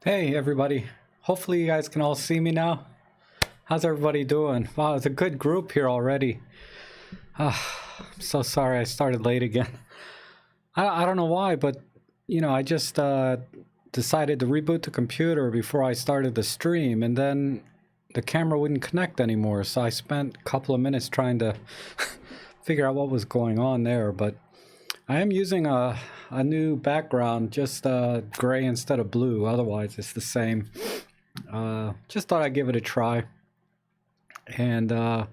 Hey everybody, hopefully you guys can all see me now. How's everybody doing? Wow, it's a good group here already. I'm so sorry I started late again. I don't know why, but I just decided to reboot the computer before I started the stream, and then the camera wouldn't connect anymore, so I spent a couple of minutes trying to figure out what was going on there. But I am using a new background, just gray instead of blue. Otherwise, it's the same. Just thought I'd give it a try. And well,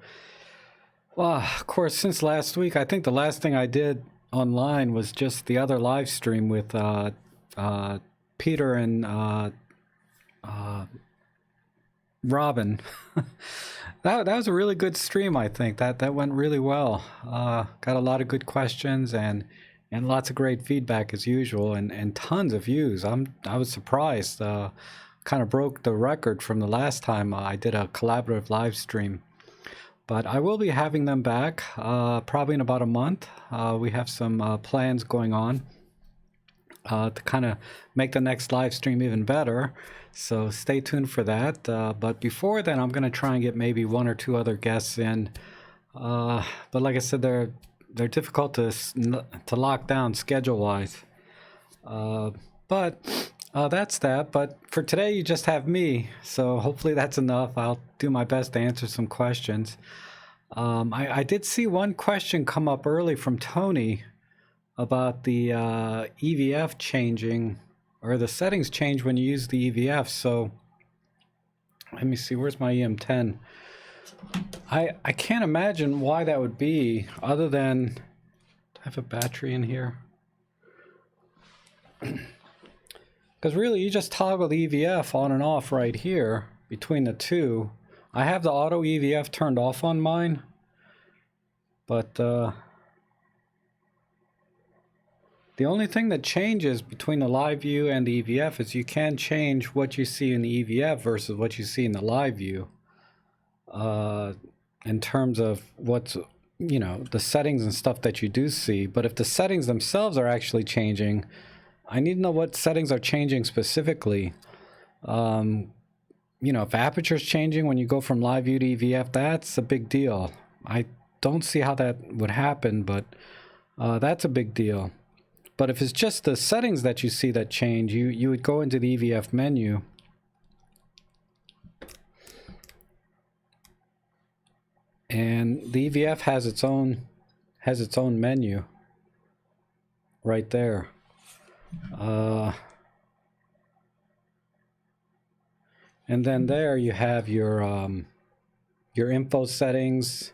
of course, since last week, I think the last thing I did online was just the other live stream with Peter and Robin. That was a really good stream. I think that went really well. Got a lot of good questions and lots of great feedback as usual, and tons of views. I was surprised. Kind of broke the record from the last time I did a collaborative live stream. But I will be having them back probably in about a month. We have some plans going on to kind of make the next live stream even better. So stay tuned for that. But before then, I'm going to try and get maybe one or two other guests in. But like I said, they're difficult to lock down schedule-wise. But that's that. But for today, you just have me. So hopefully that's enough. I'll do my best to answer some questions. I did see one question come up early from Tony about the EVF changing, or the settings change when you use the EVF. So let me see, where's my EM10? I can't imagine why that would be, other than, do I have a battery in here? Because really, you just toggle the EVF on and off right here between the two. I have the auto EVF turned off on mine, but the only thing that changes between the live view and the EVF is you can change what you see in the EVF versus what you see in the live view. In terms of what's, the settings and stuff that you do see. But if the settings themselves are actually changing, I need to know what settings are changing specifically. If aperture's changing when you go from live view to EVF, that's a big deal. I don't see how that would happen, but that's a big deal. But if it's just the settings that you see that change, you would go into the EVF menu. And the EVF has its own menu right there. And then there you have your info settings,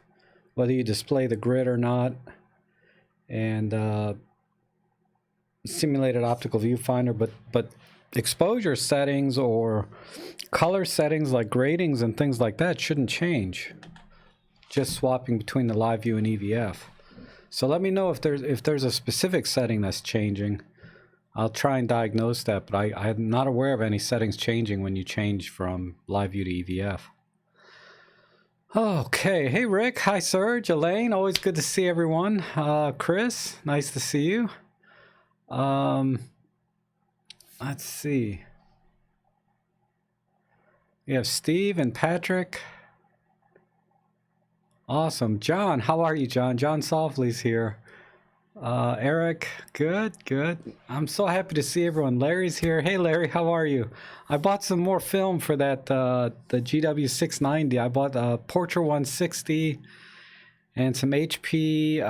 whether you display the grid or not, and simulated optical viewfinder. But exposure settings or color settings like gradings and things like that shouldn't change. Just swapping between the live view and EVF. So let me know if there's a specific setting that's changing. I'll try and diagnose that, but I'm not aware of any settings changing when you change from live view to EVF. Okay, hey Rick, hi Serge, Elaine, always good to see everyone. Chris, nice to see you. Let's see. We have Steve and Patrick. Awesome. John, how are you, John? John Softly's here. Eric, good. I'm so happy to see everyone. Larry's here. Hey, Larry, how are you? I bought some more film for that, the GW690. I bought a Portra 160 and some HP,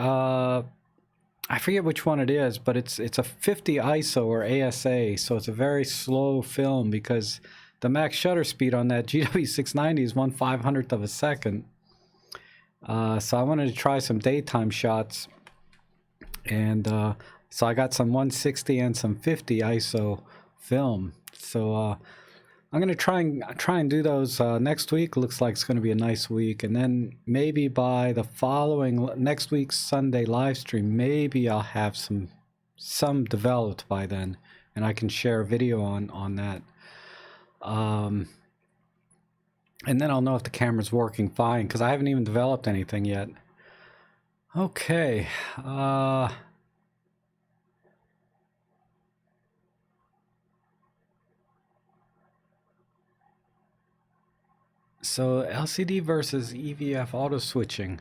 I forget which one it is, but it's a 50 ISO or ASA, so it's a very slow film because the max shutter speed on that GW690 is 1/500th of a second. So I wanted to try some daytime shots, and so I got some 160 and some 50 ISO film. So I'm gonna try and do those next week. Looks like it's gonna be a nice week, and then maybe by the following next week's Sunday live stream, maybe I'll have some developed by then, and I can share a video on that. And then I'll know if the camera's working fine, because I haven't even developed anything yet. Okay. So LCD versus EVF auto switching.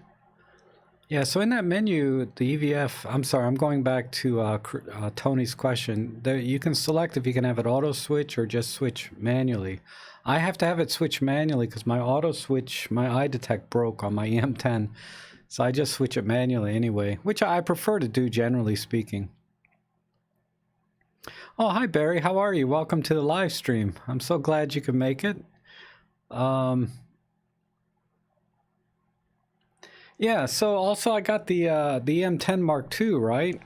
Yeah, so in that menu, the EVF, I'm sorry, I'm going back to Tony's question. There, you can select if you can have it auto switch or just switch manually. I have to have it switch manually because my auto switch, my eye detect broke on my EM10. So I just switch it manually anyway, which I prefer to do generally speaking. Oh, hi Barry, how are you? Welcome to the live stream. I'm so glad you could make it. Yeah, so also I got the EM10 Mark II, right?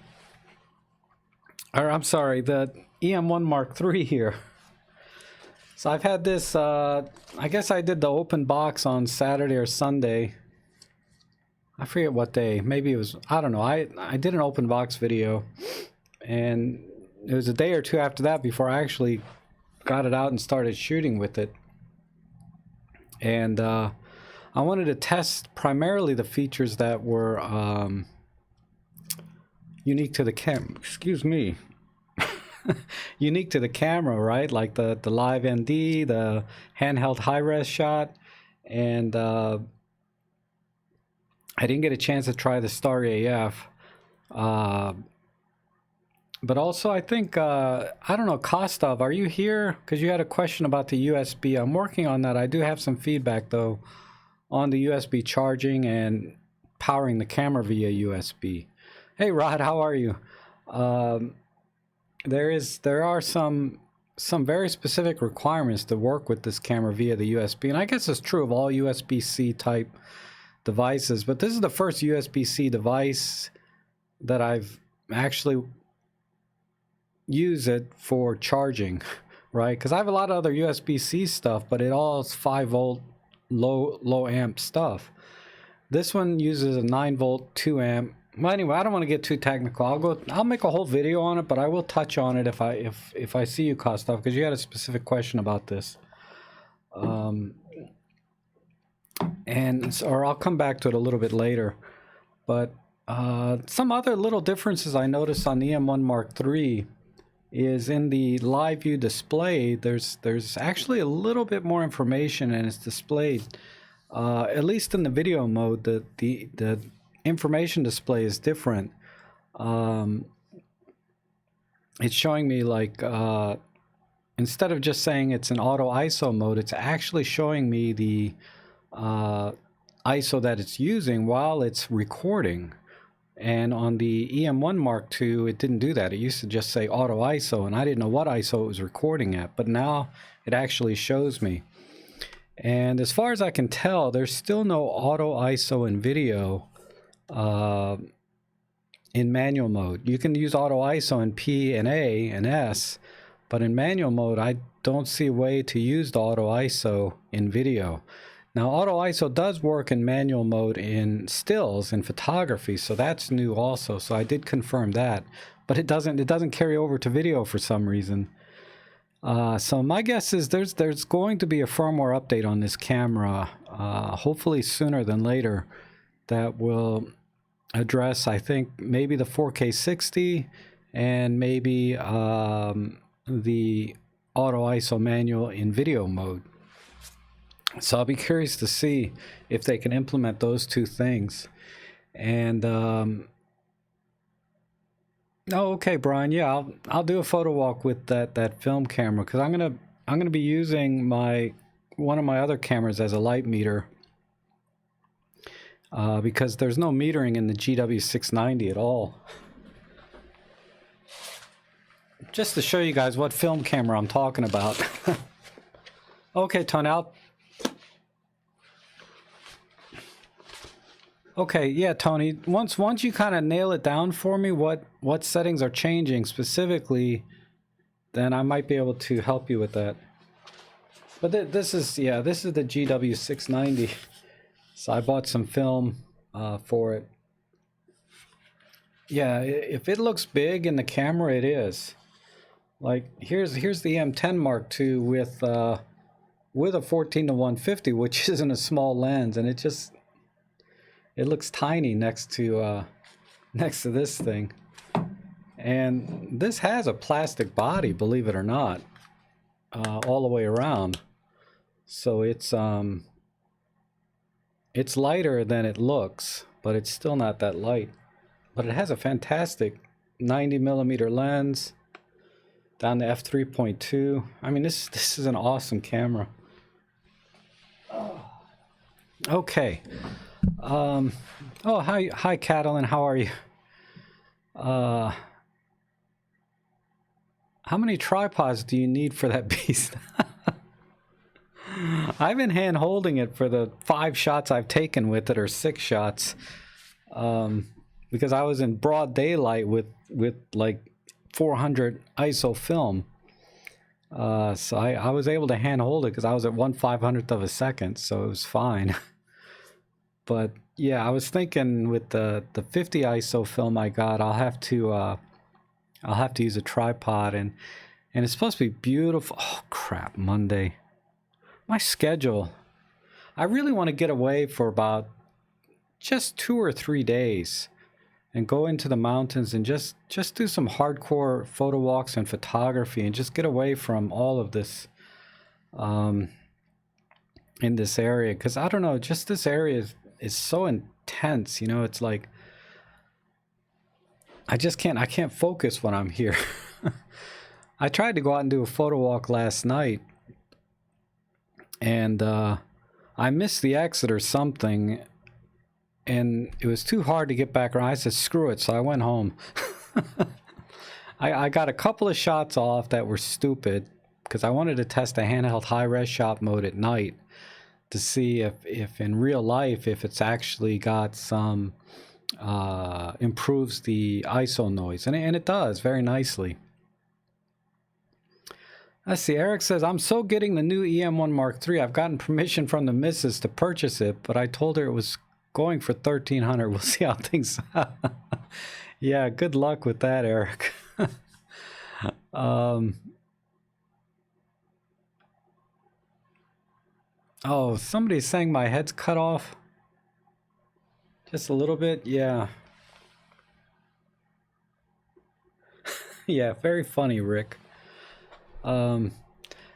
Or I'm sorry, the EM1 Mark III here. So I've had this, I guess I did the open box on Saturday or Sunday. I forget what day. Maybe it was, I don't know. I did an open box video, and it was a day or two after that before I actually got it out and started shooting with it. And I wanted to test primarily the features that were unique to the excuse me, unique to the camera, right? Like the live ND, the handheld high-res shot, and I didn't get a chance to try the Starry AF. But also, I think, I don't know, Kostov, are you here? Because you had a question about the USB. I'm working on that. I do have some feedback, though, on the USB charging and powering the camera via USB. Hey, Rod, how are you? There are some very specific requirements to work with this camera via the USB, and I guess it's true of all USB-C type devices, but this is the first USB-C device that I've actually use it for charging, right? Because I have a lot of other USB-C stuff, but it all is 5-volt low amp stuff. This one uses a 9-volt 2 amp. Well, anyway, I don't want to get too technical. I'll make a whole video on it, but I will touch on it if I see you, Kostov, because you had a specific question about this. Or I'll come back to it a little bit later. But some other little differences I noticed on the EM1 Mark III is in the live view display. There's actually a little bit more information, and it's displayed at least in the video mode. The information display is different. It's showing me like instead of just saying it's in auto ISO mode, it's actually showing me the ISO that it's using while it's recording. And on the EM1 Mark II, it didn't do that. It used to just say auto ISO, and I didn't know what ISO it was recording at, but now it actually shows me. And as far as I can tell, there's still no auto ISO in video in manual mode. You can use auto ISO in P and A and S, but in manual mode, I don't see a way to use the auto ISO in video. Now, auto ISO does work in manual mode in stills and photography, so that's new also. So I did confirm that, but it doesn't carry over to video for some reason. So my guess is there's going to be a firmware update on this camera, hopefully sooner than later, that will address, I think, maybe the 4K 60 and maybe the auto ISO manual in video mode. So I'll be curious to see if they can implement those two things. And oh, okay, Brian. Yeah, I'll do a photo walk with that film camera, because I'm gonna be using one of my other cameras as a light meter, because there's no metering in the GW690 at all. Just to show you guys what film camera I'm talking about. Okay, Tony. Okay, yeah, Tony. Once you kind of nail it down for me, what settings are changing specifically, then I might be able to help you with that. But this is the GW690. So I bought some film for it. Yeah, if it looks big in the camera, it is. Like here's the M10 Mark II with a 14-150, which isn't a small lens, and it looks tiny next to this thing. And this has a plastic body, believe it or not, all the way around. So it's It's lighter than it looks, but it's still not that light. But it has a fantastic 90mm lens down to f3.2. I mean, this is an awesome camera. Okay. Oh, hi, Catalin. How are you? How many tripods do you need for that beast? I've been hand holding it for the 5 shots I've taken with it, or 6 shots, because I was in broad daylight with like 400 ISO film. So I was able to hand hold it because I was at 1/500th of a second, so it was fine. But yeah, I was thinking with the 50 ISO film I got, I'll have to use a tripod, and it's supposed to be beautiful. Oh crap, Monday. My schedule. I really want to get away for about just 2 or 3 days and go into the mountains and just do some hardcore photo walks and photography, and just get away from all of this in this area, because I don't know, just this area is so intense, you know. It's like I can't focus when I'm here. I tried to go out and do a photo walk last night, and I missed the exit or something, and it was too hard to get back around. I said, screw it, so I went home. I got a couple of shots off that were stupid, because I wanted to test a handheld high-res shot mode at night to see if in real life, if it's actually got some, improves the ISO noise. And it does very nicely. Let's see, Eric says, I'm so getting the new E-M1 Mark III. I've gotten permission from the missus to purchase it, but I told her it was going for $1,300. We'll see how things... Yeah, good luck with that, Eric. Oh, somebody's saying my head's cut off. Just a little bit, yeah. Yeah, very funny, Rick. No,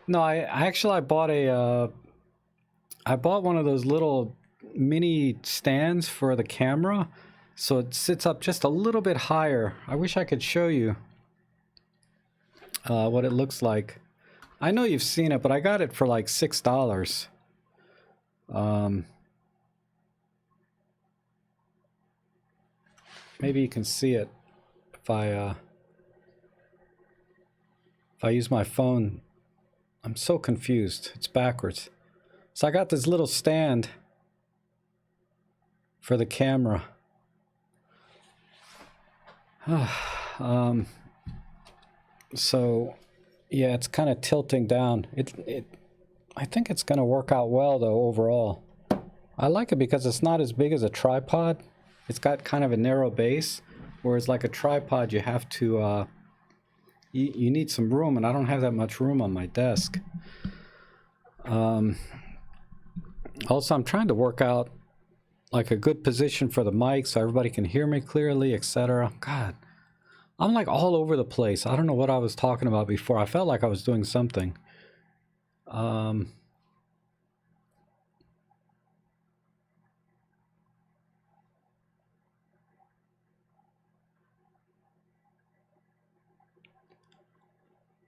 I bought I bought one of those little mini stands for the camera, so it sits up just a little bit higher. I wish I could show you what it looks like. I know you've seen it, but I got it for like $6. Maybe you can see it if I use my phone. I'm so confused. It's backwards. So I got this little stand for the camera. So yeah, it's kind of tilting down. I think it's going to work out well though overall. I like it because it's not as big as a tripod. It's got kind of a narrow base, whereas like a tripod you have to you need some room, and I don't have that much room on my desk. Also, I'm trying to work out like a good position for the mic so everybody can hear me clearly, etc. God, I'm like all over the place. I don't know what I was talking about before. I felt like I was doing something.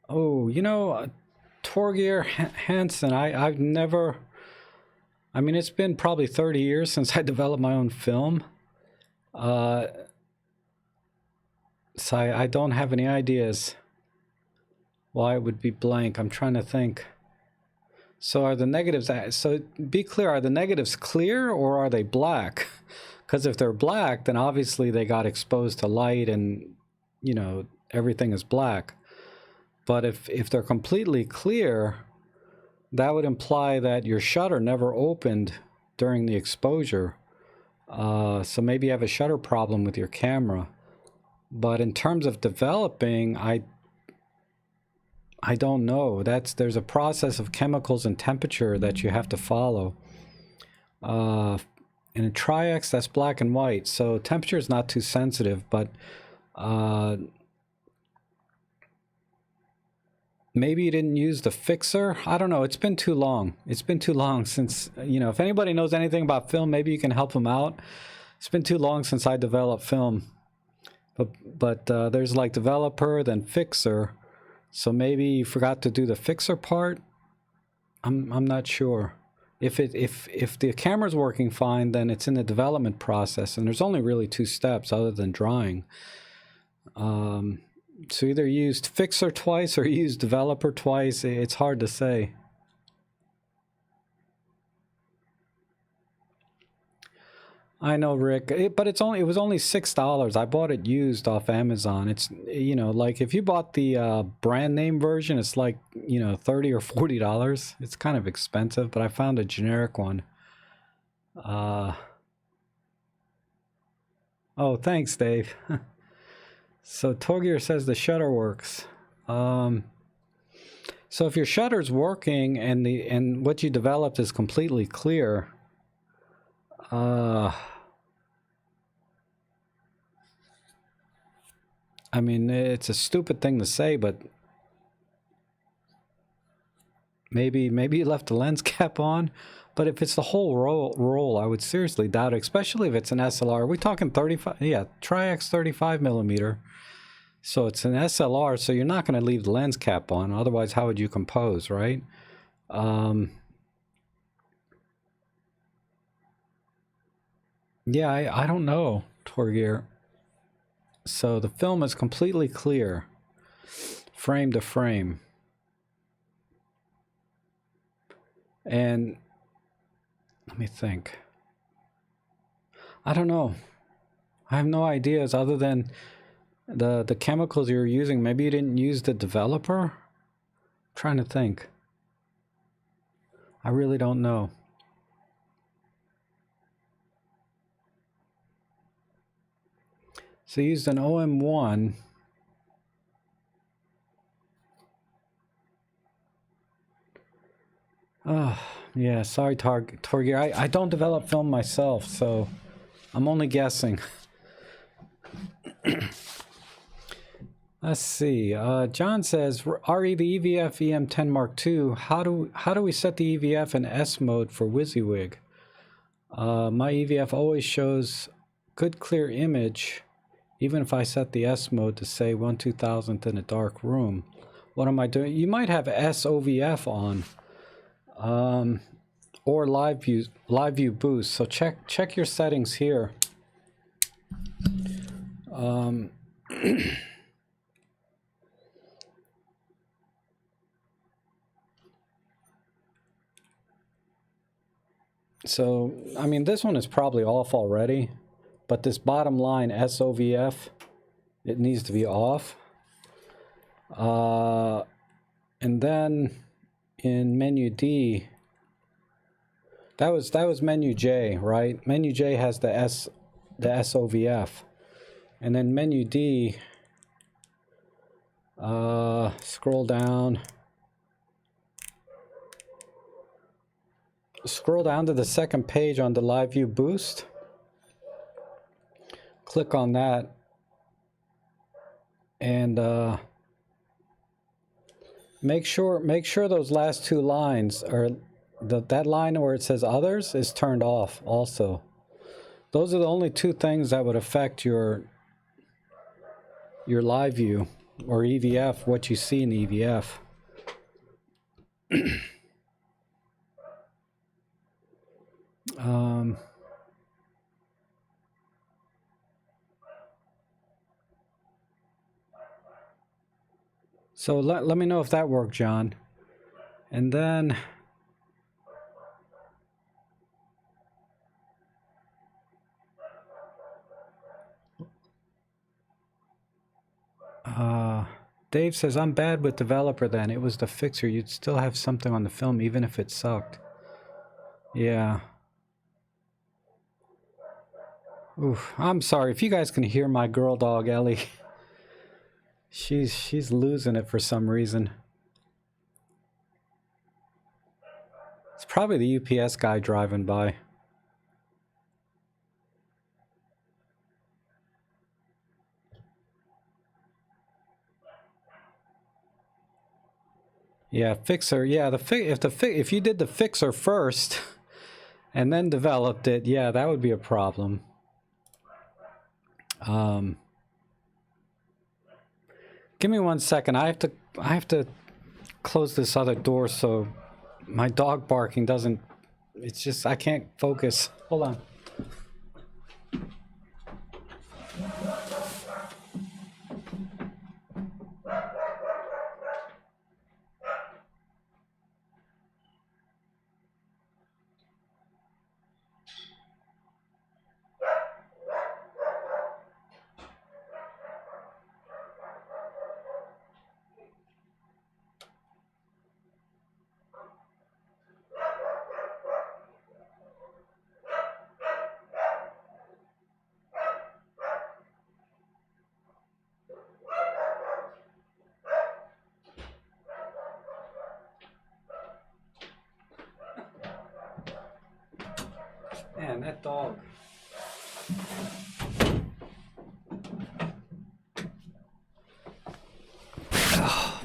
Oh, you know, Torgeir Hansen, I've never... I mean, it's been probably 30 years since I developed my own film. So I don't have any ideas why it would be blank. I'm trying to think. So are the negatives... So be clear, are the negatives clear or are they black? Because if they're black, then obviously they got exposed to light and, you know, everything is black. But if they're completely clear, that would imply that your shutter never opened during the exposure. So maybe you have a shutter problem with your camera. But in terms of developing, I don't know. There's a process of chemicals and temperature that you have to follow. In a Tri-X, that's black and white, so temperature is not too sensitive, but maybe you didn't use the fixer. I don't know. It's been too long. It's been too long since, you know, if anybody knows anything about film, maybe you can help them out. It's been too long since I developed film. But there's like developer, then fixer. So maybe you forgot to do the fixer part. I'm not sure. If the camera's working fine, then it's in the development process, and there's only really 2 steps other than drawing. So either used fixer twice or used developer twice. It's hard to say. I know, Rick, but it was only $6. I bought it used off Amazon. It's, you know, like if you bought the brand name version, it's like, you know, $30 or $40. It's kind of expensive, but I found a generic one. Oh, thanks, Dave. So Torgear says the shutter works. So if your shutter's working and what you developed is completely clear, I mean, it's a stupid thing to say, but maybe you left the lens cap on. But if it's the whole roll, I would seriously doubt it, especially if it's an SLR. Are we talking 35? Yeah, Tri-X 35 millimeter. So it's an SLR, so you're not going to leave the lens cap on. Otherwise, how would you compose, right? Yeah, I don't know, Torgear. So the film is completely clear, frame to frame. And let me think. I don't know. I have no ideas other than the chemicals you're using. Maybe you didn't use the developer? I'm trying to think. I really don't know. So you used an OM1. Oh, yeah, sorry, Torgear. I don't develop film myself, so I'm only guessing. Let's see. John says, RE the EVF EM10 Mark II. How do we set the EVF in S mode for WYSIWYG? My EVF always shows good clear image, even if I set the S mode to say 1/2000th in a dark room. What am I doing? You might have SOVF on, or live view boost. So check your settings here. So, I mean, this one is probably off already, but this bottom line, SOVF, it needs to be off. And then in menu D, that was menu J, right? Menu J has the SOVF. And then menu D, scroll down. Scroll down to the second page on the live view boost. Click on that, and make sure those last 2 lines are that line where it says others is turned off also. Those are the only 2 things that would affect your live view or EVF, what you see in the EVF. So let me know if that worked, John. And then Dave says, I'm bad with developer then. It was the fixer. You'd still have something on the film even if it sucked. Yeah. Oof. I'm sorry. If you guys can hear my girl dog, Ellie, she's losing it for some reason. It's probably the UPS guy driving by. Yeah, fixer. Yeah, if you did the fixer first and then developed it, yeah, that would be a problem. Give me 1 second. I have to close this other door so my dog barking doesn't. It's just I can't focus. Hold on. Man, that dog.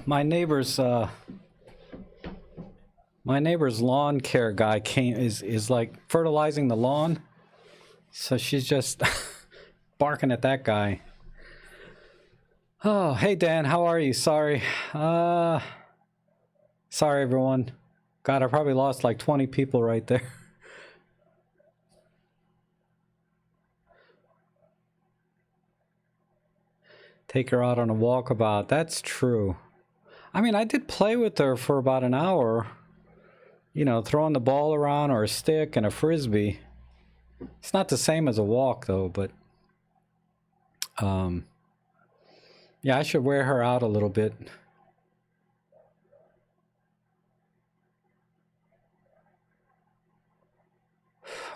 My neighbor's lawn care guy is like fertilizing the lawn, so she's just barking at that guy. Oh, hey Dan, how are you? Sorry, sorry everyone. God, I probably lost like 20 people right there. Take her out on a walkabout. That's true. I mean, I did play with her for about an hour. You know, throwing the ball around or a stick and a frisbee. It's not the same as a walk though, but yeah, I should wear her out a little bit.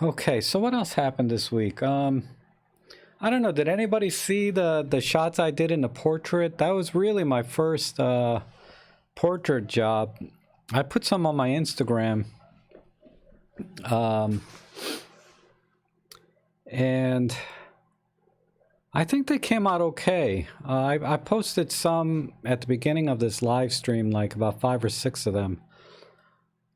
Okay, so what else happened this week? I don't know, did anybody see the shots I did in the portrait? That was really my first portrait job. I put some on my Instagram. And I think they came out okay. I posted some at the beginning of this live stream, like about 5 or 6 of them.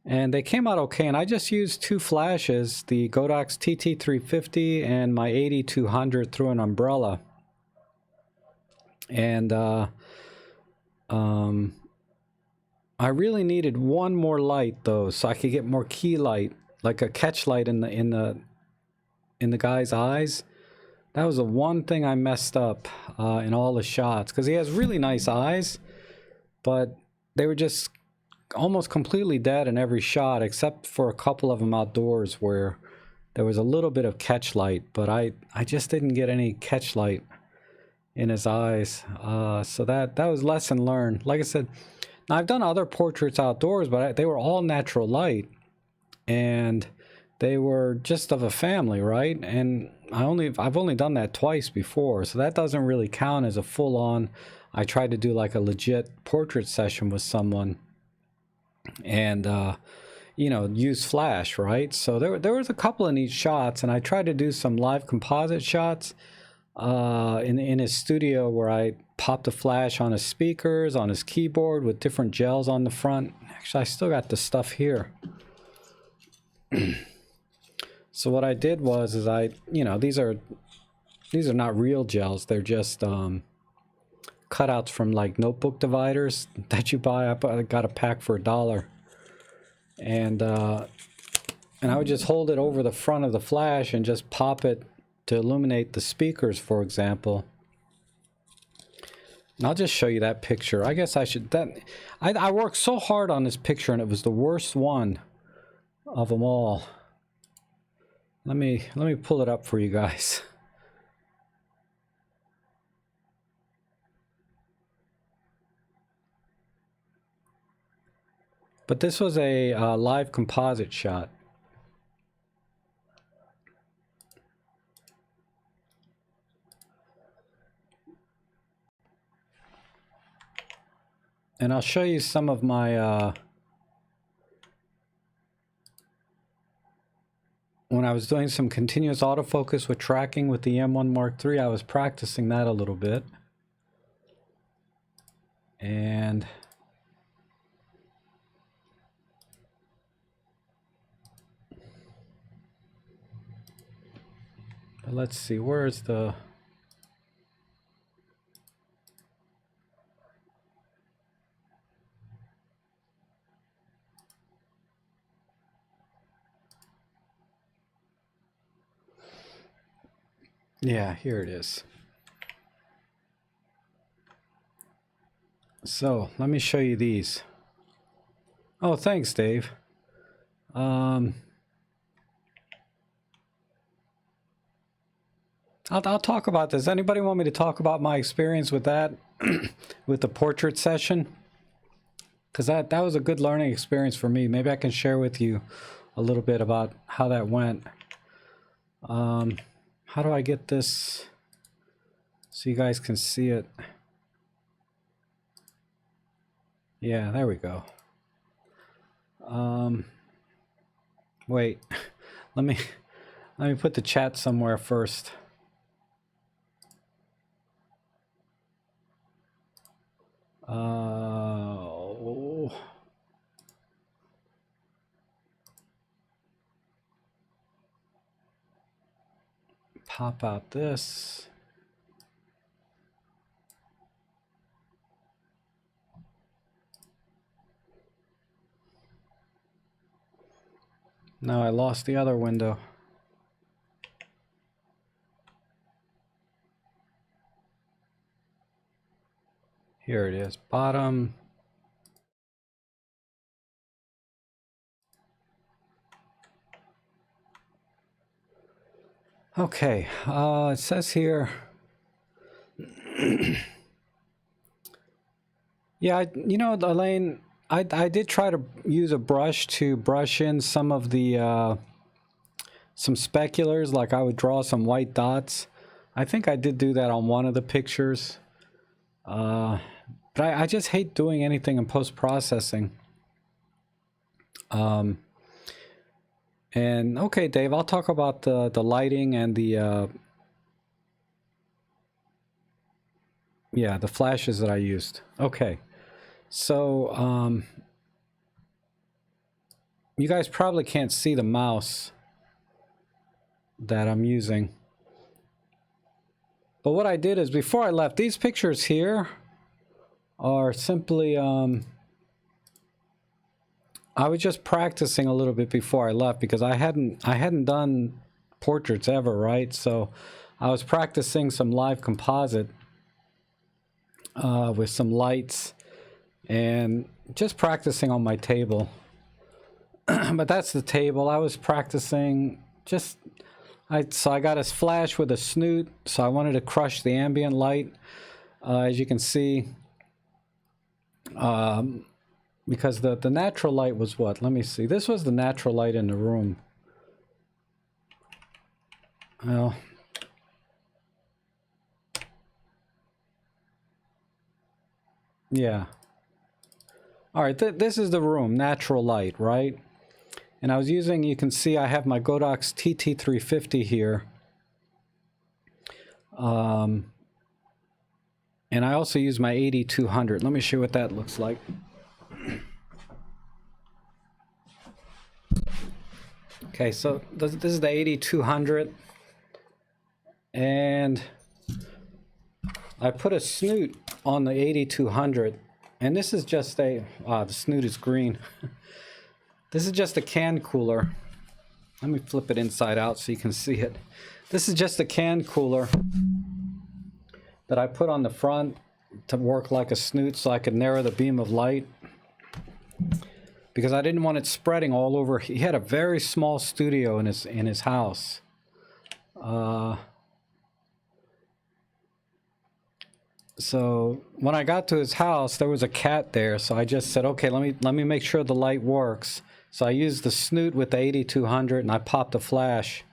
And they came out okay, and I just used 2 flashes, the Godak's TT350 and my 8200 through an umbrella. And I really needed one more light though, so I could get more key light, like a catch light in the guy's eyes. That was the one thing I messed up in all the shots, because he has really nice eyes, but they were just almost completely dead in every shot, except for a couple of them outdoors where there was a little bit of catch light, but I just didn't get any catch light in his eyes. So that was lesson learned. Like I said, now I've done other portraits outdoors, but they were all natural light, and they were just of a family, right? And I've only done that twice before, so that doesn't really count as a full-on. I tried to do like a legit portrait session with someone, and you know, use flash, right? So there was a couple of neat shots, and I tried to do some live composite shots in his studio where I popped a flash on his speakers, on his keyboard with different gels on the front. Actually, I still got the stuff here. So what I did was you know, these are not real gels. They're just cutouts from like notebook dividers that you buy. I got a pack for $1, and I would just hold it over the front of the flash and just pop it to illuminate the speakers, for example. And I'll just show you that picture. I guess I should. I worked so hard on this picture, and it was the worst one of them all. Let me pull it up for you guys. But this was a live composite shot. And I'll show you some of my when I was doing some continuous autofocus with tracking with the E-M1 Mark III, I was practicing that a little bit. And Let's see, where's the... Yeah, here it is. So let me show you these. Oh, thanks, Dave. I'll talk about this. Anybody want me to talk about my experience with that, with the portrait session? Because that was a good learning experience for me. Maybe I can share with you a little bit about how that went. How do I get this so you guys can see it? Yeah, there we go. Wait, let me put the chat somewhere first. Pop out this. No, I lost the other window. Here it is, bottom. Okay, it says here. Yeah, you know, Elaine, I did try to use a brush to brush in some of the some speculars, like I would draw some white dots. I think I did do that on one of the pictures. But I just hate doing anything in post-processing. And okay, Dave, I'll talk about the lighting and the yeah, the flashes that I used. Okay, so you guys probably can't see the mouse that I'm using. But what I did is, before I left, these pictures here are simply I was just practicing a little bit before I left, because I hadn't done portraits ever, right? So I was practicing some live composite with some lights and just practicing on my table. But that's the table. I was practicing just so I got a flash with a snoot, so I wanted to crush the ambient light, as you can see, because the natural light was what? Let me see. This was the natural light in the room. Well, yeah. All right, this is the room, natural light, right? And I was using, you can see I have my Godox TT350 here. And I also use my 8200. Let me show you what that looks like. Okay, so this is the 8200. And I put a snoot on the 8200. And this is just a, the snoot is green. This is just a can cooler. Let me flip it inside out so you can see it. This is just a can cooler that I put on the front to work like a snoot so I could narrow the beam of light, because I didn't want it spreading all over. He had a very small studio in his house. So when I got to his house, there was a cat there, so I just said, okay, let me make sure the light works. So I used the snoot with the 8200 and I popped a flash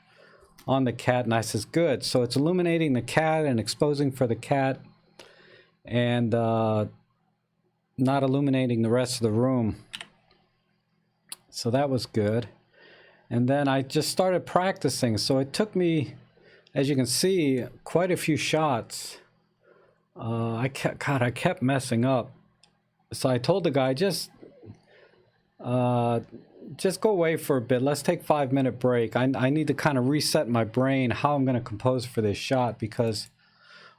on the cat, and I says, good. So it's illuminating the cat and exposing for the cat, and not illuminating the rest of the room. So that was good. And then I just started practicing. So it took me, as you can see, quite a few shots. I kept messing up. So I told the guy, just just go away for a bit. Let's take 5-minute break. I need to kind of reset my brain how I'm going to compose for this shot, because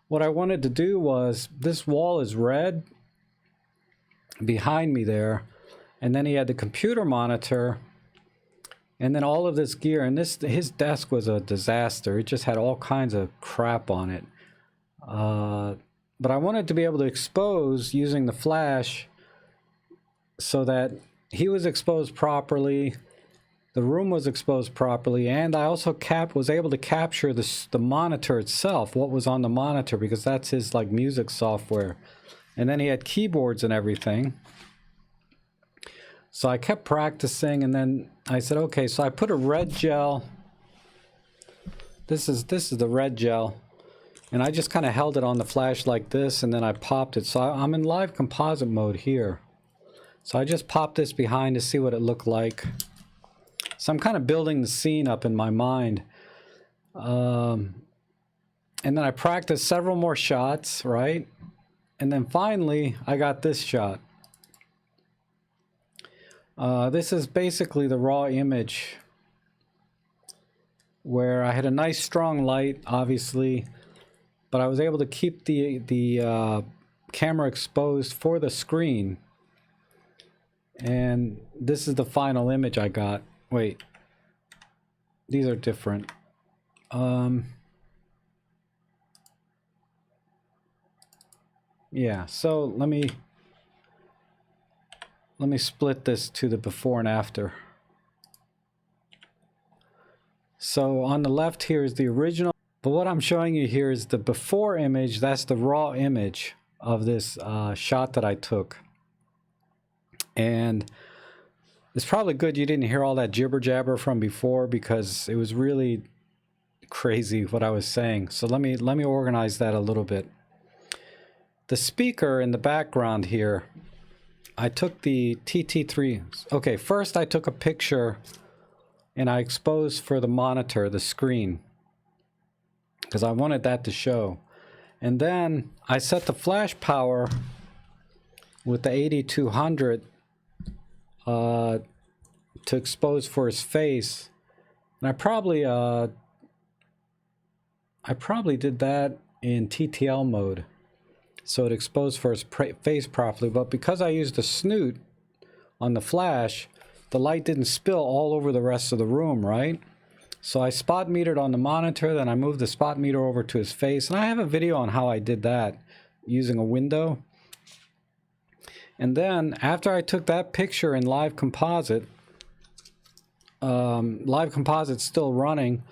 what I wanted to do was, this wall is red behind me there, and then he had the computer monitor, and then all of this gear, and his desk was a disaster. It just had all kinds of crap on it. But I wanted to be able to expose using the flash so that he was exposed properly, the room was exposed properly, and I also was able to capture the monitor itself, what was on the monitor, because that's his like music software. And then he had keyboards and everything. So I kept practicing, and then I said, okay, so I put a red gel. This is the red gel. And I just kind of held it on the flash like this, and then I popped it. So I'm in live composite mode here. So I just popped this behind to see what it looked like. So I'm kind of building the scene up in my mind. And then I practiced several more shots, right? And then finally, I got this shot. This is basically the raw image where I had a nice strong light, obviously, but I was able to keep the camera exposed for the screen. And this is the final image I got. Wait, these are different. Yeah, so let me split this to the before and after. So on the left here is the original, but what I'm showing you here is the before image. That's the raw image of this shot that I took. And it's probably good you didn't hear all that jibber jabber from before, because it was really crazy what I was saying. So let me organize that a little bit. The speaker in the background here, I took the TT3. Okay, first I took a picture and I exposed for the monitor, the screen, because I wanted that to show. And then I set the flash power with the 8200 to expose for his face. And I probably did that in TTL mode, so it exposed for his face properly. But because I used the snoot on the flash, the light didn't spill all over the rest of the room, right? So I spot metered on the monitor, then I moved the spot meter over to his face, and I have a video on how I did that using a window. And then after I took that picture in live composite, live composite's still running,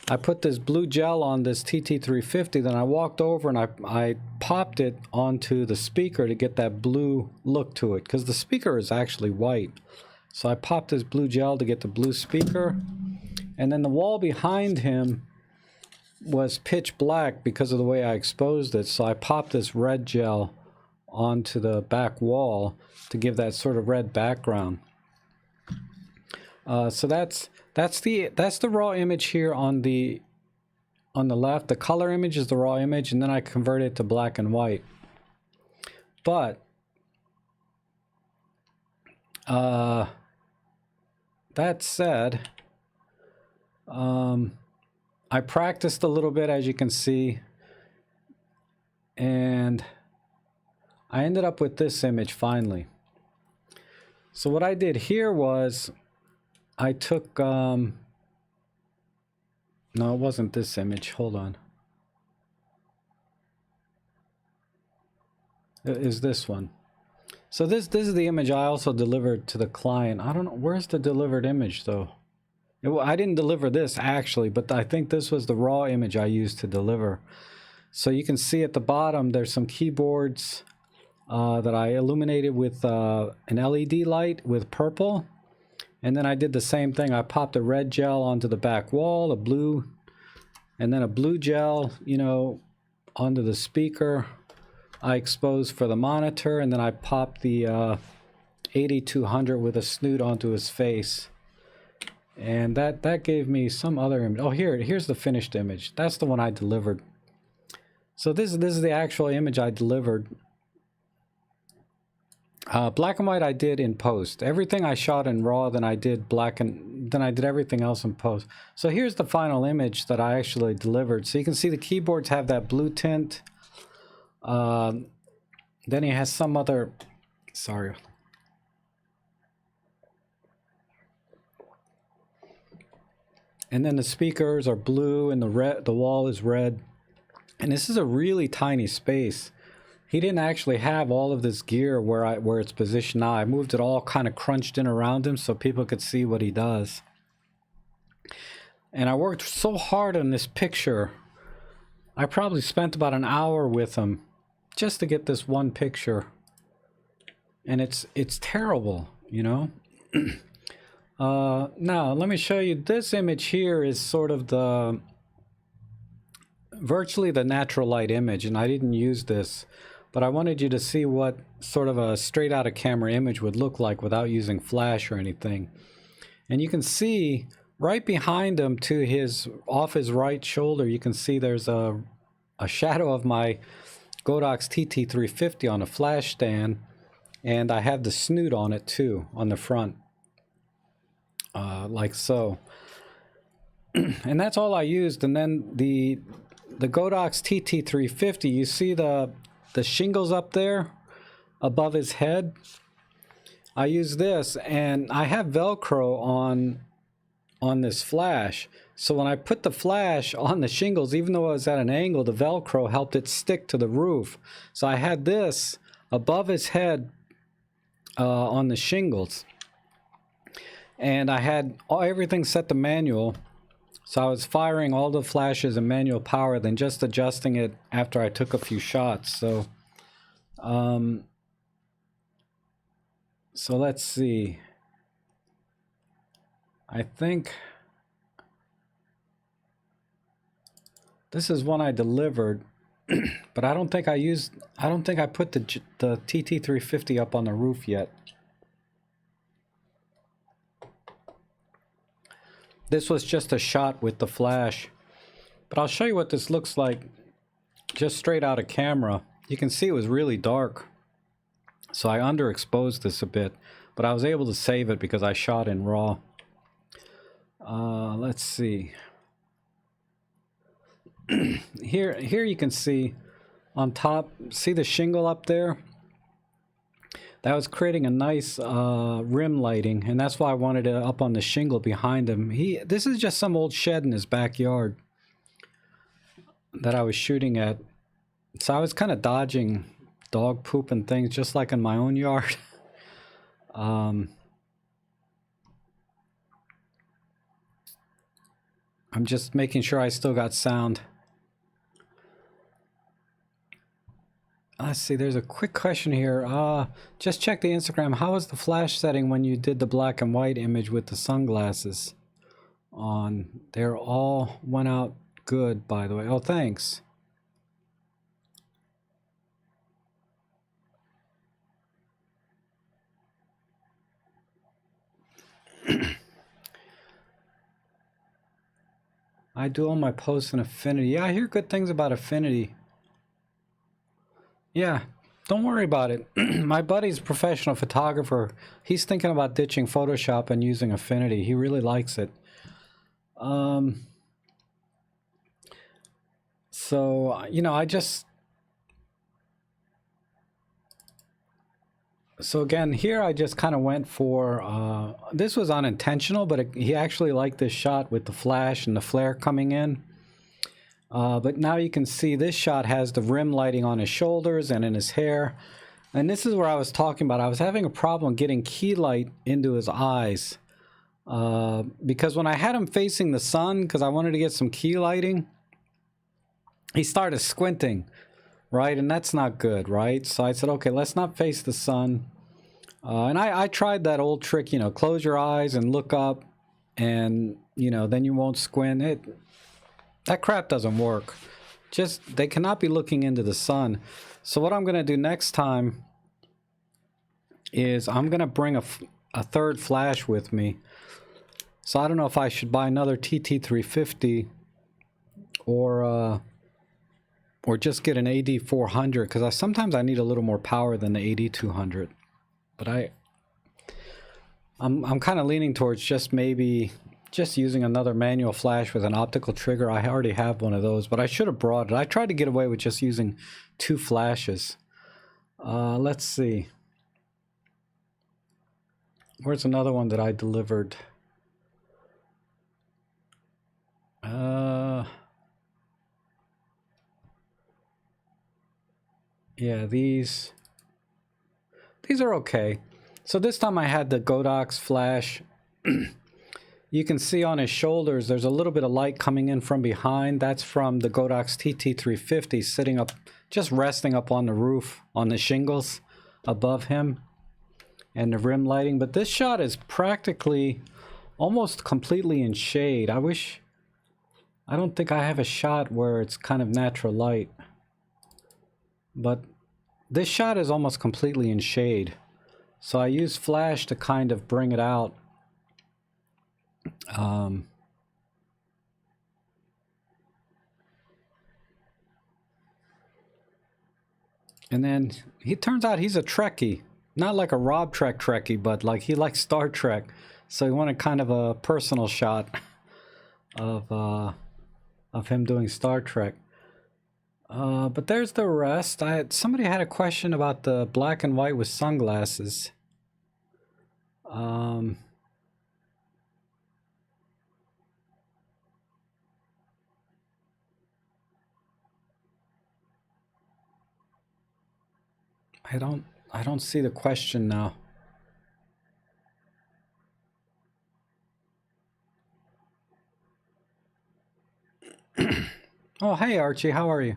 I put this blue gel on this TT350, then I walked over and I popped it onto the speaker to get that blue look to it, because the speaker is actually white. So I popped this blue gel to get the blue speaker, and then the wall behind him was pitch black because of the way I exposed it, so I popped this red gel onto the back wall to give that sort of red background. So that's the raw image here on the left. The color image is the raw image, and then I convert it to black and white. But that said, I practiced a little bit, as you can see, and I ended up with this image finally. So what I did here was I took, no, it wasn't this image. Hold on. It is this one. So this is the image I also delivered to the client. I don't know, where's the delivered image though? I didn't deliver this actually, but I think this was the raw image I used to deliver. So you can see at the bottom there's some keyboards that I illuminated with an LED light with purple. And then I did the same thing. I popped a red gel onto the back wall, a blue, and then a blue gel, you know, onto the speaker. I exposed for the monitor, and then I popped the 8200 with a snoot onto his face. And that gave me some other image. Oh, here's the finished image. That's the one I delivered. So this is the actual image I delivered. Black and white I did in post. Everything I shot in RAW, then I did then I did everything else in post. So here's the final image that I actually delivered. So you can see the keyboards have that blue tint. Then he has some other, sorry. And then the speakers are blue and the wall is red. And this is a really tiny space. He didn't actually have all of this gear where it's positioned now. I moved it all kind of crunched in around him so people could see what he does. And I worked so hard on this picture. I probably spent about an hour with him just to get this one picture. And it's terrible, you know? Now, let me show you. This image here is sort of virtually the natural light image, and I didn't use this. But I wanted you to see what sort of a straight out of camera image would look like without using flash or anything. And you can see right behind him off his right shoulder, you can see there's a shadow of my Godox TT350 on a flash stand. And I have the snoot on it too, on the front. Like so. And that's all I used. And then the Godox TT350, you see the shingles up there above his head. I use this, and I have Velcro on this flash. So when I put the flash on the shingles, even though I was at an angle, the Velcro helped it stick to the roof. So I had this above his head on the shingles. And I had everything set to manual. So I was firing all the flashes in manual power, then just adjusting it after I took a few shots. So, so let's see. I think this is one I delivered, but I don't think I put the TT350 up on the roof yet. This was just a shot with the flash, but I'll show you what this looks like just straight out of camera. You can see it was really dark, so I underexposed this a bit, but I was able to save it because I shot in RAW. Let's see. Here you can see on top, see the shingle up there? That was creating a nice rim lighting, and that's why I wanted it up on the shingle behind him. This is just some old shed in his backyard that I was shooting at. So I was kind of dodging dog poop and things, just like in my own yard. I'm just making sure I still got sound. Let's see, there's a quick question here. Just check the Instagram. How was the flash setting when you did the black and white image with the sunglasses on? They all went out good, by the way. Oh, thanks. I do all my posts in Affinity. Yeah, I hear good things about Affinity. Yeah, don't worry about it. My buddy's a professional photographer. He's thinking about ditching Photoshop and using Affinity. He really likes it. So, you know, so again, here I just kind of went for, this was unintentional, but he actually liked this shot with the flash and the flare coming in. But now you can see this shot has the rim lighting on his shoulders and in his hair. And this is where I was talking about. I was having a problem getting key light into his eyes. Because when I had him facing the sun, because I wanted to get some key lighting, he started squinting, right? And that's not good, right? So I said, okay, let's not face the sun. And I tried that old trick, you know, close your eyes and look up, and, you know, then you won't squint. That crap doesn't work. They cannot be looking into the sun. So what I'm going to do next time is I'm going to bring a third flash with me. So I don't know if I should buy another TT350 or just get an AD400, because sometimes I need a little more power than the AD200. But I'm kind of leaning towards just maybe just using another manual flash with an optical trigger. I already have one of those, but I should have brought it. I tried to get away with just using 2 flashes. Let's see. Where's another one that I delivered? Yeah, these are okay. So this time I had the Godox flash. You can see on his shoulders there's a little bit of light coming in from behind. That's from the Godox TT350 sitting up, just resting up on the roof, on the shingles above him, and the rim lighting. But this shot is practically almost completely in shade. I don't think I have a shot where it's kind of natural light, but this shot is almost completely in shade. So I use flash to kind of bring it out. And then he turns out he's a Trekkie. Not like a Rob Trek Trekkie, but like he likes Star Trek. So he wanted kind of a personal shot of him doing Star Trek. But there's the rest. Somebody had a question about the black and white with sunglasses. I don't see the question now. Oh, hey Archie, how are you?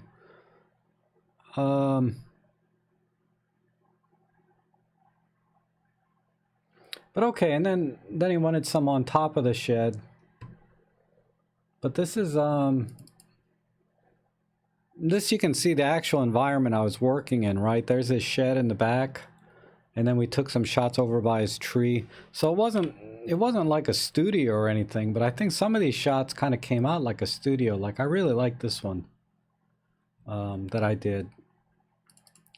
But okay, and then he wanted some on top of the shed. But this is this you can see the actual environment I was working in, right? There's his shed in the back, and then we took some shots over by his tree. So it wasn't like a studio or anything, but I think some of these shots kind of came out like a studio. Like I really like this one that I did.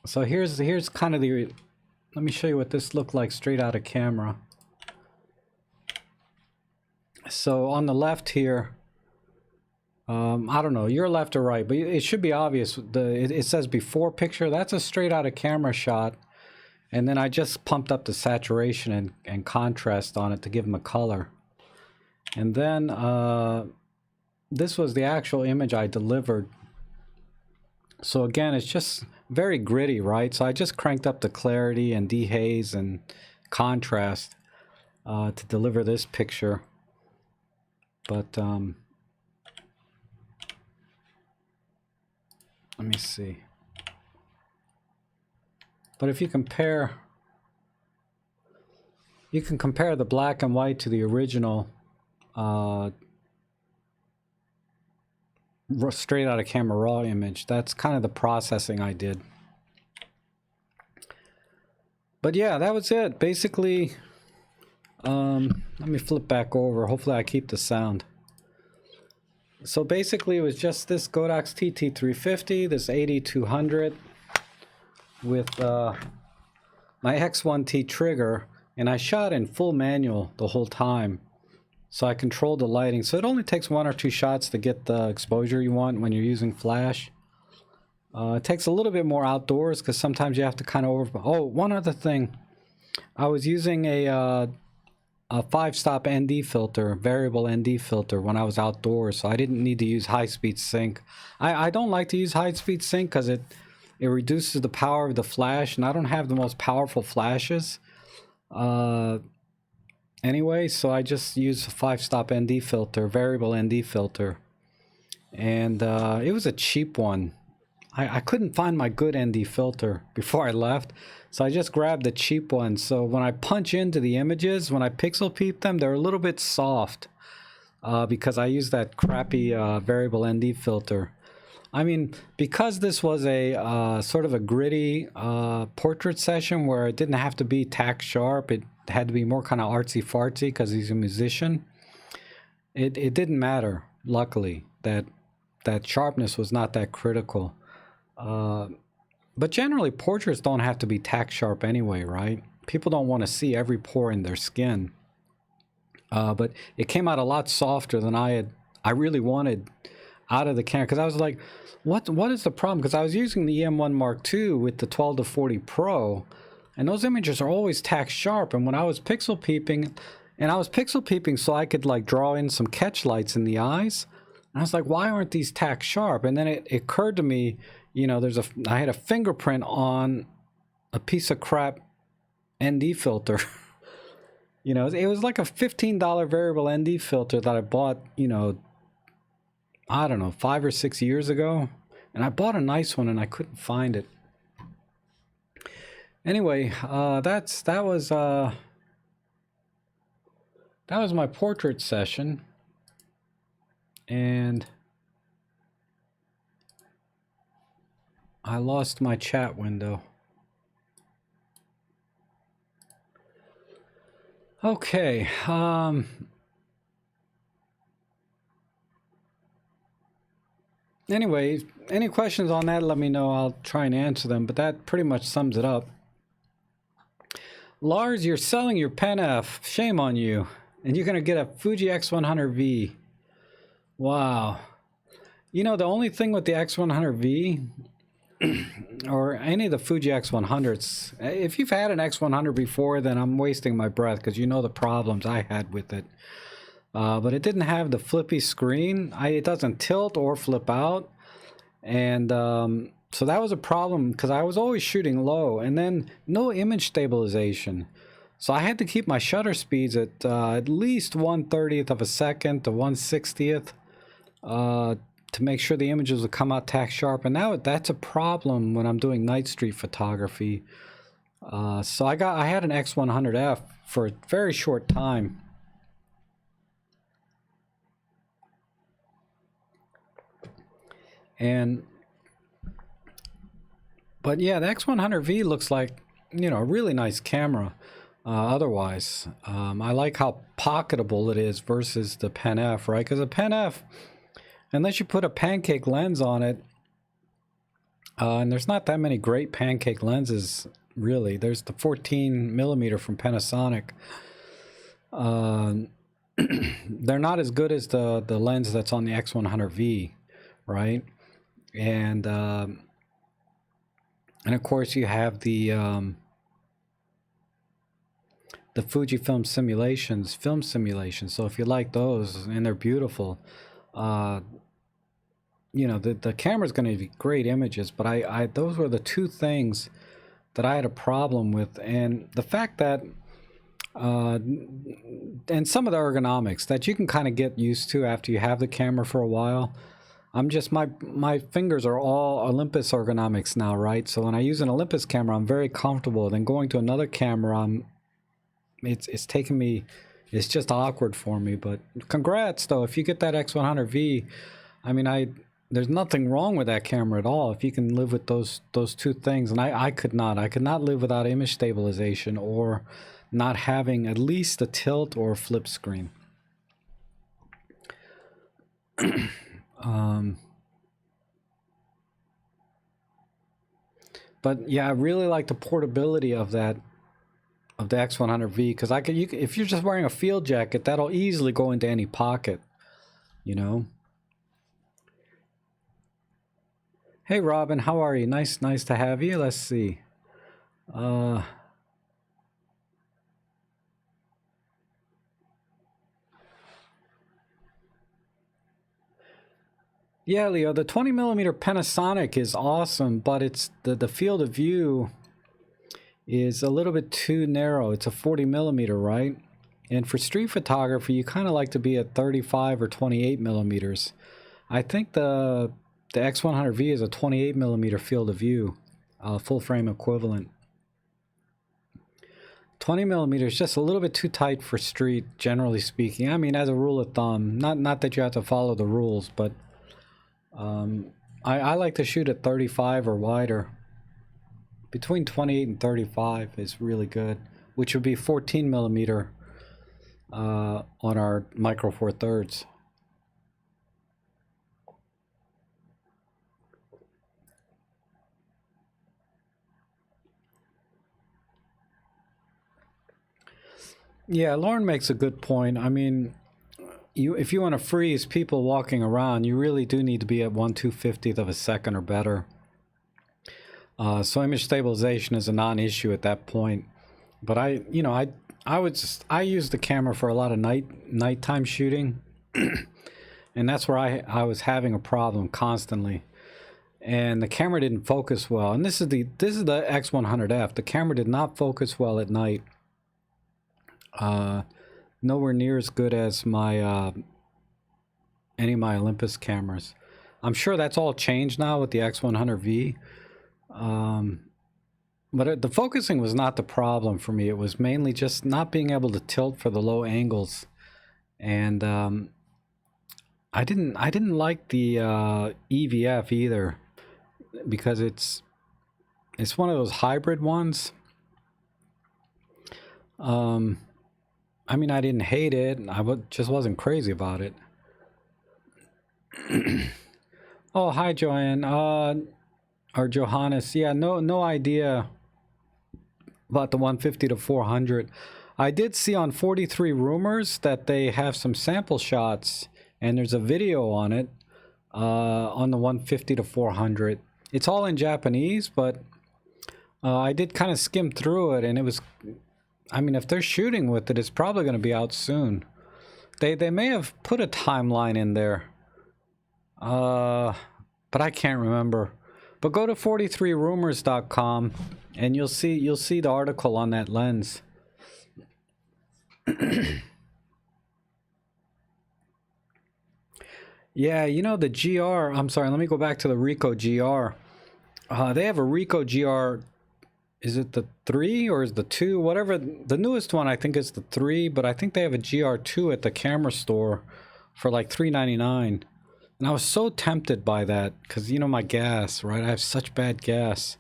So here's kind of the, let me show you what this looked like straight out of camera. So on the left here, I don't know, you're left or right, but it should be obvious. It says before picture. That's a straight out of camera shot. And then I just pumped up the saturation and contrast on it to give him a color. And then this was the actual image I delivered. So again, it's just very gritty, right? So I just cranked up the clarity and dehaze and contrast to deliver this picture. But let me see. But if you compare, you can compare the black and white to the original straight out of camera raw image. That's kind of the processing I did. But yeah, that was it. Basically, let me flip back over. Hopefully I keep the sound. So basically it was just this Godox TT350, this 8200 with my X1T trigger, and I shot in full manual the whole time. So I controlled the lighting. So it only takes 1 or 2 shots to get the exposure you want when you're using flash. It takes a little bit more outdoors because sometimes you have to kind of Oh, one other thing. I was using a 5-stop ND filter, variable ND filter when I was outdoors, so I didn't need to use high-speed sync. I don't like to use high-speed sync because it reduces the power of the flash, and I don't have the most powerful flashes. Anyway, so I just use a 5-stop ND filter, variable ND filter. And it was a cheap one. I couldn't find my good ND filter before I left, so I just grabbed the cheap one. So when I punch into the images, when I pixel peep them, they're a little bit soft because I use that crappy variable ND filter. I mean, because this was a sort of a gritty portrait session where it didn't have to be tack sharp, it had to be more kind of artsy-fartsy because he's a musician. It didn't matter, luckily, that sharpness was not that critical. But generally, portraits don't have to be tack sharp anyway, right? people don't want to see every pore in their skin. But it came out a lot softer than I really wanted out of the camera, because I was like, what is the problem? Because I was using the E-M1 Mark II with the 12 to 40 Pro, and those images are always tack sharp. And when I was pixel peeping, so I could like draw in some catch lights in the eyes, and I was like, why aren't these tack sharp? And then it occurred to me, you know, I had a fingerprint on a piece of crap ND filter. You know, it was like a $15 variable ND filter that I bought, you know, I don't know, 5 or 6 years ago. And I bought a nice one and I couldn't find it. Anyway, that was my portrait session. And I lost my chat window. Okay, anyway, any questions on that, let me know. I'll try and answer them, but that pretty much sums it up. Lars, you're selling your Pen F. Shame on you. And you're going to get a Fuji X100V. Wow. You know, the only thing with the X100V, or any of the Fuji X100s, if you've had an X100 before, then I'm wasting my breath, because you know the problems I had with it. But it didn't have the flippy screen. It doesn't tilt or flip out. And so that was a problem, because I was always shooting low, and then no image stabilization. So I had to keep my shutter speeds at least 1/30th of a second to 1/60th to make sure the images would come out tack sharp. And now that's a problem when I'm doing night street photography. So I had an X100F for a very short time. But yeah, the X100V looks like, you know, a really nice camera. Otherwise, I like how pocketable it is versus the Pen F, right? Because the Pen F, unless you put a pancake lens on it, and there's not that many great pancake lenses, really. There's the 14mm from Panasonic. They're not as good as the lens that's on the X100V, right? And of course you have the Fujifilm simulations, film simulations. So if you like those, and they're beautiful, you know, the camera's going to be great images. But I those were the two things that I had a problem with, and the fact that and some of the ergonomics that you can kind of get used to after you have the camera for a while. I'm just, my fingers are all Olympus ergonomics now, right? So when I use an Olympus camera, I'm very comfortable. Then going to another camera, it's taking me, it's just awkward for me. But congrats though, if you get that X100V. I mean, there's nothing wrong with that camera at all if you can live with those two things. And I could not live without image stabilization or not having at least a tilt or a flip screen. But yeah, I really like the portability of the X100V, because if you're just wearing a field jacket, that'll easily go into any pocket, you know. Hey Robin, how are you? Nice to have you. Let's see. Yeah, Leo, the 20mm Panasonic is awesome, but it's the field of view is a little bit too narrow. It's a 40mm, right? And for street photography, you kind of like to be at 35 or 28mm. I think the X100V is a 28mm field of view, full frame equivalent. 20mm is just a little bit too tight for street, generally speaking. I mean, as a rule of thumb, not that you have to follow the rules, but I like to shoot at 35 or wider. Between 28 and 35 is really good, which would be 14mm on our Micro Four Thirds. Yeah, Lauren makes a good point. I mean, if you want to freeze people walking around, you really do need to be at 1/250th of a second or better. So image stabilization is a non-issue at that point. But I use the camera for a lot of nighttime shooting, and that's where I was having a problem constantly. And the camera didn't focus well. And this is the X100F. The camera did not focus well at night. Nowhere near as good as my any of my Olympus cameras. I'm sure that's all changed now with the X100V. But the focusing was not the problem for me. It was mainly just not being able to tilt for the low angles, and I didn't like the EVF either, because it's one of those hybrid ones. I mean, I didn't hate it. Just wasn't crazy about it. Oh, hi, Joanne. Or Johannes. Yeah, no idea about the 150 to 400. I did see on 43 Rumors that they have some sample shots, and there's a video on it, on the 150 to 400. It's all in Japanese, but I did kind of skim through it, and it was, I mean, if they're shooting with it, it's probably going to be out soon. They may have put a timeline in there, but I can't remember. But go to 43rumors.com and you'll see the article on that lens. Yeah, you know, the GR, I'm sorry, let me go back to the Ricoh GR. They have a Ricoh GR, is it the 3 or is the 2? Whatever, the newest one I think is the 3, but I think they have a GR2 at the camera store for like $3.99. And I was so tempted by that because, you know, my gas, right? I have such bad gas.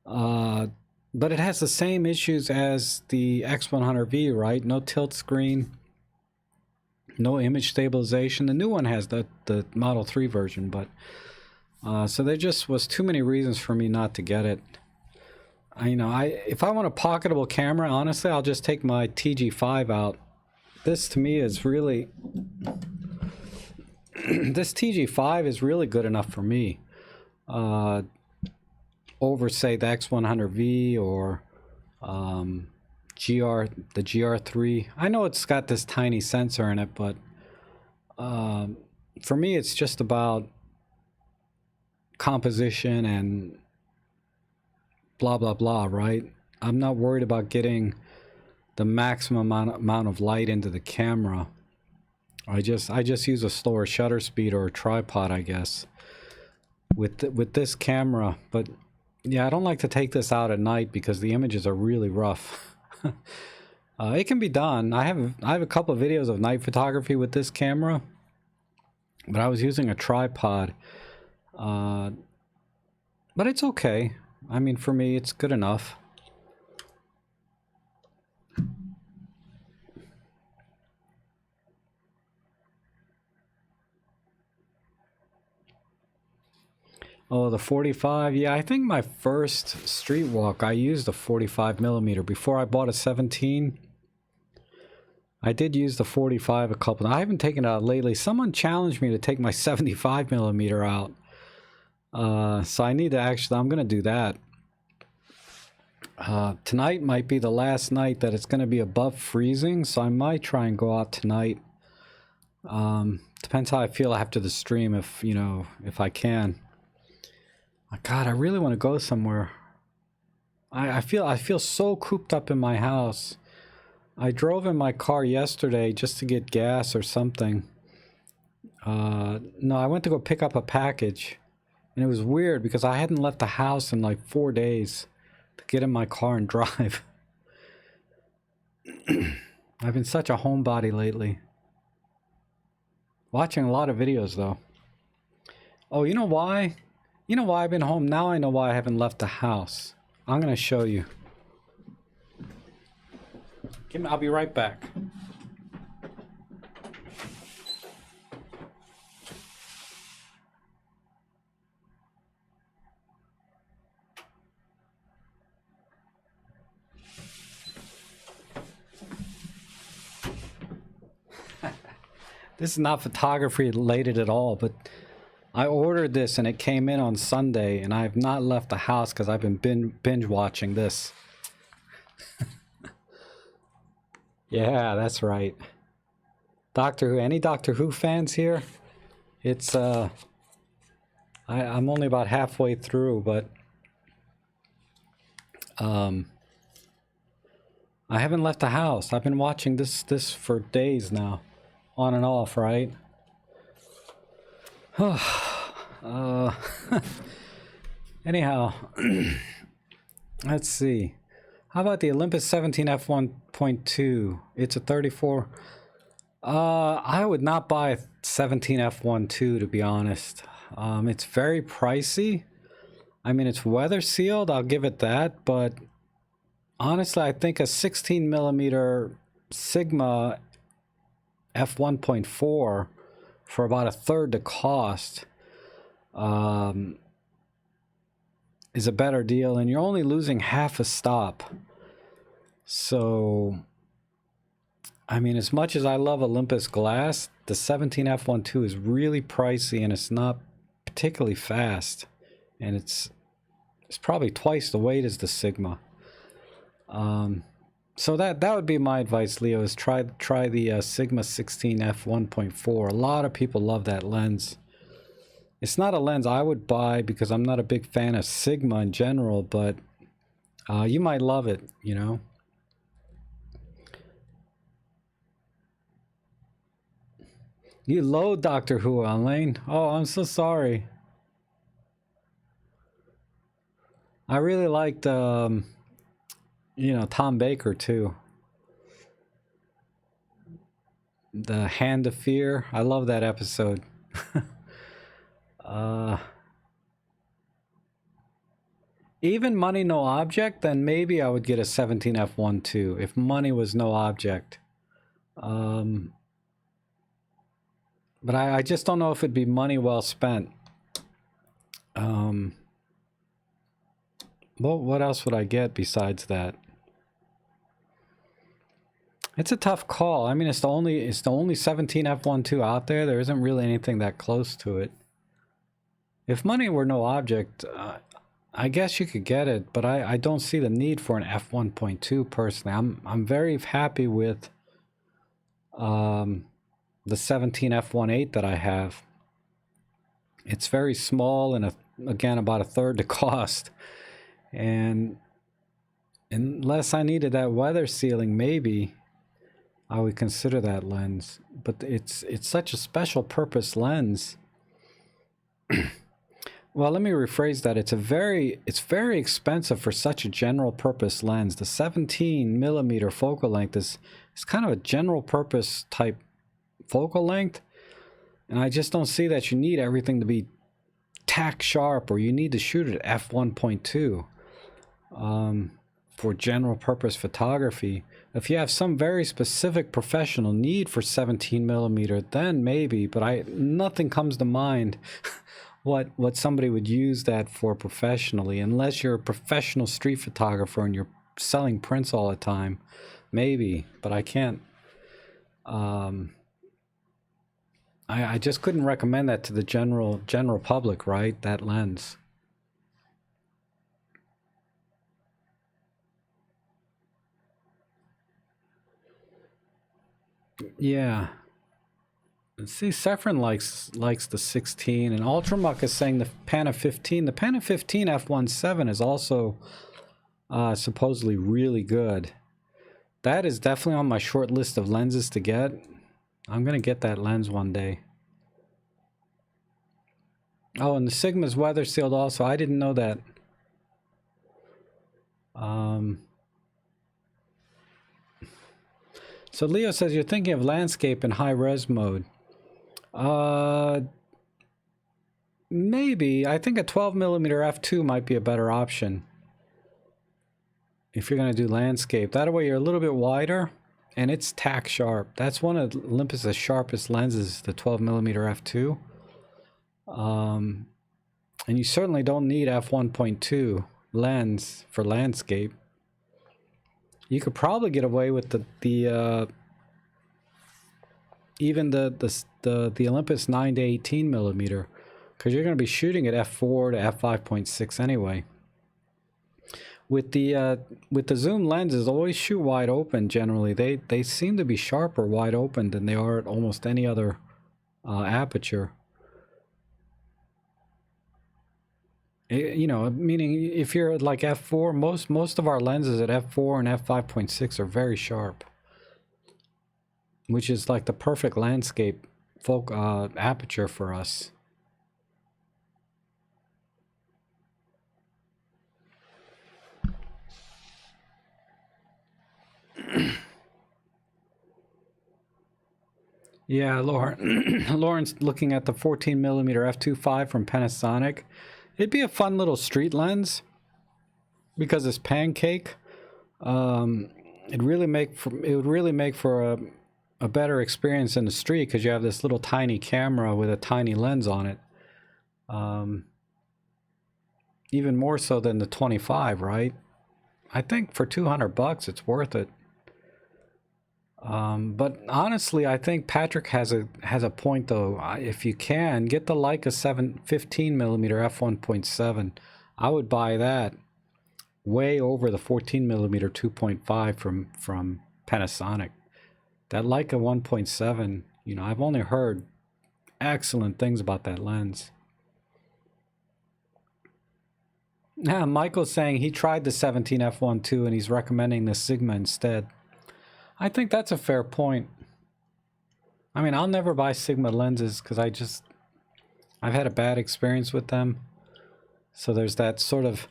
But it has the same issues as the X100V, right? No tilt screen, no image stabilization. The new one has the Model 3 version, but so there just was too many reasons for me not to get it. If I want a pocketable camera, honestly, I'll just take my TG5 out. This to me is really this TG5 is really good enough for me. Over say the X100V or the GR3. I know it's got this tiny sensor in it, but for me it's just about composition and blah blah blah, right? I'm not worried about getting the maximum amount of light into the camera. I just use a slower shutter speed or a tripod, I guess, with this camera. But yeah, I don't like to take this out at night because the images are really rough. It can be done. I have a couple of videos of night photography with this camera, but I was using a tripod. But it's okay. I mean, for me, it's good enough. Oh, the 45. Yeah, I think my first street walk, I used a 45mm. Before I bought a 17, I did use the 45 a couple. I haven't taken it out lately. Someone challenged me to take my 75mm out. So I need to actually, I'm going to do that. Tonight might be the last night that it's going to be above freezing, so I might try and go out tonight. Depends how I feel after the stream, if I can. God, I really want to go somewhere. I feel so cooped up in my house. I drove in my car yesterday just to get gas or something. No, I went to go pick up a package, and it was weird because I hadn't left the house in like 4 days to get in my car and drive. I've been such a homebody lately. Watching a lot of videos though. Oh, you know why? You know why I've been home? Now I know why I haven't left the house. I'm gonna show you. I'll be right back. This is not photography related at all, but I ordered this and it came in on Sunday, and I have not left the house because I've been binge watching this. Yeah, that's right. Doctor Who. Any Doctor Who fans here? It's I'm only about halfway through, but I haven't left the house. I've been watching this for days now, on and off, right? Anyhow, let's see. How about the Olympus 17 f1.2? It's a 34. I would not buy a 17 f1.2 to be honest. It's very pricey. I mean, it's weather sealed, I'll give it that, but honestly, I think a 16 millimeter Sigma f1.4 for about a third the cost is a better deal, and you're only losing half a stop. So, I mean, as much as I love Olympus glass, the 17 f1.2 is really pricey, and it's not particularly fast, and it's probably twice the weight as the Sigma. So that would be my advice, Leo, is try the Sigma 16 f1.4. A lot of people love that lens. It's not a lens I would buy because I'm not a big fan of Sigma in general, but you might love it, you know. You load Doctor Who, Elaine. Oh, I'm so sorry. I really liked, you know, Tom Baker too. The Hand of Fear. I love that episode. Even money no object, then maybe I would get a 17 f1.2 if money was no object. But I just don't know if it'd be money well spent. Well, what else would I get besides that? It's a tough call. I mean, it's the only 17 f1.2 out there. There isn't really anything that close to it. If money were no object, I guess you could get it, but I don't see the need for an f1.2 personally. I'm very happy with the 17 f1.8 that I have. It's very small and again about a third the cost. And unless I needed that weather sealing, maybe I would consider that lens. But it's such a special purpose lens. Well, let me rephrase that. It's very expensive for such a general purpose lens. The 17 millimeter focal length is kind of a general purpose type focal length, and I just don't see that you need everything to be tack sharp, or you need to shoot it at f1.2 for general purpose photography. If you have some very specific professional need for 17 millimeter, then maybe, but nothing comes to mind what somebody would use that for professionally, unless you're a professional street photographer and you're selling prints all the time, maybe, but I can't. I just couldn't recommend that to the general public, right? That lens. Yeah. See, Sefrin likes the 16, and Ultramuck is saying the Pana 15. The Pana 15 f1.7 is also supposedly really good. That is definitely on my short list of lenses to get. I'm gonna get that lens one day. Oh, and the Sigma's weather sealed also. I didn't know that. So Leo says you're thinking of landscape in high res mode. Maybe. I think a 12 millimeter f2 might be a better option if you're going to do landscape. That way you're a little bit wider, and it's tack sharp. That's one of Olympus's sharpest lenses, the 12 millimeter f2. And you certainly don't need f1.2 lens for landscape. You could probably get away with the even the Olympus 9 to 18 millimeter, because you're going to be shooting at f4 to f5.6 anyway. With the zoom lenses, always shoot wide open. Generally, they seem to be sharper wide open than they are at almost any other aperture. You know, meaning if you're at like f4, most of our lenses at f4 and f5.6 are very sharp, which is like the perfect landscape aperture for us. Yeah, Lauren. Lauren's looking at the 14 millimeter f2.5 from Panasonic. It'd be a fun little street lens because it's pancake. It would really make for a better experience in the street because you have this little tiny camera with a tiny lens on it. Even more so than the 25, right? I think for $200 it's worth it. But honestly, I think Patrick has a point though. If you can get the Leica 15 millimeter f1.7, I would buy that way over the 14 millimeter 2.5 from Panasonic. That Leica 1.7, you know, I've only heard excellent things about that lens. Yeah, Michael's saying he tried the 17 f1.2 and he's recommending the Sigma instead. I think that's a fair point. I mean, I'll never buy Sigma lenses because I've had a bad experience with them. So there's that sort of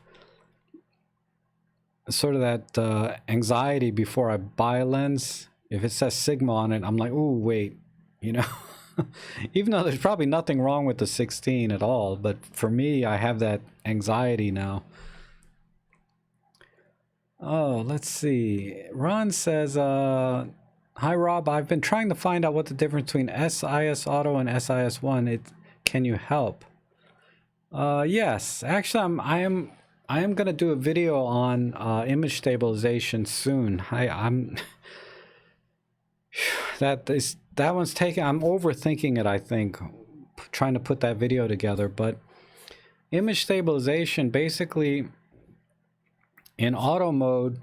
that anxiety before I buy a lens. If it says Sigma on it, I'm like, ooh, wait, you know. Even though there's probably nothing wrong with the 16 at all, but for me, I have that anxiety now. Oh, let's see. Ron says, hi, Rob. I've been trying to find out what the difference between SIS Auto and SIS1. Can you help? Yes. Actually, I am going to do a video on image stabilization soon. I'm that one's taking. I'm overthinking it, I think, trying to put that video together. But image stabilization, basically, in auto mode,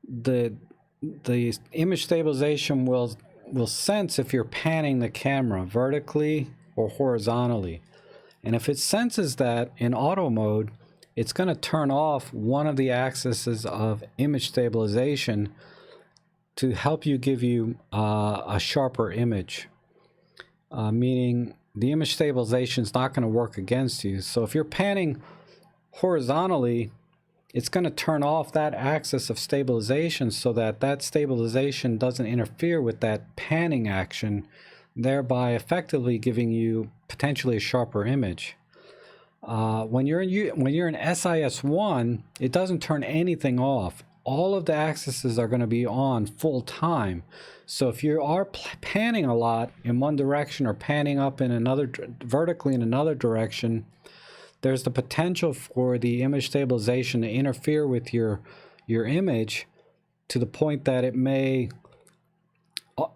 the image stabilization will sense if you're panning the camera vertically or horizontally. And if it senses that in auto mode, it's going to turn off one of the axes of image stabilization to help you give you a sharper image. Meaning the image stabilization is not going to work against you. So if you're panning horizontally, it's going to turn off that axis of stabilization so that stabilization doesn't interfere with that panning action, thereby effectively giving you potentially a sharper image. When you're in SIS1, it doesn't turn anything off. All of the axes are going to be on full time. So if you are panning a lot in one direction or panning up in another, vertically in another direction, there's the potential for the image stabilization to interfere with your image to the point that it may,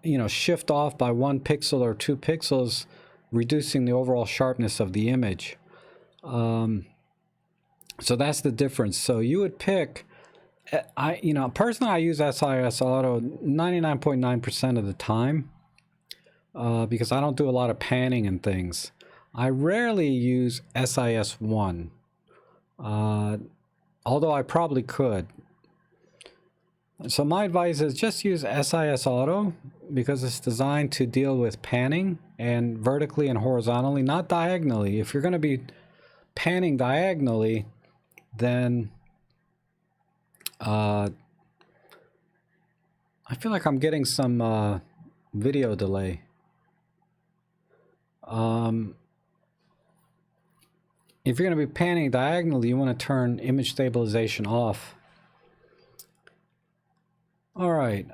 you know, shift off by 1 pixel or 2 pixels, reducing the overall sharpness of the image. So that's the difference. So you would pick, personally, I use SIS Auto 99.9% of the time because I don't do a lot of panning and things. I rarely use SIS1, although I probably could. So my advice is just use SIS Auto because it's designed to deal with panning and vertically and horizontally, not diagonally. If you're going to be panning diagonally, then I feel like I'm getting some video delay. If you're going to be panning diagonally, you want to turn image stabilization off. All right.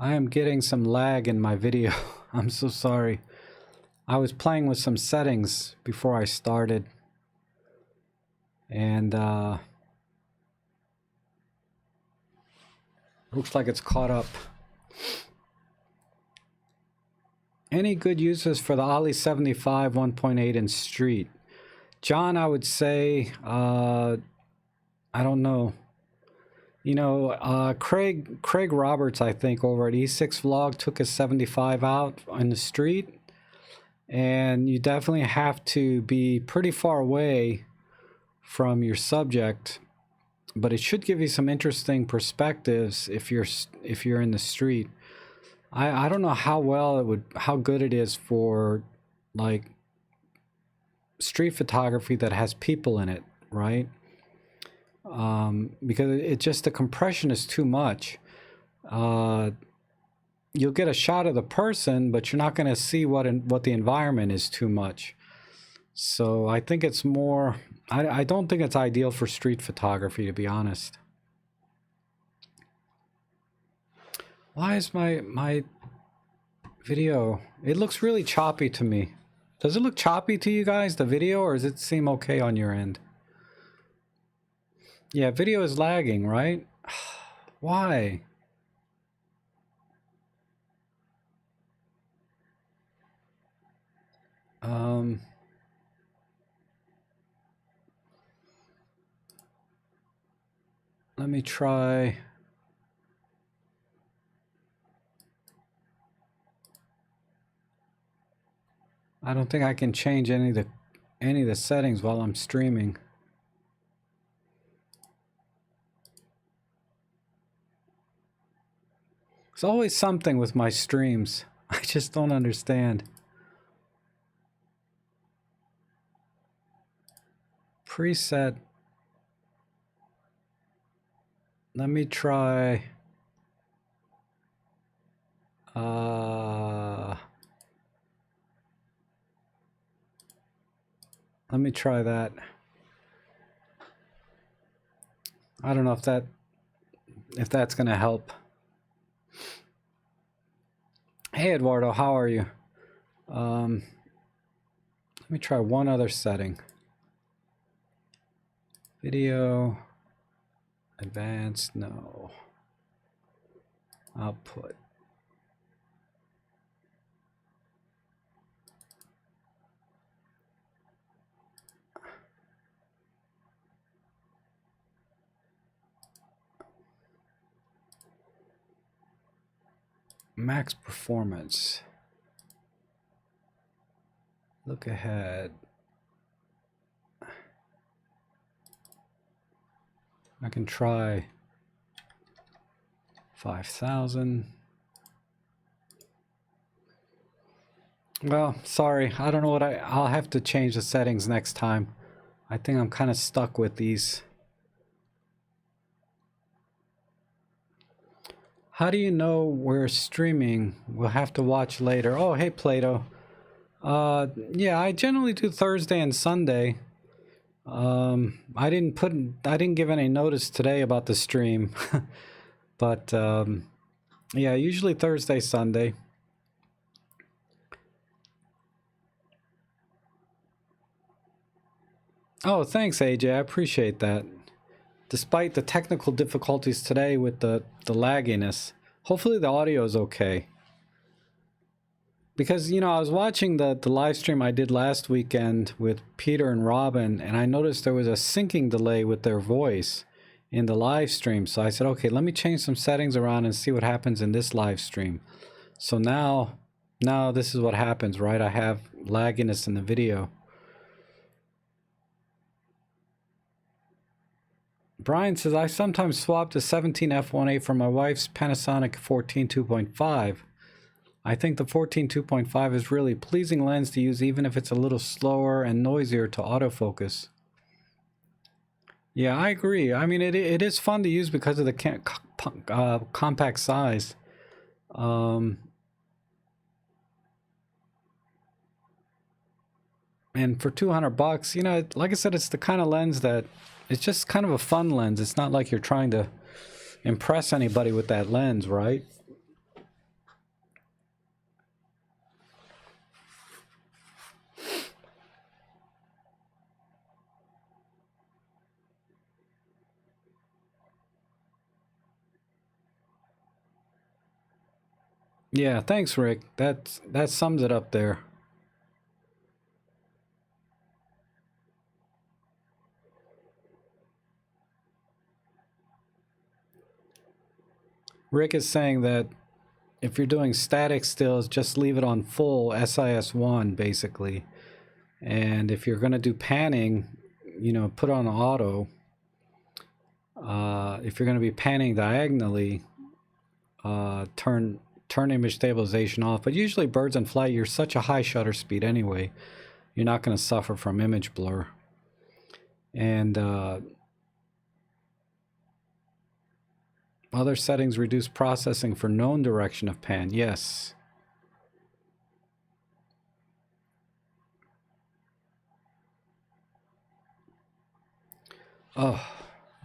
I am getting some lag in my video. I'm so sorry. I was playing with some settings before I started. And looks like it's caught up. Any good uses for the Ollie 75 1.8 in street? John, I would say, I don't know. You know, Craig Roberts, I think, over at E6 Vlog took his 75 out on the street. And you definitely have to be pretty far away from your subject. But it should give you some interesting perspectives if you're in the street. I don't know how good it is for like street photography that has people in it, right? Because it just, the compression is too much. You'll get a shot of the person, but you're not going to see what the environment is too much. So I think it's more, I don't think it's ideal for street photography, to be honest. Why is my video, it looks really choppy to me. Does it look choppy to you guys, the video, or does it seem okay on your end? Yeah, video is lagging, right? Why? Let me try. I don't think I can change any of the settings while I'm streaming. There's always something with my streams. I just don't understand. Preset. Let me try. Let me try that. I don't know if that's gonna help. Hey Eduardo, how are you? Let me try one other setting. Video, advanced, no. Output. Max performance. Look ahead. I can try 5,000. Well, sorry, I don't know what I'll have to change the settings next time. I think I'm kind of stuck with these. How do you know we're streaming? We'll have to watch later. Oh, hey Plato. Yeah, I generally do Thursday and Sunday. I didn't give any notice today about the stream. But yeah, usually Thursday, Sunday. Oh, thanks AJ, I appreciate that. Despite the technical difficulties today with the lagginess, hopefully the audio is okay. Because, you know, I was watching the live stream I did last weekend with Peter and Robin, and I noticed there was a syncing delay with their voice in the live stream. So I said, okay, let me change some settings around and see what happens in this live stream. So now this is what happens, right? I have lagginess in the video. Brian says, I sometimes swap to 17 f1.8 for my wife's Panasonic 14 2.5. I think the 14 2.5 is really pleasing lens to use even if it's a little slower and noisier to autofocus. Yeah, I agree. I mean, it is fun to use because of the compact size. And for 200 bucks, you know, like I said, it's the kind of lens that it's just kind of a fun lens. It's not like you're trying to impress anybody with that lens, right? Yeah, thanks, Rick. That sums it up there. Rick is saying that if you're doing static stills, just leave it on full SIS1 basically. And if you're going to do panning, you know, put on auto. If you're going to be panning diagonally, turn image stabilization off. But usually birds in flight, you're such a high shutter speed anyway, you're not going to suffer from image blur. And other settings reduce processing for known direction of pan. Yes. Oh,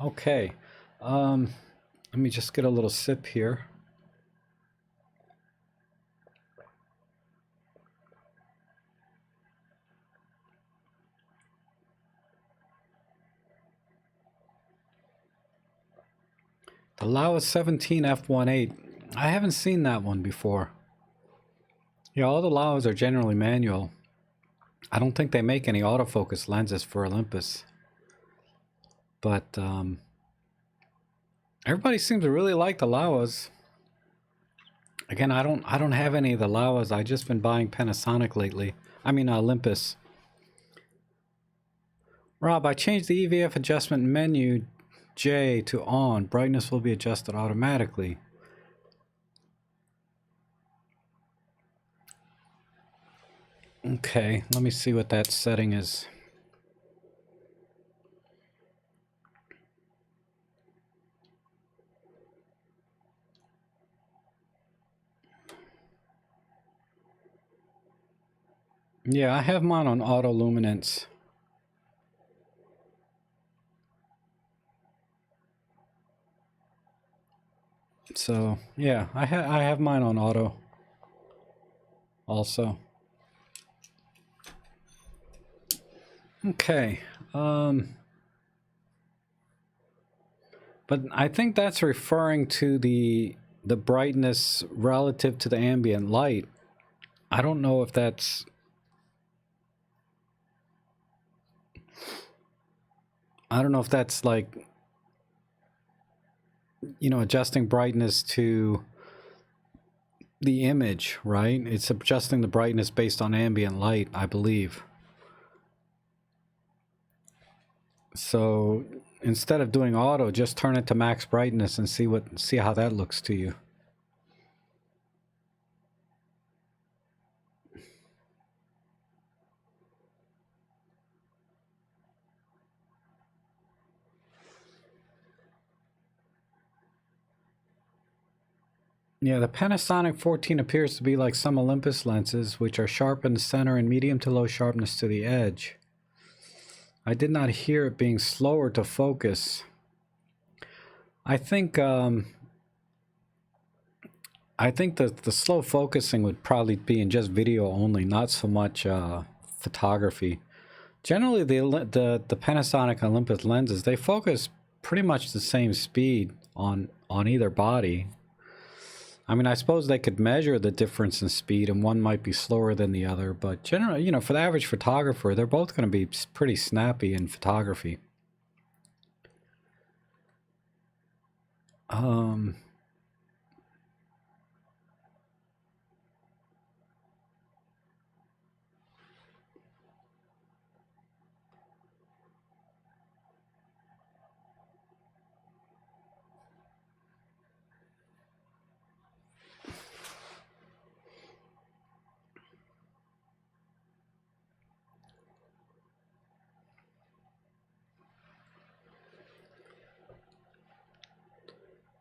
okay. Let me just get a little sip here. The Laowa 17 f1.8. I haven't seen that one before. Yeah, all the Laowas are generally manual. I don't think they make any autofocus lenses for Olympus. But everybody seems to really like the Laowas. Again, I don't have any of the Laowas. I've just been buying Panasonic lately. I mean Olympus. Rob, I changed the EVF adjustment menu J to on. Brightness will be adjusted automatically. Okay, let me see what that setting is. Yeah, I have mine on auto luminance. So yeah, I have mine on auto also. Okay. But I think that's referring to the brightness relative to the ambient light. I don't know if that's... I don't know if that's like, you know, adjusting brightness to the image, right? It's adjusting the brightness based on ambient light, I believe. So instead of doing auto, just turn it to max brightness and see how that looks to you. Yeah, the Panasonic 14 appears to be like some Olympus lenses, which are sharp in the center and medium to low sharpness to the edge. I did not hear it being slower to focus. I think that the slow focusing would probably be in just video only, not so much photography. Generally, the Panasonic Olympus lenses, they focus pretty much the same speed on either body. I mean, I suppose they could measure the difference in speed, and one might be slower than the other, but generally, you know, for the average photographer, they're both going to be pretty snappy in photography.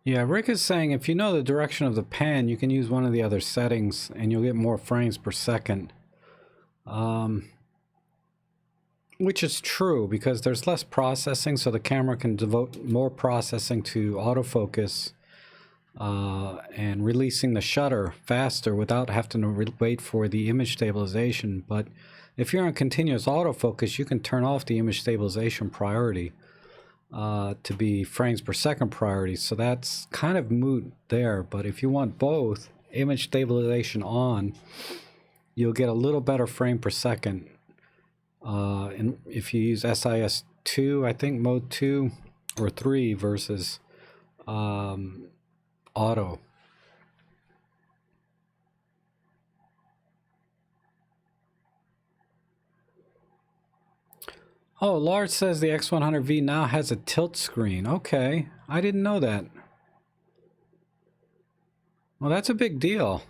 Yeah, Rick is saying if you know the direction of the pan, you can use one of the other settings and you'll get more frames per second. Which is true because there's less processing, so the camera can devote more processing to autofocus and releasing the shutter faster without having to wait for the image stabilization. But if you're on continuous autofocus, you can turn off the image stabilization priority to be frames per second priority, so that's kind of moot there. But if you want both, image stabilization on, you'll get a little better frame per second. And if you use SIS 2, I think mode 2 or 3 versus auto. Oh, Lars says the X100V now has a tilt screen. Okay, I didn't know that. Well, that's a big deal.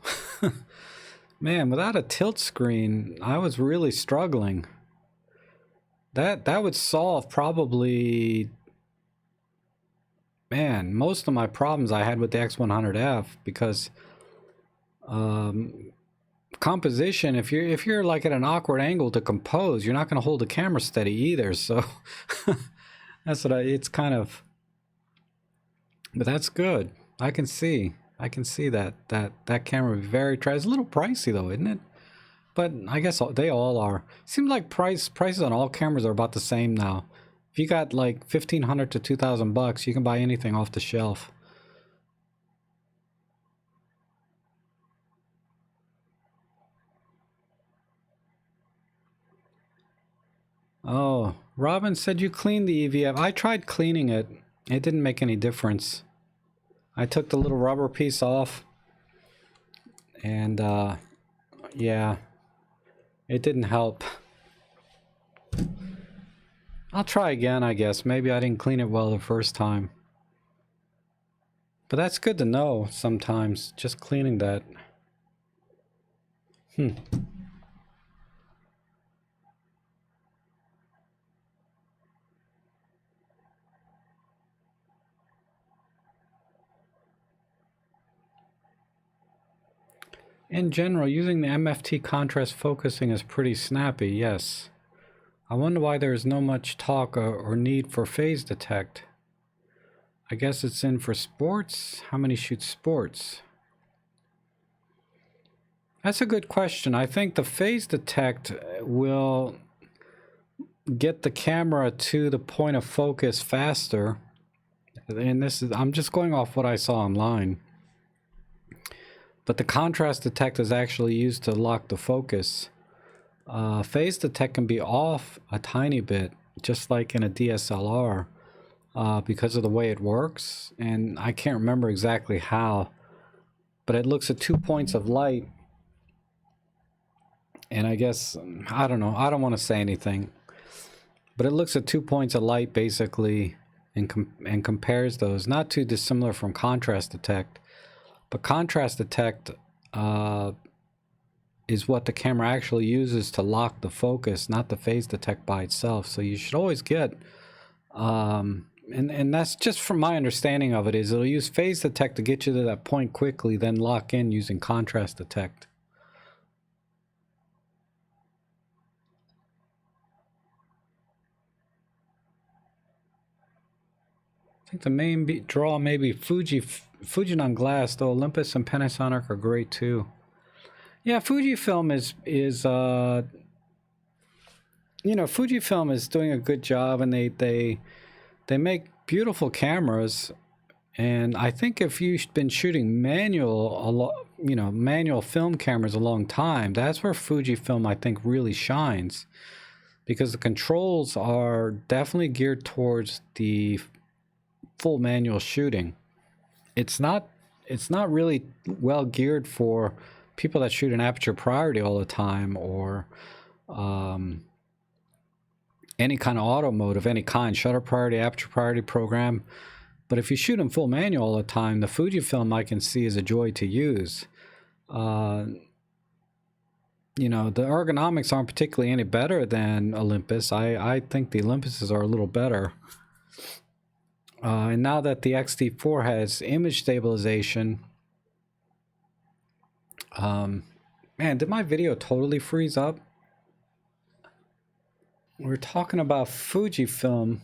Man, without a tilt screen, I was really struggling. That would solve probably, man, most of my problems I had with the X100F, because composition, if you're like at an awkward angle to compose, you're not going to hold the camera steady either. So that's what it's kind of, but that's good. I can see that camera would be very it's a little pricey though, isn't it? But I guess they all are. Seems like prices on all cameras are about the same now. If you got like $1,500 to $2,000, you can buy anything off the shelf. Oh, Robin said you cleaned the EVF. I tried cleaning it. It didn't make any difference. I took the little rubber piece off, and yeah, it didn't help. I'll try again, I guess. Maybe I didn't clean it well the first time. But that's good to know sometimes, just cleaning that. In general, using the MFT contrast focusing is pretty snappy, yes. I wonder why there is no much talk or need for phase detect. I guess it's in for sports. How many shoot sports? That's a good question. I think the phase detect will get the camera to the point of focus faster. And this is, I'm just going off what I saw online. But the contrast detect is actually used to lock the focus. Phase detect can be off a tiny bit, just like in a DSLR, because of the way it works. And I can't remember exactly how, but it looks at 2 points of light. And I guess, I don't know, I don't want to say anything, but it looks at 2 points of light basically, and compares those, not too dissimilar from contrast detect. But contrast detect is what the camera actually uses to lock the focus, not the phase detect by itself. So you should always get, and that's just from my understanding of it, is it'll use phase detect to get you to that point quickly, then lock in using contrast detect. I think the main draw may be Fuji on glass, though Olympus and Panasonic are great too. Yeah, Fujifilm is you know, Fujifilm is doing a good job, and they make beautiful cameras. And I think if you've been shooting manual film cameras a long time, that's where Fujifilm, I think, really shines, because the controls are definitely geared towards the full manual shooting. It's not really well geared for people that shoot in aperture priority all the time, or any kind of auto mode of any kind, shutter priority, aperture priority program. But if you shoot in full manual all the time, the Fujifilm I can see is a joy to use. You know, the ergonomics aren't particularly any better than Olympus. I think the Olympuses are a little better. And now that the X-T4 has image stabilization, man, did my video totally freeze up? We're talking about Fujifilm.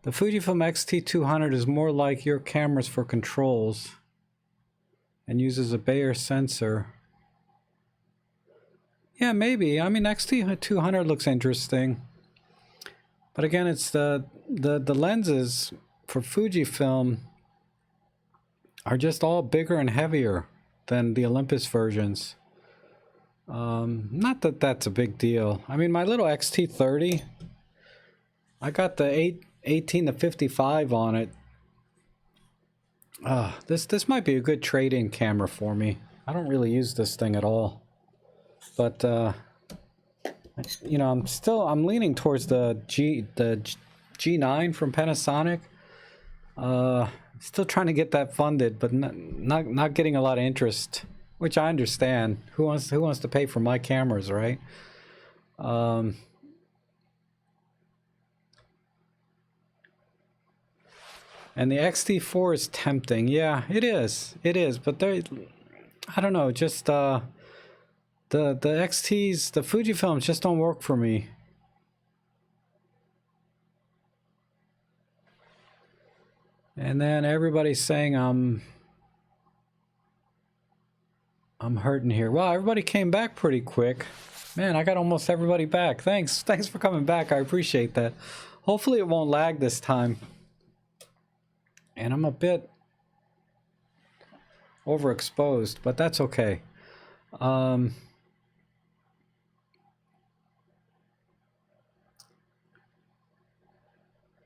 The Fujifilm X-T200 is more like your cameras for controls and uses a Bayer sensor. Yeah, maybe. I mean, X-T200 looks interesting. But again, it's the lenses for Fujifilm are just all bigger and heavier than the Olympus versions. Not that that's a big deal. I mean, my little XT30, I got the 18 to 55 on it. This might be a good trade-in camera for me. I don't really use this thing at all, but you know, I'm leaning towards the G9 from Panasonic. Still trying to get that funded, but not getting a lot of interest, which I understand. Who wants to pay for my cameras, right? And the XT4 is tempting. Yeah, it is. It is, but I don't know, just the XTs, the Fujifilms just don't work for me. And then everybody's saying I'm hurting here. Wow, everybody came back pretty quick. Man, I got almost everybody back. Thanks for coming back. I appreciate that. Hopefully it won't lag this time. And I'm a bit overexposed, but that's okay.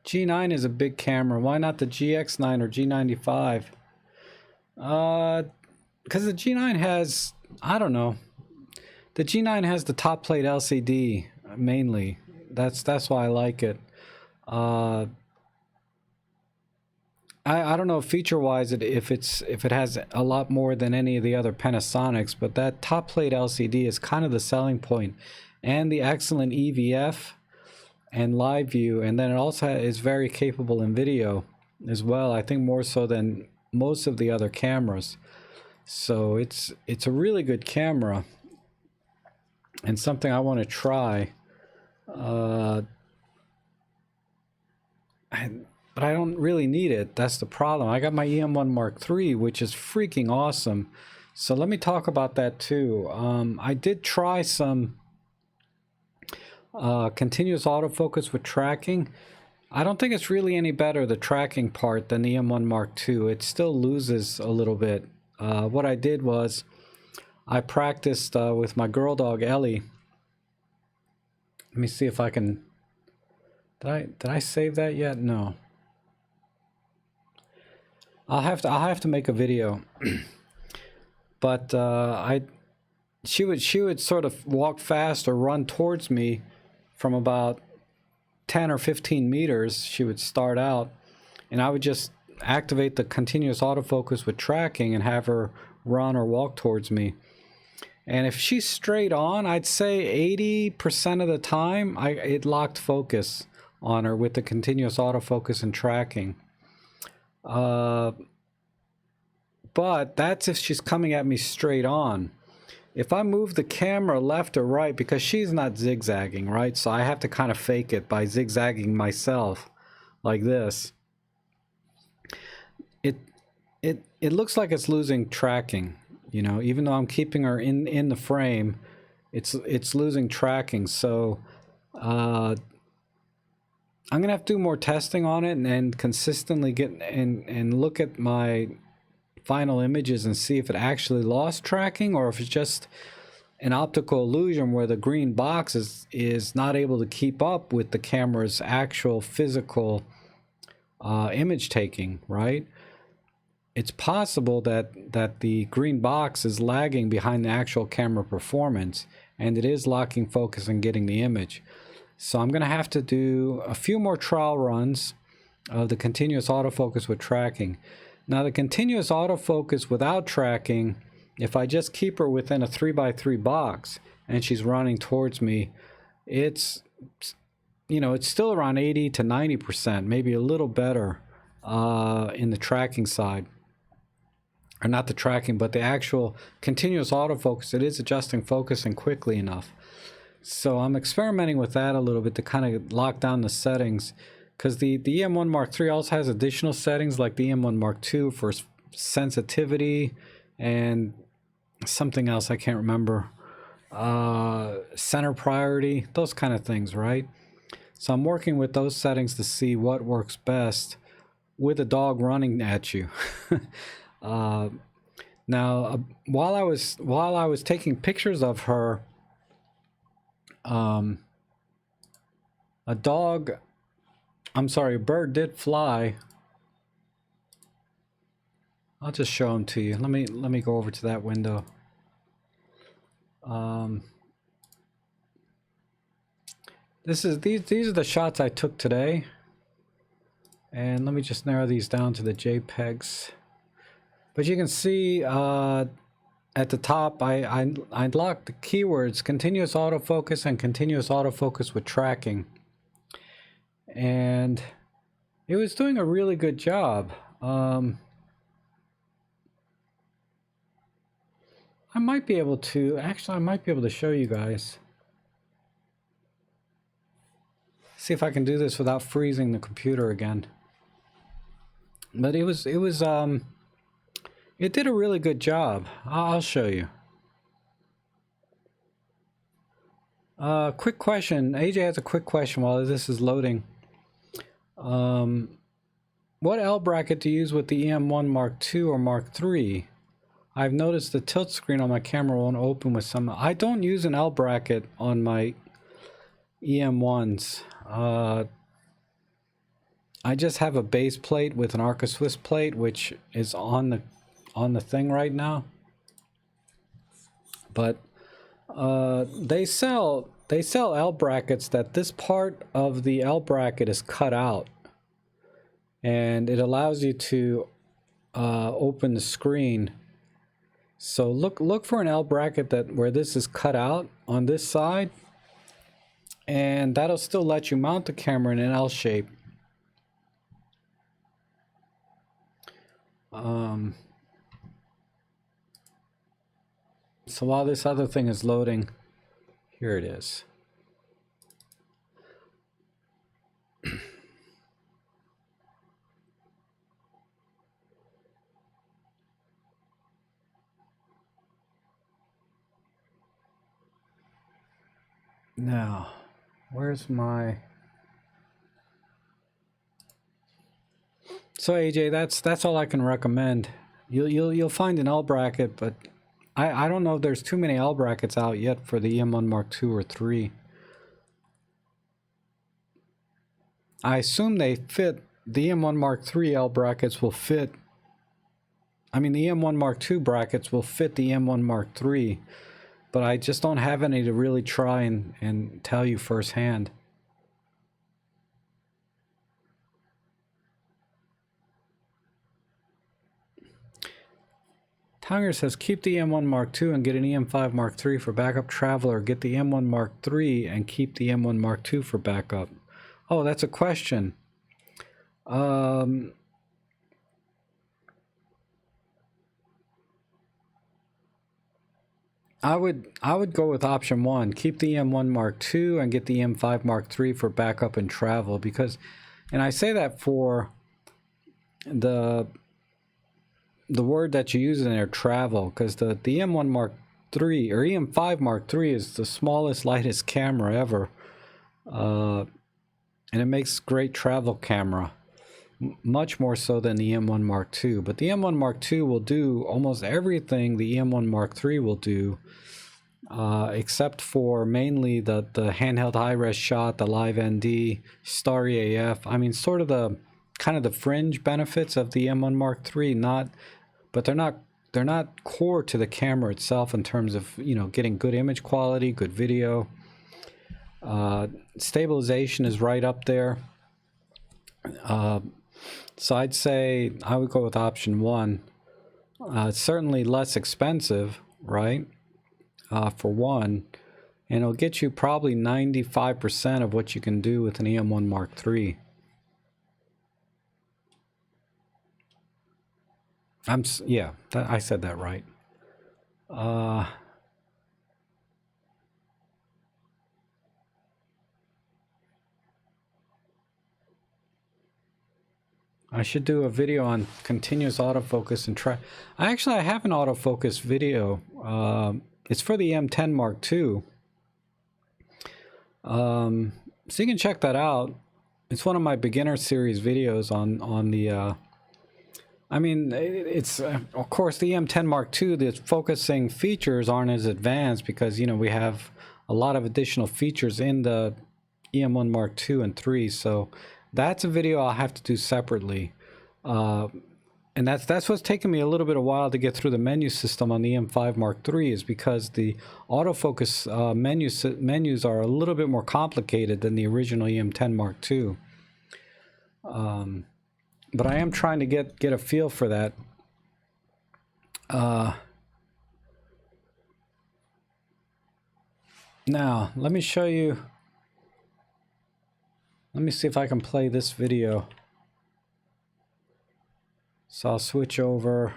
G9 is a big camera. Why not the GX9 or G95? Because the G9 has, I don't know. The G9 has the top plate LCD mainly. That's why I like it. I don't know feature-wise if it has a lot more than any of the other Panasonics, but that top plate LCD is kind of the selling point, and the excellent EVF and live view, and then it also is very capable in video as well. I think more so than most of the other cameras. So it's a really good camera and something I want to try. But I don't really need it. That's the problem. I got my EM1 Mark III, which is freaking awesome. So let me talk about that too. I did try some continuous autofocus with tracking. I don't think it's really any better, the tracking part, than the EM1 Mark II. It still loses a little bit. What I did was I practiced with my girl dog Ellie. Let me see if I can. Did I save that yet? No. I'll have to make a video. But she would sort of walk fast or run towards me from about 10 or 15 meters. She would start out, and I would just activate the continuous autofocus with tracking and have her run or walk towards me. And if she's straight on, I'd say 80% of the time it locked focus on her with the continuous autofocus and tracking. But that's if she's coming at me straight on. If I move the camera left or right, because she's not zigzagging, right? So I have to kind of fake it by zigzagging myself like this. It looks like it's losing tracking, you know, even though I'm keeping her in the frame, it's losing tracking. So I'm gonna have to do more testing on it and consistently get and look at my final images and see if it actually lost tracking or if it's just an optical illusion where the green box is not able to keep up with the camera's actual physical image taking, right? It's possible that the green box is lagging behind the actual camera performance, and it is locking focus and getting the image. So I'm going to have to do a few more trial runs of the continuous autofocus with tracking. Now the continuous autofocus without tracking, if I just keep her within a 3x3 box and she's running towards me, it's, you know, it's still around 80 to 90%, maybe a little better in the tracking side. Or not the tracking, but the actual continuous autofocus. It is adjusting focusing quickly enough. So I'm experimenting with that a little bit to kind of lock down the settings, because the EM1 Mark III also has additional settings like the EM1 Mark II for sensitivity and something else I can't remember, center priority, those kind of things, right? So I'm working with those settings to see what works best with a dog running at you. Now, while I was taking pictures of her, a bird did fly. I'll just show them to you. Let me go over to that window. These are the shots I took today, and let me just narrow these down to the JPEGs. But you can see at the top, I locked the keywords continuous autofocus and continuous autofocus with tracking, and it was doing a really good job. I might be able to show you guys. See if I can do this without freezing the computer again. But it did a really good job. I'll show you. Quick question. AJ has a quick question while this is loading. What L bracket do you use with the E-M1 Mark II or Mark III? I've noticed the tilt screen on my camera won't open with some. I don't use an L bracket on my EM1s. I just have a base plate with an Arca Swiss plate, which is on the thing right now. But they sell L brackets that this part of the L bracket is cut out, and it allows you to open the screen. So look for an L bracket where this is cut out on this side, and that'll still let you mount the camera in an L shape. So while this other thing is loading, here it is. Now, where's my... So AJ, that's all I can recommend. You'll find an L bracket, but I don't know if there's too many L brackets out yet for the E-M1 Mark II or III. I assume they fit. The E-M1 Mark III L brackets will fit. I mean, the E-M1 Mark II brackets will fit the E-M1 Mark III, but I just don't have any to really try and tell you firsthand. Tiger says, keep the E-M1 Mark II and get an E-M5 Mark III for backup travel, or get the E-M1 Mark III and keep the E-M1 Mark II for backup. Oh, that's a question. I would go with option one. Keep the E-M1 Mark II and get the E-M5 Mark III for backup and travel, because, and I say that for the word that you use in there, travel, because the E-M1 Mark III or E-M5 Mark III is the smallest, lightest camera ever, and it makes great travel camera, much more so than the E-M1 Mark II. But the E-M1 Mark II will do almost everything the E-M1 Mark III will do, except for mainly the handheld high-res shot, the live ND, starry AF. I mean, sort of the kind of the fringe benefits of the E-M1 Mark III, but they're not core to the camera itself in terms of, you know, getting good image quality, good video. Stabilization is right up there. So I'd say I would go with option one. It's certainly less expensive, right? For one, and it'll get you probably 95% of what you can do with an E-M1 Mark III. Yeah, I said that right. I should do a video on continuous autofocus and try. I have an autofocus video. It's for the M10 Mark II. So you can check that out. It's one of my beginner series videos on the I mean, it's of course the EM10 Mark II, the focusing features aren't as advanced because, you know, we have a lot of additional features in the EM1 Mark II and 3. So that's a video I'll have to do separately. And that's what's taken me a little bit of while to get through the menu system on the EM5 Mark III, is because the autofocus menus are a little bit more complicated than the original EM10 Mark II. But I am trying to get a feel for that. Now, let me show you. Let me see if I can play this video. So I'll switch over.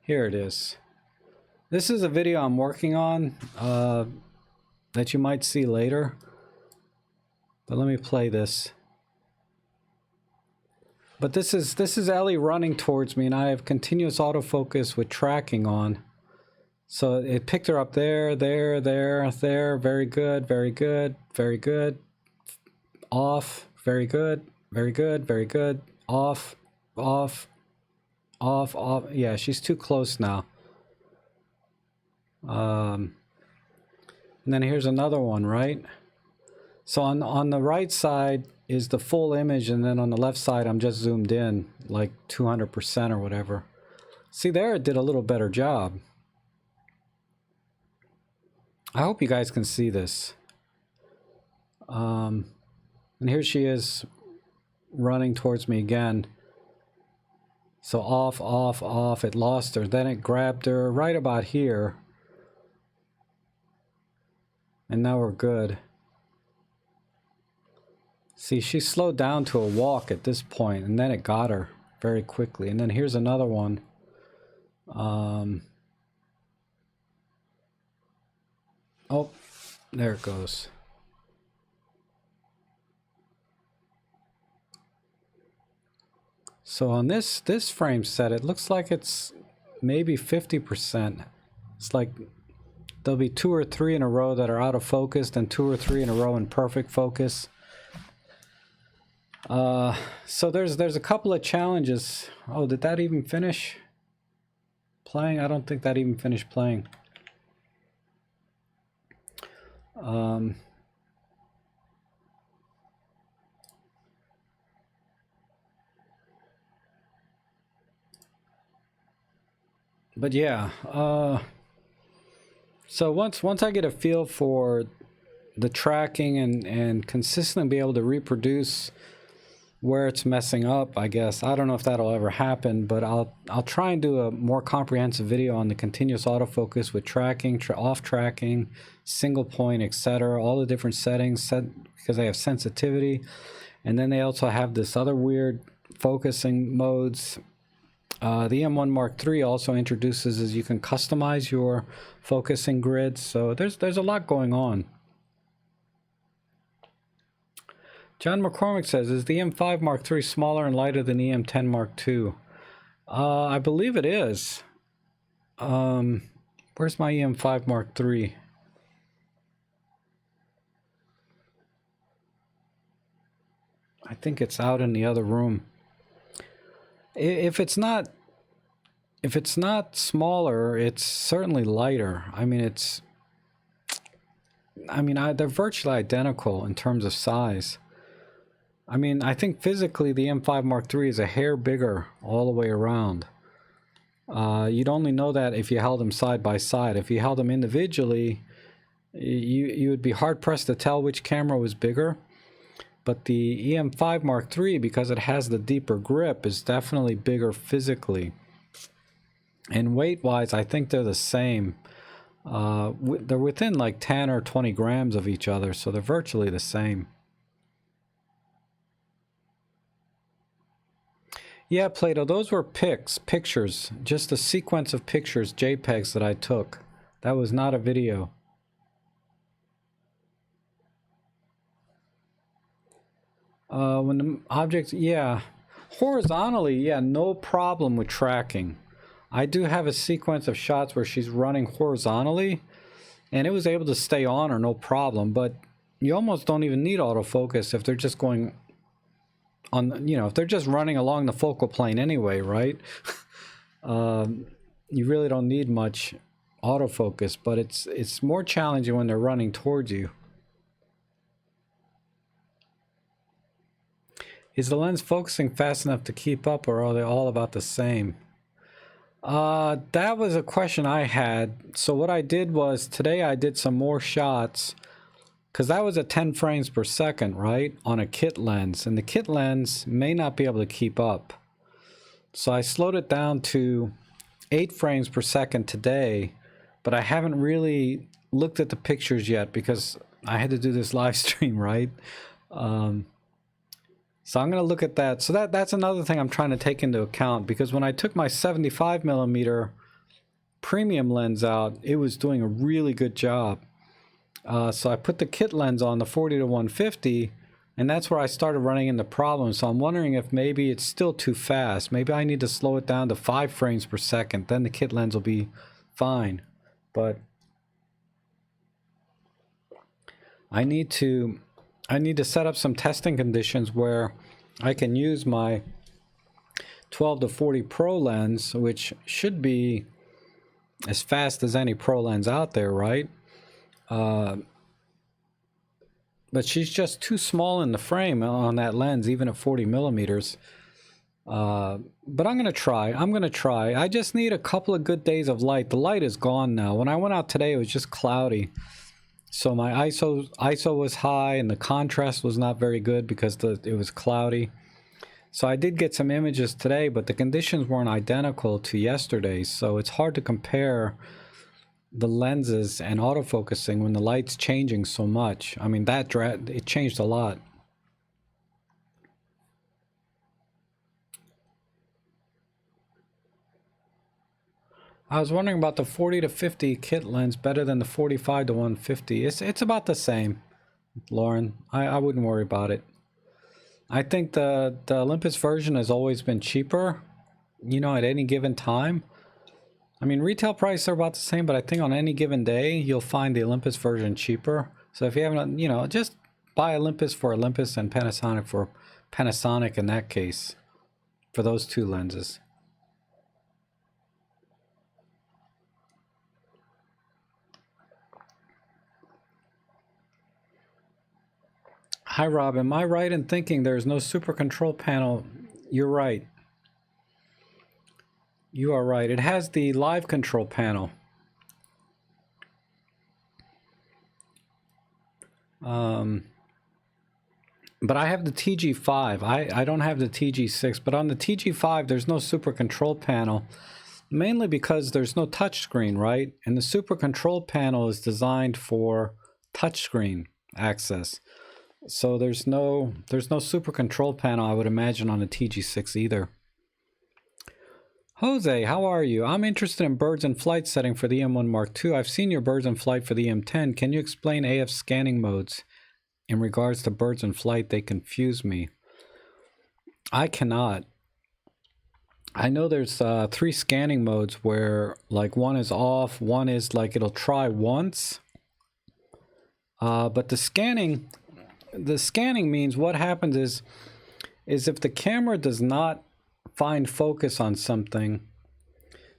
Here it is. This is a video I'm working on that you might see later. But let me play this. But this is Ellie running towards me, and I have continuous autofocus with tracking on. So it picked her up there, there, there, there. Very good, very good, very good. Off, very good, very good, very good. Off, off, off, off. Yeah, she's too close now. And then here's another one, right? So on the right side is the full image, and then on the left side I'm just zoomed in like 200% or whatever. See, there it did a little better job. I hope you guys can see this. And here she is running towards me again. So off, off, off. It lost her. Then it grabbed her right about here. And now we're good. See, she slowed down to a walk at this point, and then it got her very quickly. And then here's another one. Oh, there it goes. So on this frame set, it looks like it's maybe 50%. It's like there'll be 2 or 3 in a row that are out of focus, and 2 or 3 in a row in perfect focus. So there's a couple of challenges. Oh, did that even finish playing? I don't think that even finished playing. But yeah, so once I get a feel for the tracking and consistently be able to reproduce where it's messing up, I guess. I don't know if that'll ever happen, but I'll try and do a more comprehensive video on the continuous autofocus with tracking, off tracking, single point, etc. All the different settings set because they have sensitivity, and then they also have this other weird focusing modes. The EM1 Mark III also introduces is you can customize your focusing grids. So there's a lot going on. John McCormick says, is the EM5 Mark III smaller and lighter than the EM10 Mark II? I believe it is. Where's my EM5 Mark III? I think it's out in the other room. If it's not smaller, it's certainly lighter. I mean, they're virtually identical in terms of size. I mean, I think physically the M5 Mark III is a hair bigger all the way around. You'd only know that if you held them side by side. If you held them individually, you would be hard-pressed to tell which camera was bigger. But the EM5 Mark III, because it has the deeper grip, is definitely bigger physically. And weight-wise, I think they're the same. They're within like 10 or 20 grams of each other, so they're virtually the same. Yeah, Plato, those were pictures, just a sequence of pictures, JPEGs that I took. That was not a video. When the object, yeah, horizontally, yeah, no problem with tracking. I do have a sequence of shots where she's running horizontally, and it was able to stay on her, no problem, but you almost don't even need autofocus if they're just going on, you know, if they're just running along the focal plane anyway, right? You really don't need much autofocus, but it's more challenging when they're running towards you. Is the lens focusing fast enough to keep up, or are they all about the same? That was a question I had. So what I did was, today I did some more shots, because that was at 10 frames per second, right, on a kit lens, and the kit lens may not be able to keep up. So I slowed it down to 8 frames per second today, but I haven't really looked at the pictures yet because I had to do this live stream, right? So I'm going to look at that. So that's another thing I'm trying to take into account, because when I took my 75mm premium lens out, it was doing a really good job. So I put the kit lens on, the 40-150, and that's where I started running into problems. So I'm wondering if maybe it's still too fast. Maybe I need to slow it down to 5 frames per second. Then the kit lens will be fine. But I need to set up some testing conditions where I can use my 12-40 Pro lens, which should be as fast as any Pro lens out there, right? But she's just too small in the frame on that lens, even at 40mm. But I'm gonna try. I just need a couple of good days of light. The light is gone now. When I went out today, it was just cloudy. So my ISO was high, and the contrast was not very good because it was cloudy. So I did get some images today, but the conditions weren't identical to yesterday. So it's hard to compare the lenses and autofocusing when the light's changing so much. I mean, it changed a lot. I was wondering about the 40-50 kit lens, better than the 45-150. It's about the same, Lauren. I wouldn't worry about it. I think the Olympus version has always been cheaper, you know, at any given time. I mean, retail prices are about the same, but I think on any given day, you'll find the Olympus version cheaper. So if you haven't, you know, just buy Olympus for Olympus and Panasonic for Panasonic in that case, for those two lenses. Hi, Rob. Am I right in thinking there's no super control panel? You're right. You are right. It has the live control panel. But I have the TG5. I don't have the TG6, but on the TG5, there's no super control panel, mainly because there's no touchscreen, right? And the super control panel is designed for touchscreen access. So there's no super control panel, I would imagine, on the TG6 either. Jose, how are you? I'm interested in birds in flight setting for the E-M1 Mark II. I've seen your birds in flight for the E-M10. Can you explain AF scanning modes? In regards to birds in flight, they confuse me. I cannot. I know there's 3 scanning modes where, like, one is off, one is like it'll try once. But the scanning means what happens is if the camera does not find focus on something,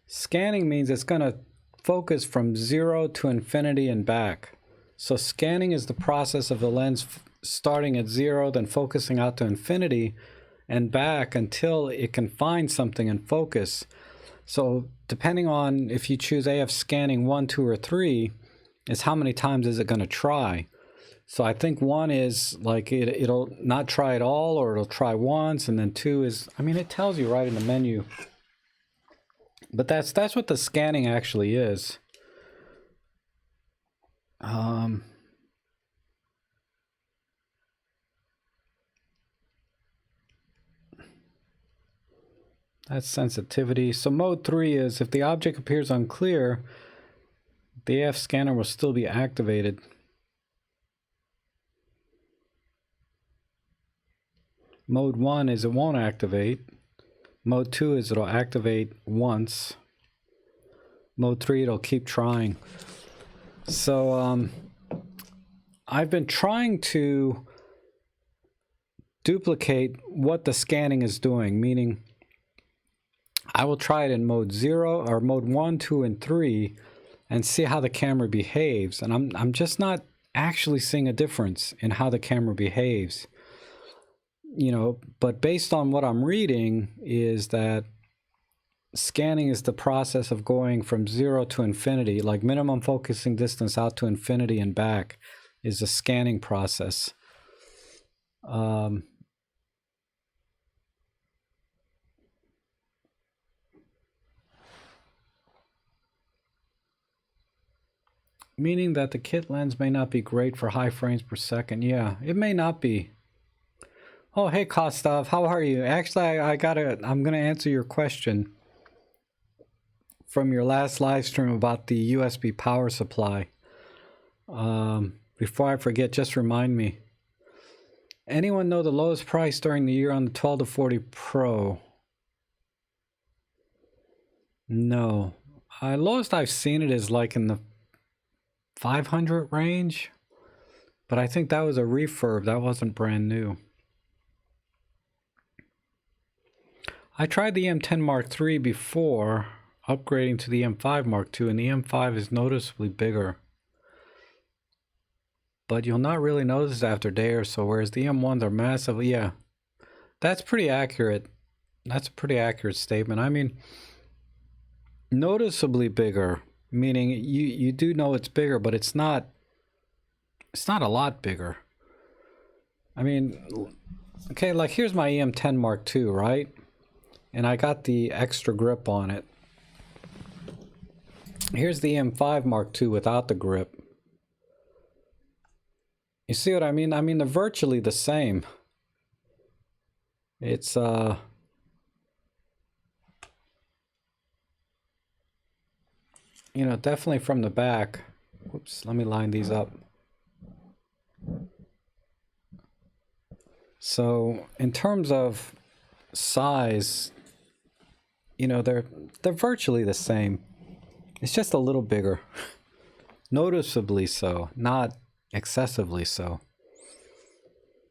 scanning means it's going to focus from 0 to infinity and back. So scanning is the process of the lens starting at 0, then focusing out to infinity and back until it can find something and focus. So depending on if you choose AF scanning 1, 2, or 3, is how many times is it going to try. So I think 1 is like it'll not try at all, or it'll try once, and then 2 is, I mean, it tells you right in the menu. But that's what the scanning actually is. That's sensitivity. So mode 3 is if the object appears unclear, the AF scanner will still be activated. Mode 1 is it won't activate. Mode 2 is it'll activate once. Mode 3, it'll keep trying. So I've been trying to duplicate what the scanning is doing, meaning I will try it in mode 0 or mode 1, 2, and 3 and see how the camera behaves. And I'm just not actually seeing a difference in how the camera behaves. You know, but based on what I'm reading is that scanning is the process of going from 0 to infinity, like minimum focusing distance out to infinity and back is a scanning process. Meaning that the kit lens may not be great for high frames per second. Yeah, it may not be. Oh, hey, Kostov, how are you? Actually, I'm gonna answer your question from your last live stream about the USB power supply. Before I forget, just remind me. Anyone know the lowest price during the year on the 12 to 40 Pro? No. Lowest I've seen it is like in the 500 range, but I think that was a refurb. That wasn't brand new. I tried the M10 Mark III before upgrading to the M5 Mark II, and the M5 is noticeably bigger. But you'll not really notice it after a day or so, whereas the M1s are massively, yeah. That's pretty accurate. That's a pretty accurate statement. I mean, noticeably bigger, meaning you do know it's bigger, but it's not a lot bigger. I mean, okay, like here's my EM10 Mark II, right? And I got the extra grip on it. Here's the M5 Mark II without the grip. You see what I mean? I mean, they're virtually the same. It's, you know, definitely from the back. Whoops, let me line these up. So, in terms of size, you know, they're virtually the same. It's just a little bigger. Noticeably so, not excessively so.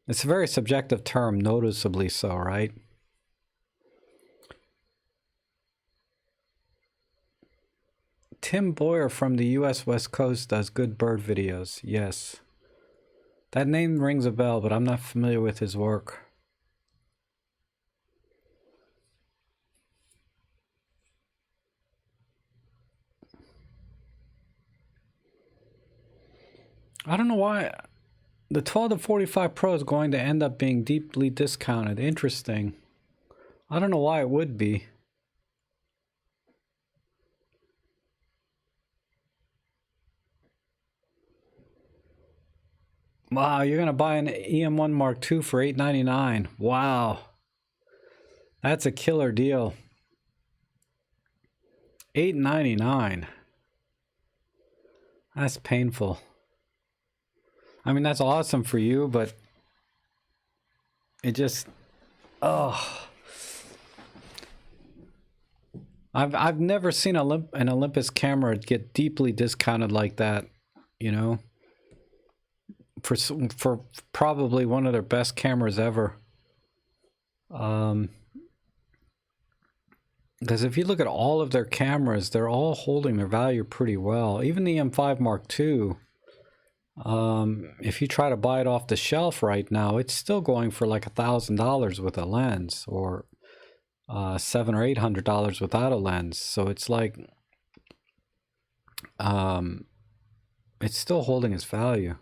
It's a very subjective term, noticeably so, right? Tim Boyer from the US West Coast does good bird videos. Yes. That name rings a bell, but I'm not familiar with his work. I don't know why the 12 to 45 Pro is going to end up being deeply discounted. Interesting. I don't know why it would be. Wow, you're going to buy an EM1 Mark II for $899. Wow. That's a killer deal. $899. That's painful. I mean, that's awesome for you, but it just, oh. I've never seen an Olympus camera get deeply discounted like that, you know, for probably one of their best cameras ever. Because if you look at all of their cameras, they're all holding their value pretty well. Even the M5 Mark II, if you try to buy it off the shelf right now, it's still going for like $1,000 with a lens, or $700 or $800 without a lens. So it's like, it's still holding its value.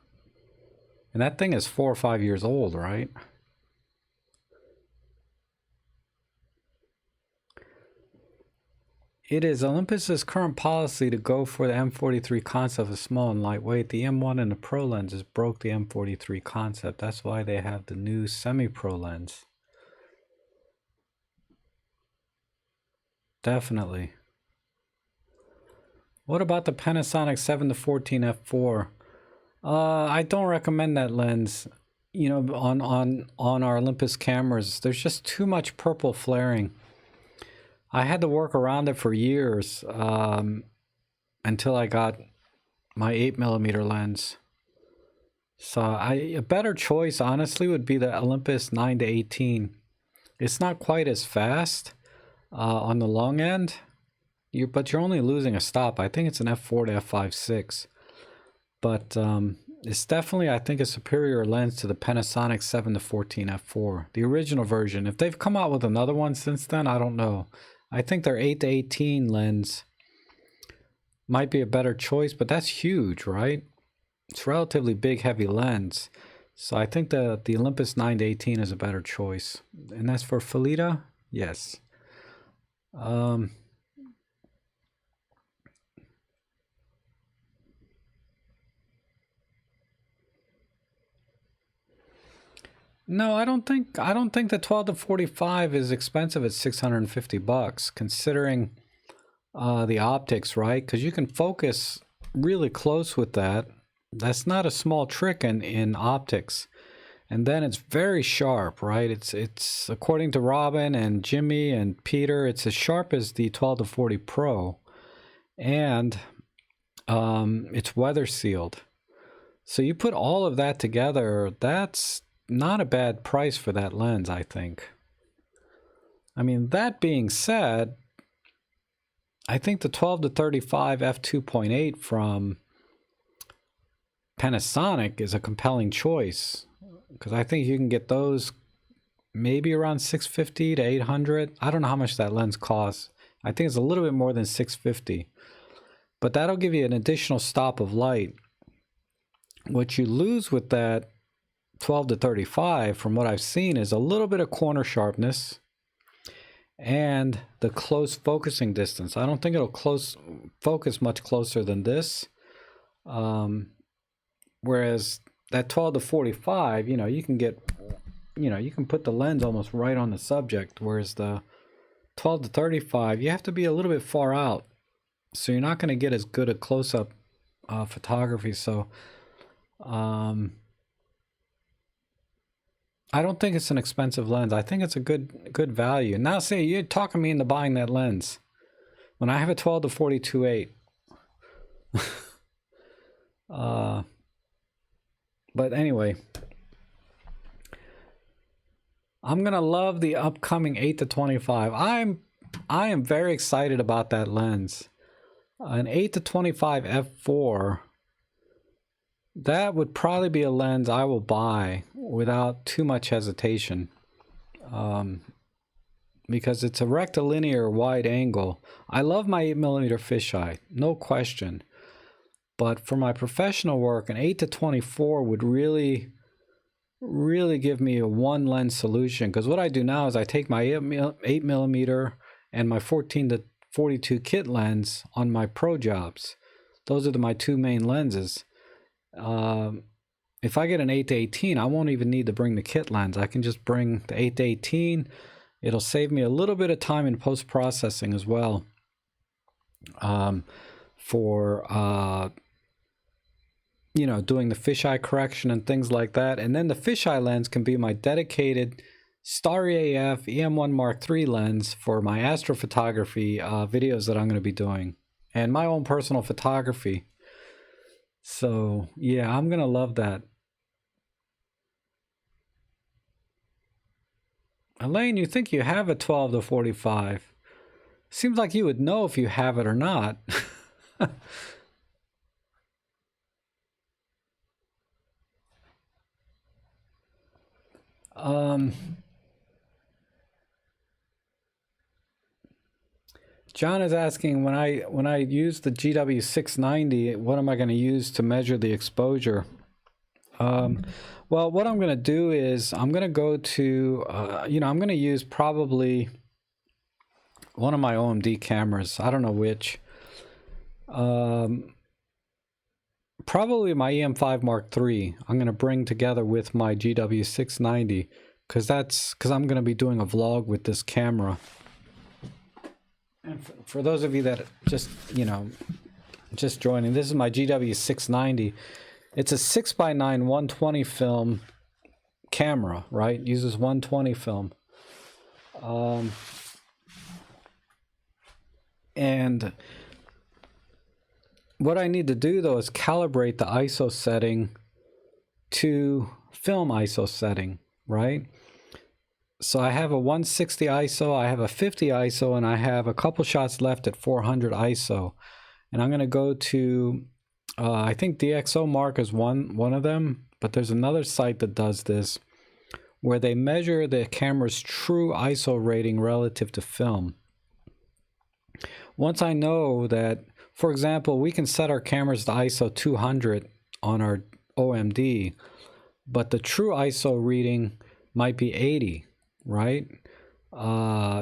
And that thing is 4 or 5 years old, right? It is Olympus's current policy to go for the M43 concept of small and lightweight. The M1 and the Pro lenses broke the M43 concept. That's why they have the new semi-pro lens. Definitely. What about the Panasonic 7 to 14 f4? I don't recommend that lens. You know, on our Olympus cameras, there's just too much purple flaring. I had to work around it for years until I got my 8mm lens. So a better choice, honestly, would be the Olympus 9-18. It's not quite as fast on the long end, but you're only losing a stop. I think it's an f4 to f5.6. But it's definitely, I think, a superior lens to the Panasonic 7-14 f4, the original version. If they've come out with another one since then, I don't know. I think their 8-18 lens might be a better choice, but that's huge, right? It's a relatively big, heavy lens. So I think the Olympus 9-18 is a better choice. And that's for Felita? Yes. No, I don't think the 12-45 is expensive at $650, considering the optics, right? Because you can focus really close with that. That's not a small trick in optics. And then it's very sharp, right? It's according to Robin and Jimmy and Peter, it's as sharp as the 12-40 Pro, and it's weather sealed. So you put all of that together, that's not a bad price for that lens, I think. I mean, that being said, I think the 12-35 f2.8 from Panasonic is a compelling choice, because I think you can get those maybe around $650 to $800. I don't know how much that lens costs. I think it's a little bit more than $650, but that'll give you an additional stop of light. What you lose with that 12-35, from what I've seen, is a little bit of corner sharpness and the close focusing distance. I don't think it'll focus much closer than this. Whereas that 12-45, you can get, you can put the lens almost right on the subject. Whereas the 12-35, you have to be a little bit far out. So you're not going to get as good a close-up photography. So I don't think it's an expensive lens. I think it's a good value. Now, say you're talking me into buying that lens when I have a 12-40 2.8. But anyway, I'm gonna love the upcoming 8-25. I am very excited about that lens. An 8-25 f4. That would probably be a lens I will buy without too much hesitation, because it's a rectilinear wide angle. I love my 8mm fisheye, no question. But for my professional work, an 8-24 would really give me a one lens solution. Because what I do now is I take my 8mm and my 14-42 kit lens on my pro jobs. Those are my two main lenses. If I get an 8-18, I won't even need to bring the kit lens. I can just bring the 8-18. It'll save me a little bit of time in post-processing as well, for doing the fisheye correction and things like that. And then the fisheye lens can be my dedicated Starry AF E-M1 Mark III lens for my astrophotography videos that I'm going to be doing, and my own personal photography. So yeah, I'm going to love that. Elaine, you think you have a 12-45. Seems like you would know if you have it or not. John is asking, when I use the GW690, what am I going to use to measure the exposure? Well, what I'm going to do is I'm going to go to, I'm going to use probably one of my OMD cameras. I don't know which. Probably my EM5 Mark III. I'm going to bring together with my GW690, because I'm going to be doing a vlog with this camera. And for those of you that just joining, this is my GW690. It's a 6x9 120 film camera, right? It uses 120 film. And what I need to do, though, is calibrate the ISO setting to film ISO setting, right? So I have a 160 ISO, I have a 50 ISO, and I have a couple shots left at 400 ISO. And I'm going to go to, I think DxO Mark is one of them, but there's another site that does this where they measure the camera's true ISO rating relative to film. Once I know that, for example, we can set our cameras to ISO 200 on our OMD, but the true ISO reading might be 80, right?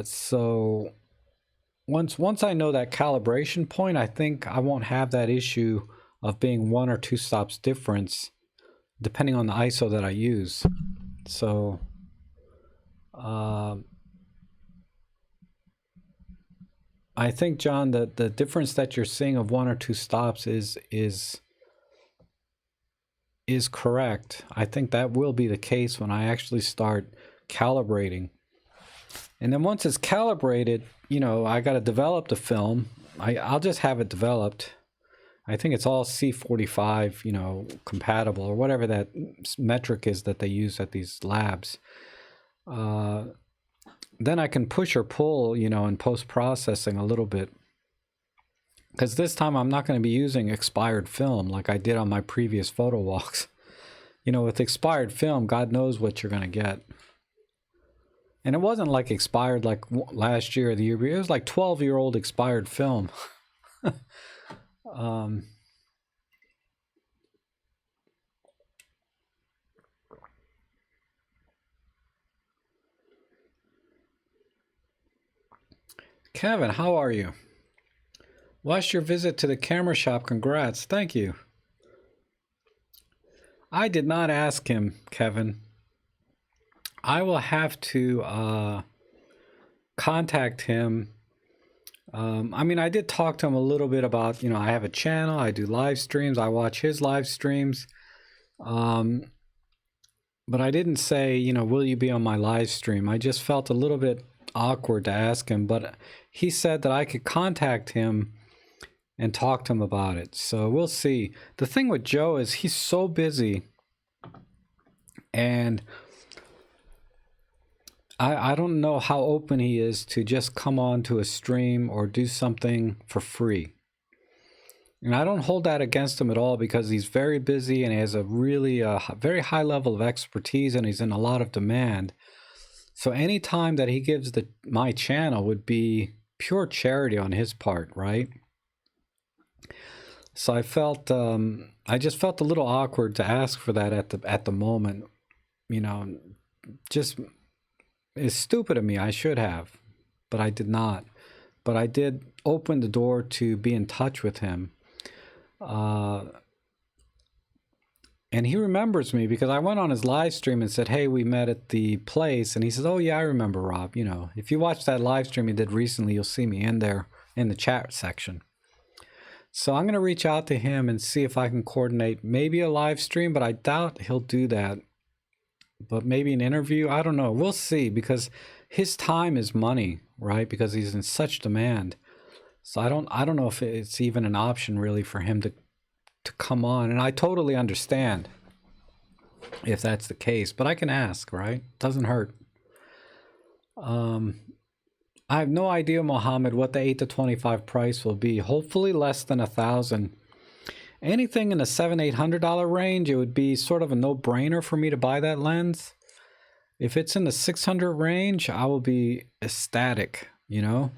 So once I know that calibration point, I think I won't have that issue of being 1 or 2 stops difference depending on the ISO that I use. So I think, John, that the difference that you're seeing of 1 or 2 stops is correct. I think that will be the case when I actually start calibrating. And then once it's calibrated, you know, I got to develop the film. I'll just have it developed. I think it's all C45, you know, compatible, or whatever that metric is that they use at these labs. Then I can push or pull, you know, in post-processing a little bit. Because this time I'm not going to be using expired film like I did on my previous photo walks. You know, with expired film, God knows what you're going to get. And it wasn't like expired like last year or the year before. It was like 12-year-old expired film. Kevin, how are you? Watched your visit to the camera shop. Congrats. Thank you. I did not ask him, Kevin. I will have to contact him. I mean, I did talk to him a little bit about, you know, I have a channel, I do live streams, I watch his live streams. But I didn't say, you know, will you be on my live stream? I just felt a little bit awkward to ask him, but he said that I could contact him and talk to him about it. So we'll see. The thing with Joe is he's so busy, and I don't know how open he is to just come on to a stream or do something for free. And I don't hold that against him at all, because he's very busy and he has a really very high level of expertise, and he's in a lot of demand. So any time that he gives my channel would be pure charity on his part, right? So I felt I just felt a little awkward to ask for that at the moment. You know, just it's stupid of me. I should have, but I did not. But I did open the door to be in touch with him. And he remembers me because I went on his live stream and said, hey, we met at the place. And he says, oh, yeah, I remember, Rob. You know, if you watch that live stream he did recently, you'll see me in there in the chat section. So I'm going to reach out to him and see if I can coordinate maybe a live stream, but I doubt he'll do that. But maybe an interview. I don't know. We'll see, because his time is money, right? Because he's in such demand. So I don't know if it's even an option really for him to come on. And I totally understand if that's the case, but I can ask, right? Doesn't hurt. I have no idea, Mohammed, what the 8 to 25 price will be. Hopefully less than 1,000. Anything in the $700-800 range, it would be sort of a no-brainer for me to buy that lens. If it's in the 600 range, I will be ecstatic, you know.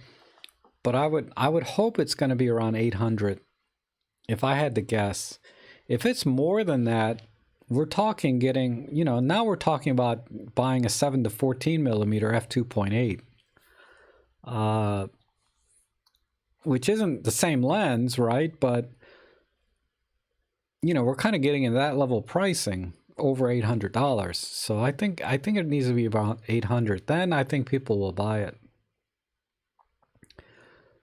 But I would hope it's going to be around 800, if I had to guess. If it's more than that, we're talking getting, you know, now we're talking about buying a 7 to 14 millimeter f2.8, which isn't the same lens, right? But you know, we're kind of getting in that level of pricing, over $800. So I think it needs to be about 800. Then I think people will buy it.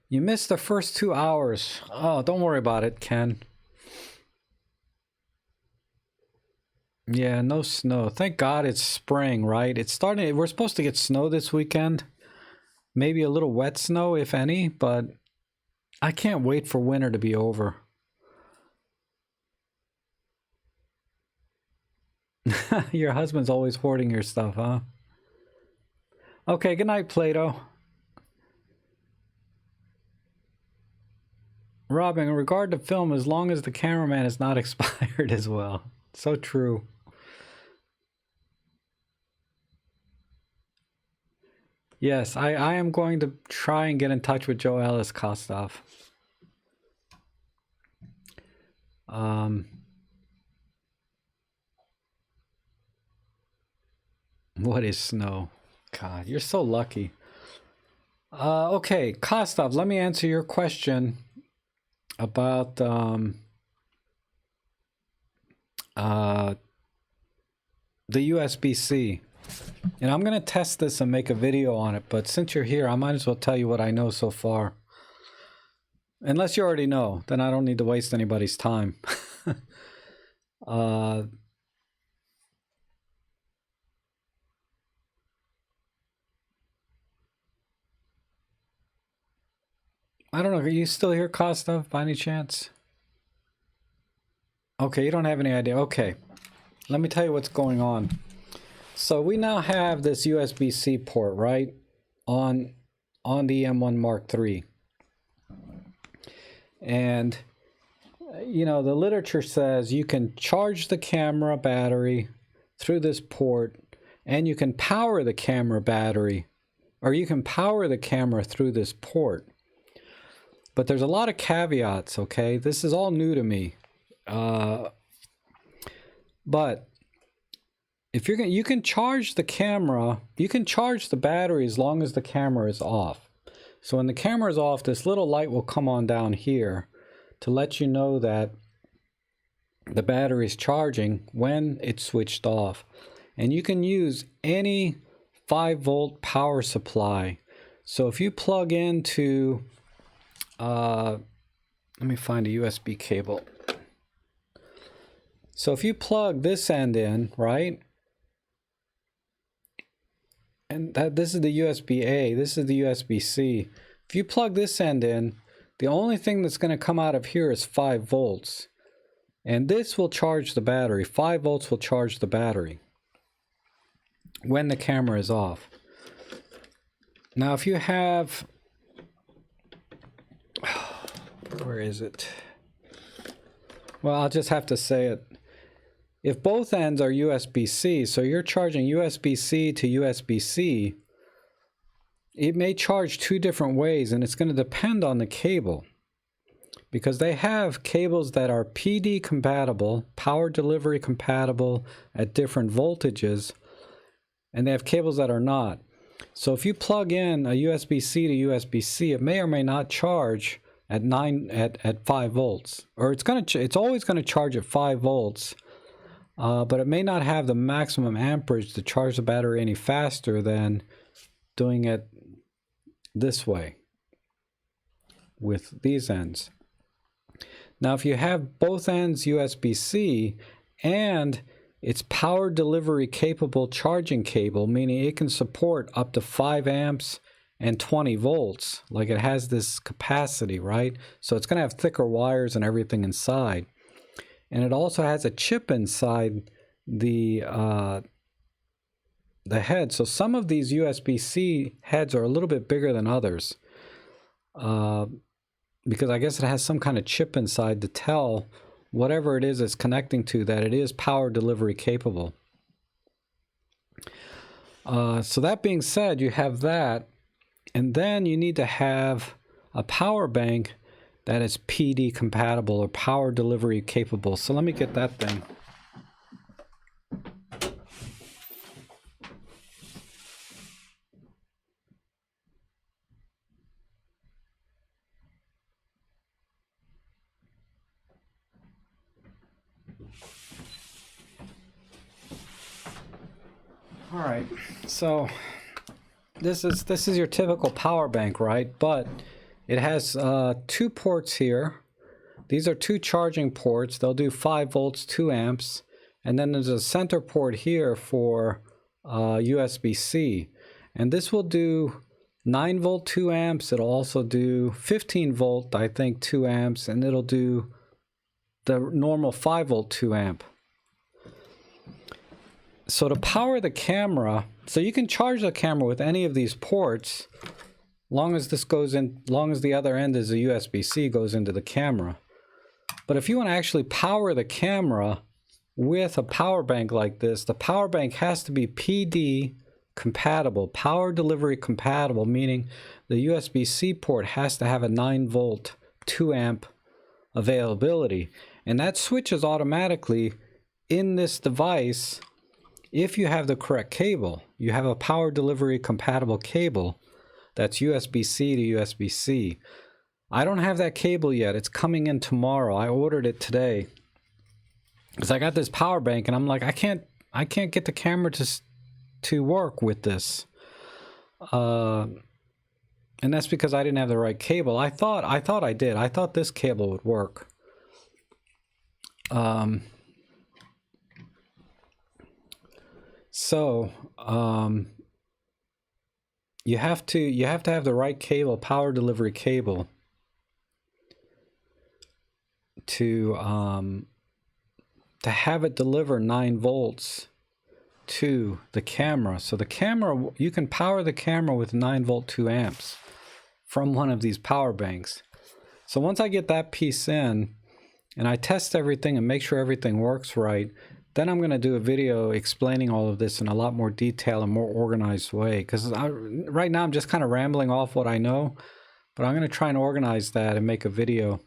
You missed the first 2 hours. Oh, don't worry about it, Ken. Yeah, no snow. Thank God it's spring, right? It's starting. We're supposed to get snow this weekend. Maybe a little wet snow, if any, but I can't wait for winter to be over. Your husband's always hoarding your stuff, huh? Okay, good night, Plato. Robin, in regard to film, as long as the cameraman is not expired as well. So true. Yes, I am going to try and get in touch with Joe Ellis Kostov. What is snow? God, you're so lucky. Okay, Kostov, let me answer your question about the USB-C. And I'm going to test this and make a video on it, but since you're here, I might as well tell you what I know so far. Unless you already know, then I don't need to waste anybody's time. I don't know, are you still here, Kostov, by any chance? Okay, you don't have any idea. Okay, let me tell you what's going on. So we now have this USB-C port, right, on the E-M1 Mark III. And, you know, the literature says you can charge the camera battery through this port, and you can power the camera battery, or you can power the camera through this port. But there's a lot of caveats, okay? This is all new to me. But if you can charge the camera, you can charge the battery as long as the camera is off. So when the camera is off, this little light will come on down here to let you know that the battery is charging when it's switched off. And you can use any 5-volt power supply. So if you plug into, let me find a USB cable. So if you plug this end in, right? And this is the USB-A, this is the USB-C. If you plug this end in, the only thing that's going to come out of here is 5 volts. And this will charge the battery. 5 volts will charge the battery when the camera is off. Now if you have, where is it? Well, I'll just have to say it. If both ends are USB-C, so you're charging USB-C to USB-C, it may charge 2 different ways, and it's going to depend on the cable. Because they have cables that are PD compatible, power delivery compatible at different voltages, and they have cables that are not. So if you plug in a USB-C to USB-C, it may or may not charge at 5 volts. Or it's always going to charge at 5 volts. But it may not have the maximum amperage to charge the battery any faster than doing it this way with these ends. Now, if you have both ends USB-C and it's power delivery capable charging cable, meaning it can support up to 5 amps and 20 volts, like it has this capacity, right? So it's going to have thicker wires and everything inside. And it also has a chip inside the head. So some of these USB-C heads are a little bit bigger than others. Because I guess it has some kind of chip inside to tell whatever it is it's connecting to that it is power delivery capable. So that being said, you have that. And then you need to have a power bank that is PD compatible or power delivery capable. So let me get that thing. All right, so this is your typical power bank, right? But it has 2 ports here. These are 2 charging ports. They'll do 5 volts, 2 amps. And then there's a center port here for USB-C. And this will do 9 volt, 2 amps. It'll also do 15 volt, I think, 2 amps. And it'll do the normal 5 volt, 2 amp. So to power the camera, so you can charge the camera with any of these ports, long as this goes in, long as the other end is a USB-C goes into the camera. But if you want to actually power the camera with a power bank like this, the power bank has to be PD compatible, power delivery compatible, meaning the USB-C port has to have a 9-volt, 2-amp availability. And that switches automatically in this device if you have the correct cable. You have a power delivery compatible cable that's USB-C to USB-C. I don't have that cable yet. It's coming in tomorrow. I ordered it today because I got this power bank and I'm like, I can't get the camera to work with this. And that's because I didn't have the right cable. I thought I did. I thought this cable would work. You have to have the right cable, power delivery cable, to have it deliver 9 volts to the camera. So the camera, you can power the camera with 9-volt 2 amps from one of these power banks. So once I get that piece in and I test everything and make sure everything works right, then I'm going to do a video explaining all of this in a lot more detail and more organized way. Because right now I'm just kind of rambling off what I know, but I'm going to try and organize that and make a video.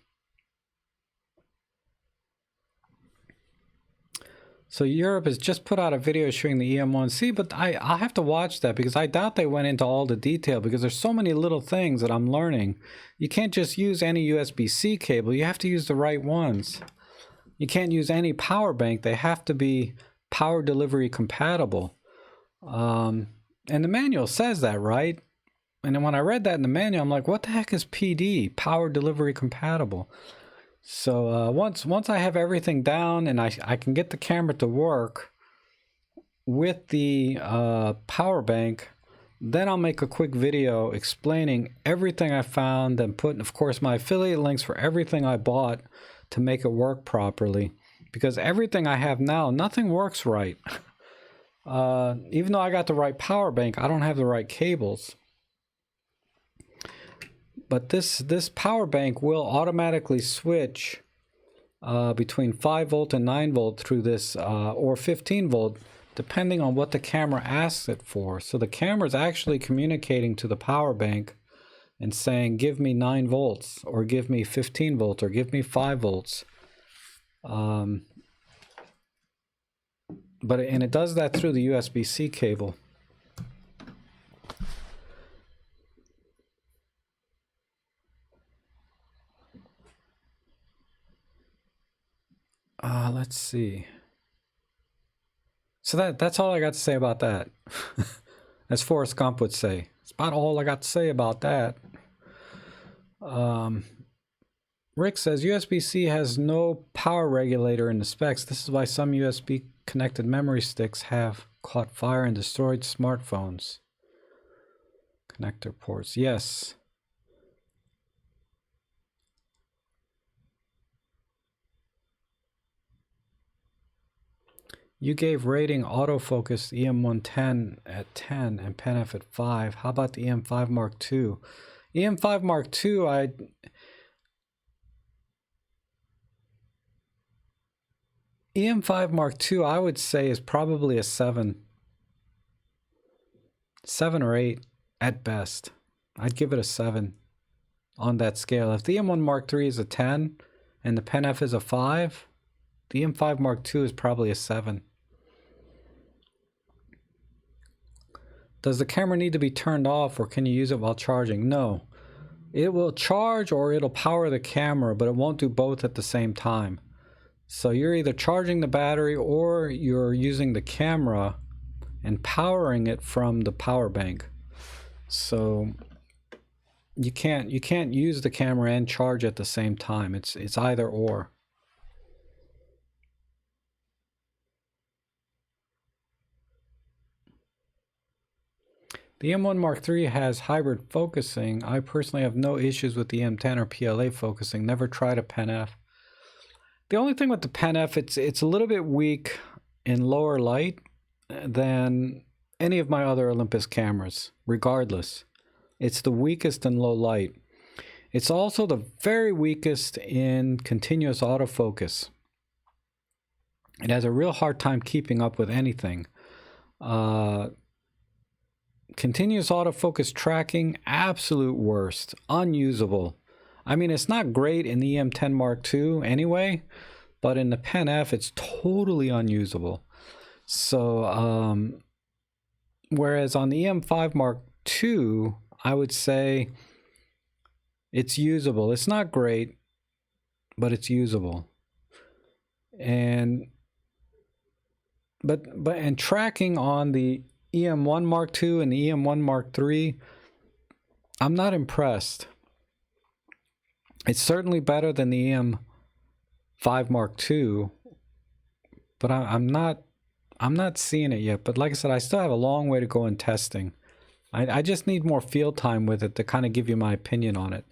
So Europe has just put out a video showing the EM1C, but I'll have to watch that because I doubt they went into all the detail because there's so many little things that I'm learning. You can't just use any USB-C cable. You have to use the right ones. You can't use any power bank. They have to be power delivery compatible. And the manual says that, right? And then when I read that in the manual, I'm like, what the heck is PD, power delivery compatible? So once I have everything down and I can get the camera to work with the power bank, then I'll make a quick video explaining everything I found and put, of course, my affiliate links for everything I bought to make it work properly. Because everything I have now, nothing works right. Even though I got the right power bank, I don't have the right cables. But this power bank will automatically switch between 5-volt and 9-volt through this, or 15-volt, depending on what the camera asks it for. So the camera is actually communicating to the power bank and saying, give me 9 volts, or give me 15 volts, or give me 5 volts. And it does that through the USB-C cable. Let's see. So that's all I got to say about that. As Forrest Gump would say. It's about all I got to say about that. Rick says USB-C has no power regulator in the specs. This is why some USB connected memory sticks have caught fire and destroyed smartphones. Connector ports. Yes. You gave rating autofocus EM110 at 10 and PenF at 5. How about the EM5 Mark II? EM5 Mark II, EM5 Mark II, I would say is probably a 7. 7 or 8 at best. I'd give it a 7 on that scale. If the EM1 Mark III is a 10 and the PenF is a 5, the EM5 Mark II is probably a 7. Does the camera need to be turned off or can you use it while charging? No. It will charge or it'll power the camera, but it won't do both at the same time. So you're either charging the battery or you're using the camera and powering it from the power bank. So you can't use the camera and charge at the same time. It's either or. The M1 Mark III has hybrid focusing. I personally have no issues with the M10 or PLA focusing. Never tried a PenF. The only thing with the PenF, it's a little bit weak in lower light. than any of my other Olympus cameras, regardless. It's the weakest in low light. It's also the very weakest in continuous autofocus. It has a real hard time keeping up with anything. Continuous autofocus tracking, absolute worst, unusable. I mean, it's not great in the EM10 Mark II anyway, but in the Pen F, it's totally unusable. So, whereas on the EM5 Mark II, I would say it's usable. It's not great, but it's usable. And tracking on the EM1 Mark II and the EM1 Mark III, I'm not impressed. It's certainly better than the EM5 Mark II, but I'm not seeing it yet. But like I said, I still have a long way to go in testing. I just need more field time with it to kind of give you my opinion on it.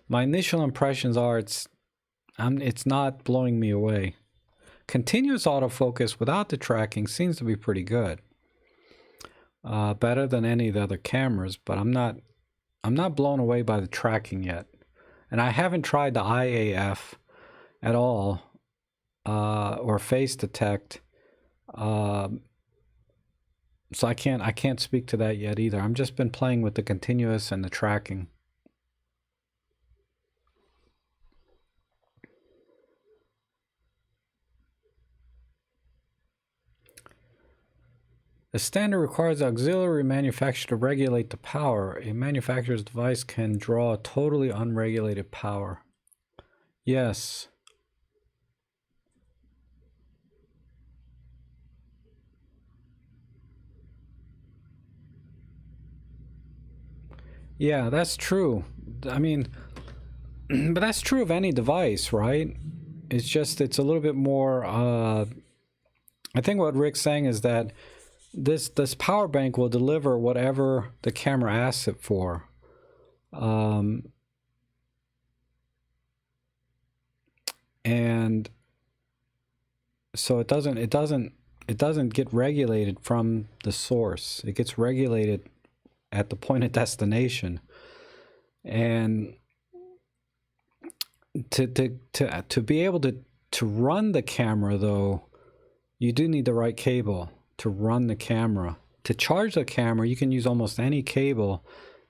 My initial impressions are it's not blowing me away. Continuous autofocus without the tracking seems to be pretty good. Better than any of the other cameras, but I'm not blown away by the tracking yet. And I haven't tried the IAF at all, or face detect. So I can't speak to that yet either. I've just been playing with the continuous and the tracking. The standard requires the auxiliary manufacturer to regulate the power. A manufacturer's device can draw totally unregulated power. Yes. Yeah, that's true. I mean, but that's true of any device, right? It's just, it's a little bit more, I think what Rick's saying is that this power bank will deliver whatever the camera asks it for. And so it doesn't get regulated from the source. It gets regulated at the point of destination. And to be able to run the camera, though, you do need the right cable to run the camera. To charge the camera, you can use almost any cable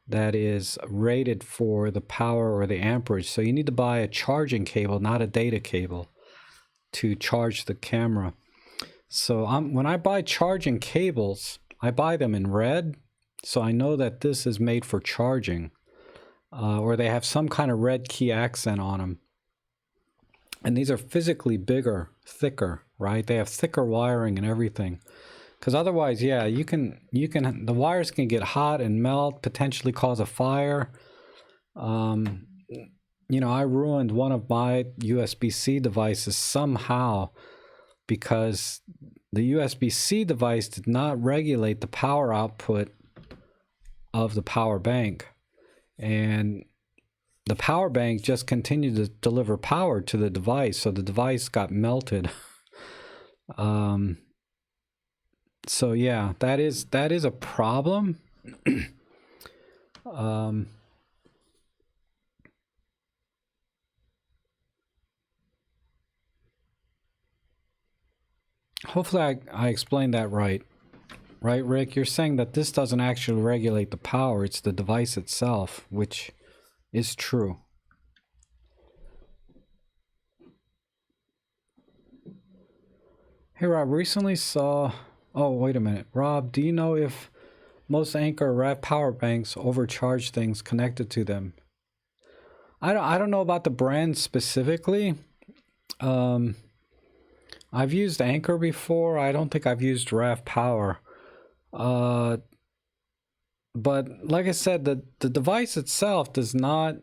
that is rated for the power or the amperage. So you need to buy a charging cable, not a data cable, to charge the camera. So when I buy charging cables, I buy them in red, so I know that this is made for charging, or they have some kind of red key accent on them. And these are physically bigger, thicker, right? They have thicker wiring and everything. Because otherwise, yeah, the wires can get hot and melt, potentially cause a fire. You know, I ruined one of my USB-C devices somehow because the USB-C device did not regulate the power output of the power bank. And the power bank just continued to deliver power to the device, so the device got melted. So yeah, that is a problem. Hopefully I explained that right. Right, Rick? You're saying that this doesn't actually regulate the power, it's the device itself, which is true. Hey, Rob, recently saw... Oh, wait a minute. Rob, do you know if most Anker RAV power banks overcharge things connected to them? I don't know about the brand specifically. I've used Anker before. I don't think I've used RAV power. But like I said, the device itself does not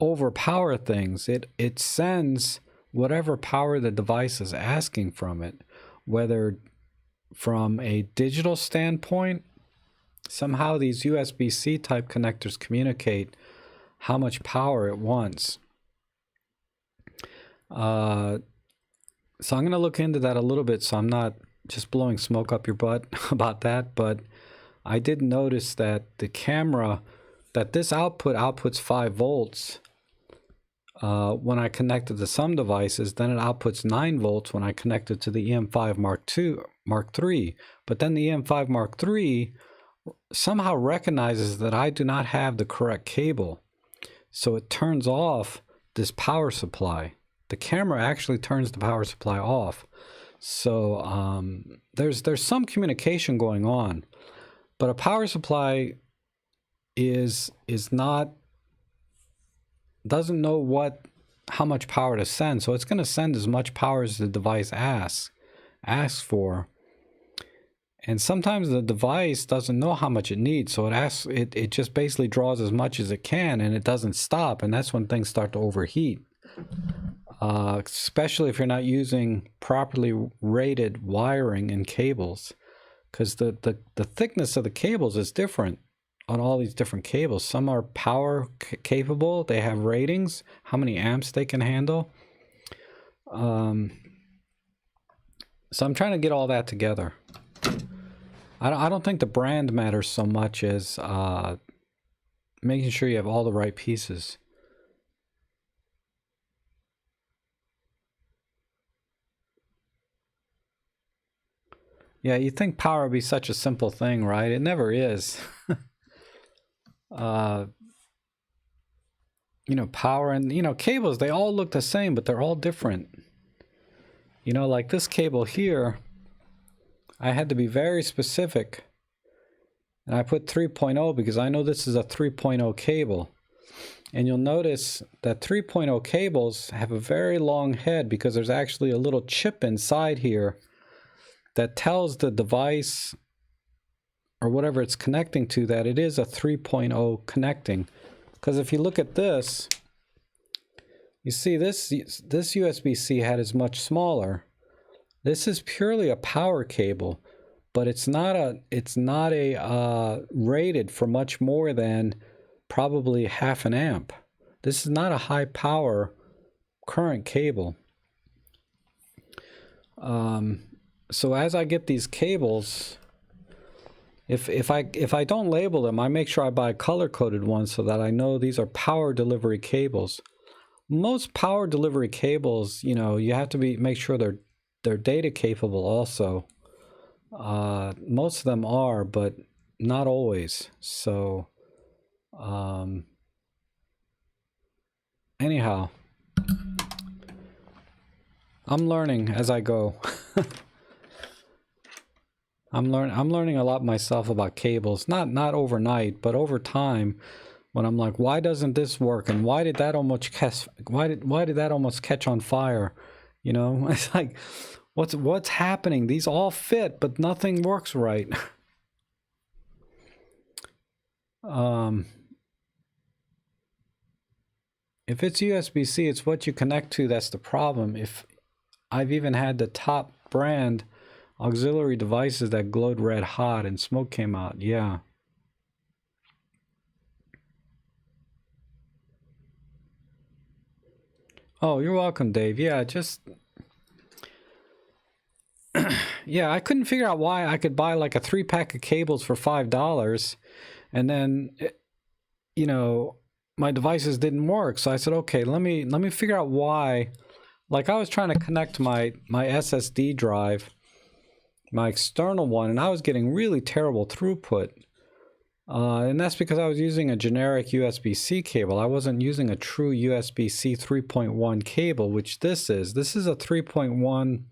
overpower things. It sends whatever power the device is asking from it, whether from a digital standpoint, somehow these USB-C type connectors communicate how much power it wants. So I'm going to look into that a little bit so I'm not just blowing smoke up your butt about that, but I did notice that the camera, that this output outputs 5 volts when I connect it to some devices, then it outputs 9 volts when I connect it to the EM5 Mark III. But then the EM5 Mark III somehow recognizes that I do not have the correct cable. So it turns off this power supply. The camera actually turns the power supply off. So there's some communication going on. But a power supply doesn't know how much power to send, so it's going to send as much power as the device asks for. And sometimes the device doesn't know how much it needs, so it just basically draws as much as it can, and it doesn't stop, and that's when things start to overheat. Especially if you're not using properly rated wiring and cables, because the thickness of the cables is different on all these different cables. Some are power capable, they have ratings, how many amps they can handle. So I'm trying to get all that together. I don't think the brand matters so much as making sure you have all the right pieces. Yeah, you think power would be such a simple thing, right? It never is. You know, power and, you know, cables, they all look the same, but they're all different. You know, like this cable here, I had to be very specific. And I put 3.0 because I know this is a 3.0 cable. And you'll notice that 3.0 cables have a very long head because there's actually a little chip inside here that tells the device or whatever it's connecting to that it is a 3.0 connecting. Because if you look at this, you see this USB-C head is much smaller. This is purely a power cable, but it's not a rated for much more than probably 0.5 amp. This is not a high power current cable. So as I get these cables, if I don't label them, I make sure I buy color-coded ones so that I know these are power delivery cables. Most power delivery cables, you know, you have to make sure they're data capable also. Most of them are, but not always. So anyhow, I'm learning as I go. I'm learning a lot myself about cables, not overnight, but over time, when I'm like, why doesn't this work, and why did that almost catch on fire? You know, it's like, what's happening? These all fit, but nothing works right. If it's USB-C, it's what you connect to that's the problem. If I've even had the top brand auxiliary devices that glowed red hot and smoke came out. Yeah. Oh, you're welcome, Dave. Yeah, just yeah, I couldn't figure out why I could buy like a 3-pack of cables for $5 and then you know, my devices didn't work. So I said, okay, let me figure out why. Like I was trying to connect my SSD drive, my external one, and I was getting really terrible throughput. And that's because I was using a generic USB-C cable. I wasn't using a true USB-C 3.1 cable, which this is. This is a 3.1,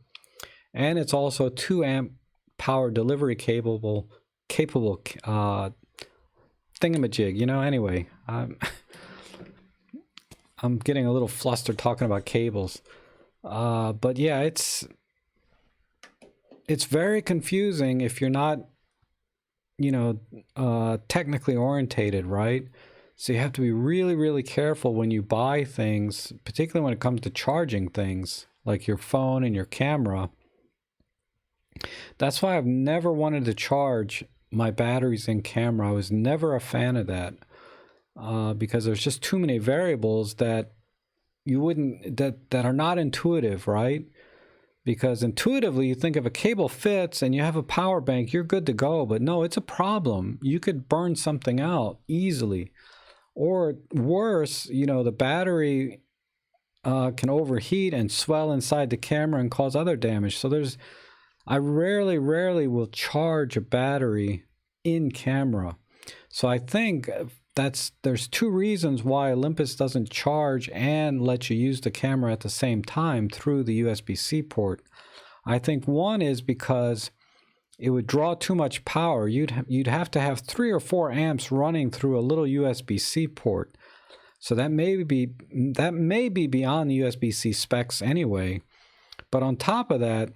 and it's also a 2 amp power delivery capable thingamajig, you know. Anyway, I'm getting a little flustered talking about cables. But yeah, it's very confusing if you're not, you know, technically orientated, right? So you have to be really, really careful when you buy things, particularly when it comes to charging things like your phone and your camera. That's why I've never wanted to charge my batteries in camera. I was never a fan of that because there's just too many variables that you wouldn't, that are not intuitive, right? Because intuitively you think if a cable fits and you have a power bank, you're good to go. But no, it's a problem. You could burn something out easily. Or worse, you know, the battery can overheat and swell inside the camera and cause other damage. So I rarely will charge a battery in camera. So I think there's two reasons why Olympus doesn't charge and let you use the camera at the same time through the USB-C port. I think one is because it would draw too much power. You'd have to have 3 or 4 amps running through a little USB-C port. So that may be beyond the USB-C specs anyway. But on top of that,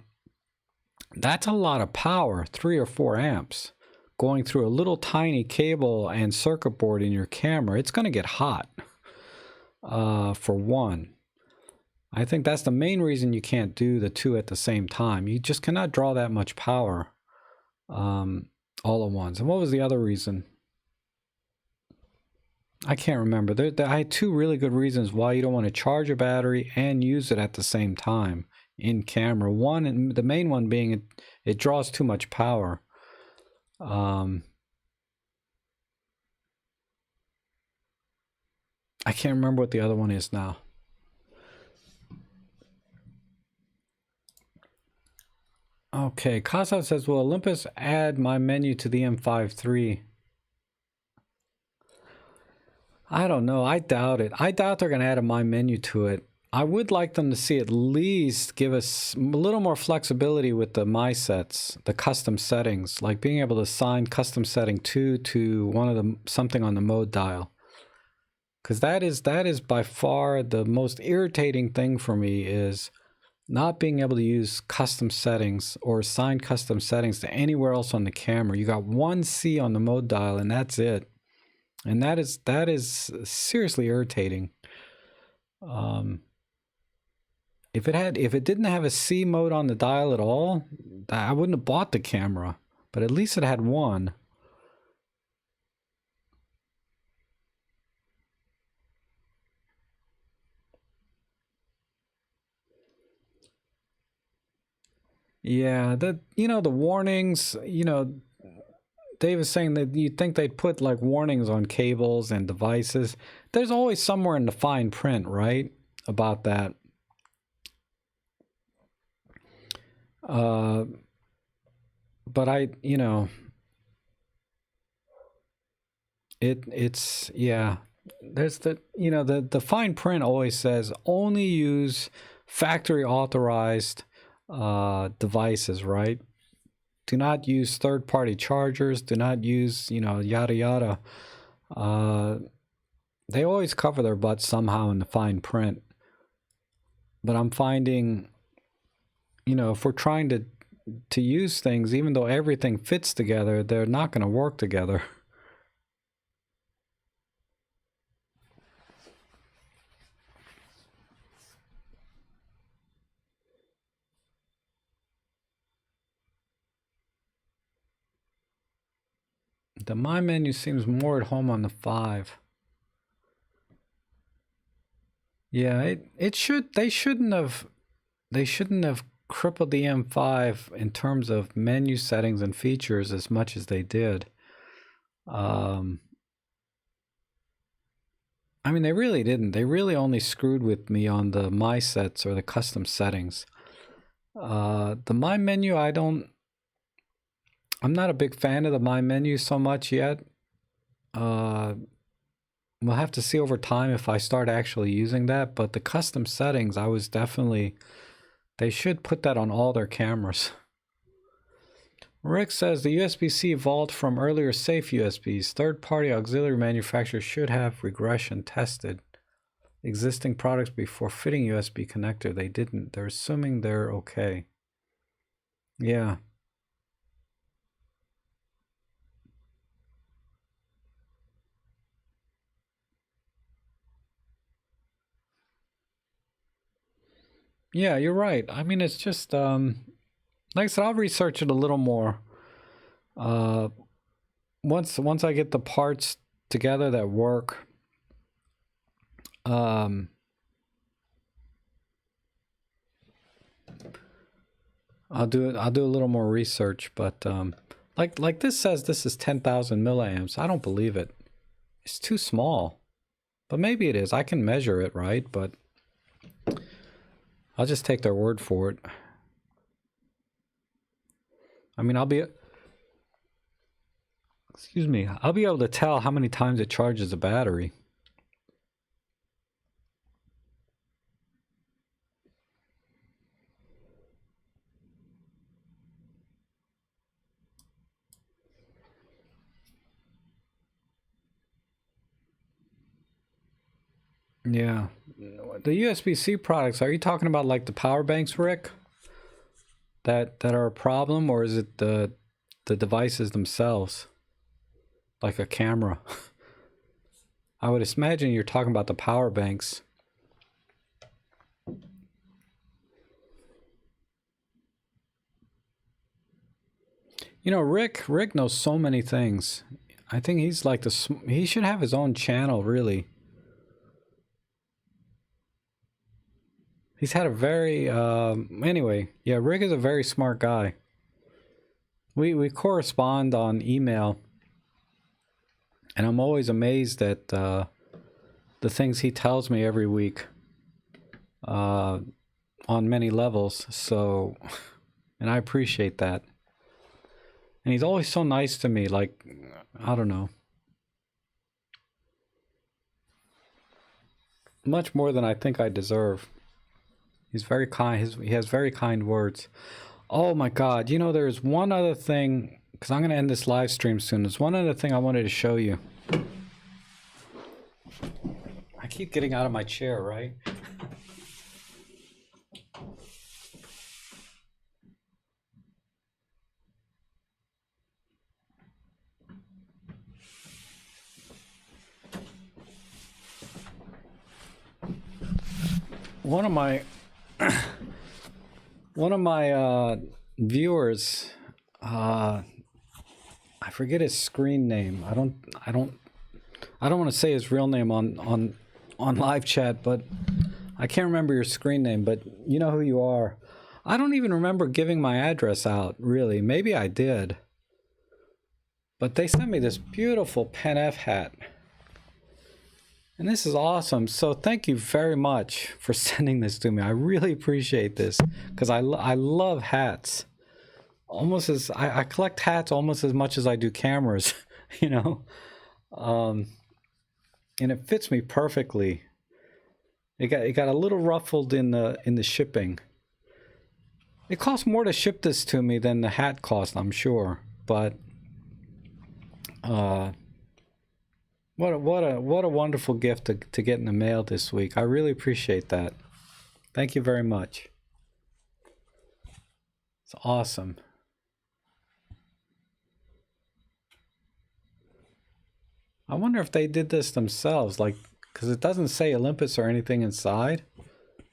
that's a lot of power, 3 or 4 amps. Going through a little tiny cable and circuit board in your camera, it's going to get hot, for one. I think that's the main reason you can't do the two at the same time. You just cannot draw that much power all at once. And what was the other reason? I can't remember. I had two really good reasons why you don't want to charge a battery and use it at the same time in camera. One, and the main one being it draws too much power. I can't remember what the other one is now. Okay, Kazat says, will Olympus add my menu to the M5 III? I don't know. I doubt it. I doubt they're going to add a my menu to it. I would like them to see at least give us a little more flexibility with the my sets, the custom settings, like being able to assign custom setting 2 to one of the something on the mode dial. Because that is by far the most irritating thing for me, is not being able to use custom settings or assign custom settings to anywhere else on the camera. You got one C on the mode dial and that's it. And that is seriously irritating. If it didn't have a C mode on the dial at all, I wouldn't have bought the camera. But at least it had one. Yeah, the warnings, Dave is saying that you'd think they'd put like warnings on cables and devices. There's always somewhere in the fine print, right, about that. But it's yeah. There's the fine print always says only use factory authorized devices, right? Do not use third-party chargers. Do not use, yada yada. They always cover their butts somehow in the fine print. But I'm finding, if we're trying to use things, even though everything fits together, they're not going to work together. The My menu seems more at home on the 5. Yeah, they shouldn't have crippled the M5 in terms of menu settings and features as much as they did. I mean, they really didn't. They really only screwed with me on the My sets or the custom settings. The My menu, I'm not a big fan of the My menu so much yet. We'll have to see over time if I start actually using that. But the custom settings, they should put that on all their cameras. Rick says the USB-C evolved from earlier safe USBs. Third-party auxiliary manufacturers should have regression tested existing products before fitting USB connector. They didn't. They're assuming they're okay. Yeah. Yeah, you're right. I mean, it's just, like I said, I'll research it a little more. Once I get the parts together that work, I'll do a little more research, but like this says this is 10,000 milliamps. I don't believe it. It's too small. But maybe it is. I can measure it, right? But I'll just take their word for it. I mean, excuse me, I'll be able to tell how many times it charges a battery. Yeah. The USB-C products, are you talking about like the power banks, Rick? That are a problem, or is it the devices themselves? Like a camera? I would imagine you're talking about the power banks. You know, Rick knows so many things. I think he's like he should have his own channel, really. He's had a very, anyway, yeah, Rick is a very smart guy. We correspond on email, and I'm always amazed at the things he tells me every week on many levels, so, and I appreciate that. And he's always so nice to me, like, I don't know. Much more than I think I deserve. He's very kind. He has very kind words. Oh my God. You know, there's one other thing, because I'm going to end this live stream soon. There's one other thing I wanted to show you. I keep getting out of my chair, right? One of my viewers, I forget his screen name. I don't want to say his real name on live chat, but I can't remember your screen name, but you know who you are. I don't even remember giving my address out, really. Maybe I did. But they sent me this beautiful Pen F hat. And this is awesome. So thank you very much for sending this to me. I really appreciate this because I love hats. Almost as I collect hats almost as much as I do cameras, you know. And it fits me perfectly. It got a little ruffled in the shipping. It costs more to ship this to me than the hat cost, I'm sure. But what a wonderful gift to get in the mail this week. I really appreciate that. Thank you very much. It's awesome. I wonder if they did this themselves, like, because it doesn't say Olympus or anything inside.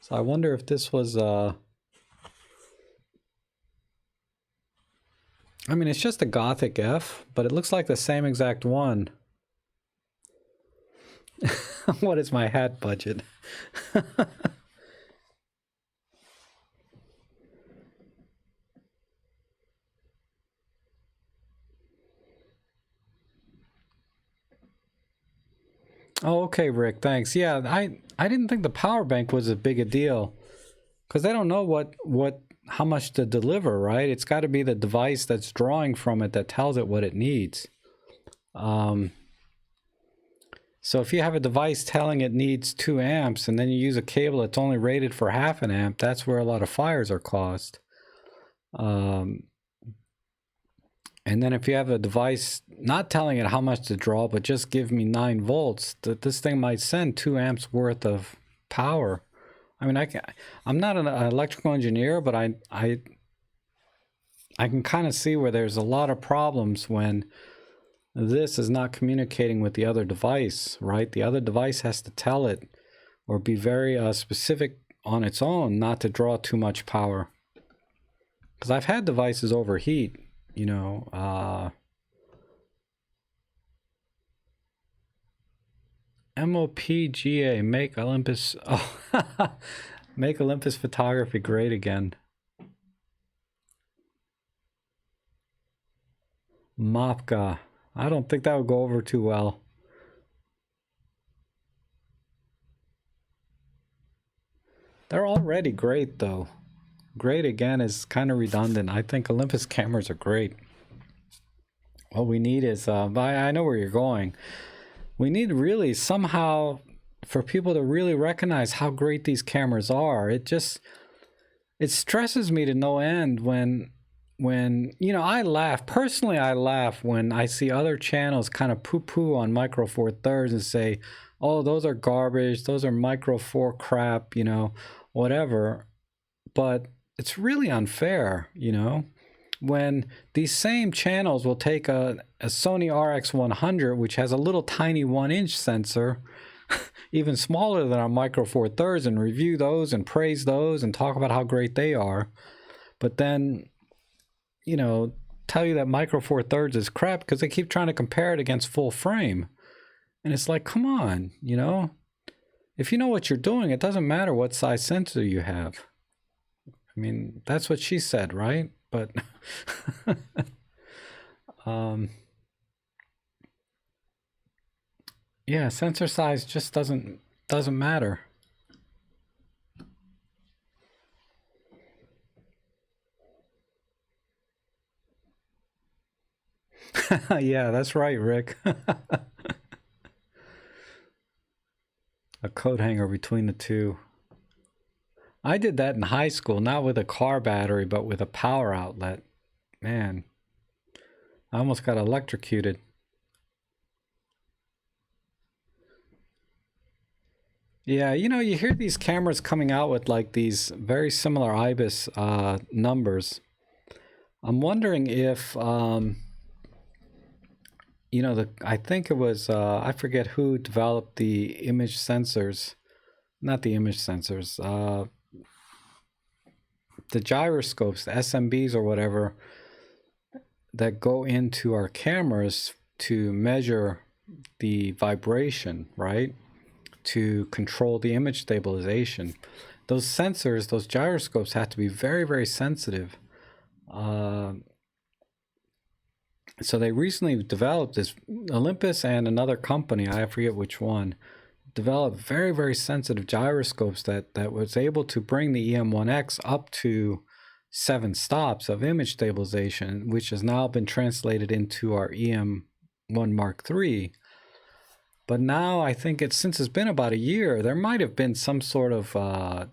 So I wonder if this was I mean, it's just a Gothic F, but it looks like the same exact one. What is my hat budget? Oh, okay, Rick, thanks. Yeah, I didn't think the power bank was as big a deal because they don't know how much to deliver, right? It's got to be the device that's drawing from it that tells it what it needs. So if you have a device telling it needs 2 amps and then you use a cable that's only rated for half an amp, that's where a lot of fires are caused. And then if you have a device not telling it how much to draw, but just give me 9 volts, this thing might send 2 amps worth of power. I mean, I'm not an electrical engineer, but I can kind of see where there's a lot of problems when this is not communicating with the other device, right? The other device has to tell it or be very specific on its own not to draw too much power. Because I've had devices overheat, you know. MOPGA, make Olympus, oh, make Olympus photography great again. Mopka. I don't think that would go over too well. They're already great though. Great again is kind of redundant. I think Olympus cameras are great. What we need is, I know where you're going. We need really somehow for people to really recognize how great these cameras are. It stresses me to no end when I laugh personally. I laugh when I see other channels kind of poo-poo on Micro Four Thirds and say, oh, those are garbage, those are Micro Four crap, whatever. But it's really unfair, when these same channels will take a Sony RX100, which has a little tiny 1-inch sensor, even smaller than our Micro Four Thirds, and review those and praise those and talk about how great they are. But then, tell you that Micro Four Thirds is crap because they keep trying to compare it against full frame. And it's like, come on, if you know what you're doing, it doesn't matter what size sensor you have. I mean, that's what she said, right? But yeah, sensor size just doesn't matter. Yeah, that's right, Rick. A coat hanger between the two. I did that in high school, not with a car battery, but with a power outlet. Man, I almost got electrocuted. Yeah, you hear these cameras coming out with like these very similar IBIS numbers. I'm wondering if, I think it was, I forget who developed the image sensors, not the image sensors, the gyroscopes, the SMBs or whatever, that go into our cameras to measure the vibration, right? To control the image stabilization. Those sensors, those gyroscopes have to be very, very sensitive. So they recently developed this, Olympus and another company, I forget which one, developed very, very sensitive gyroscopes that was able to bring the EM1X up to 7 stops of image stabilization, which has now been translated into our EM1 Mark III. But now I think since it's been about a year, there might have been some sort of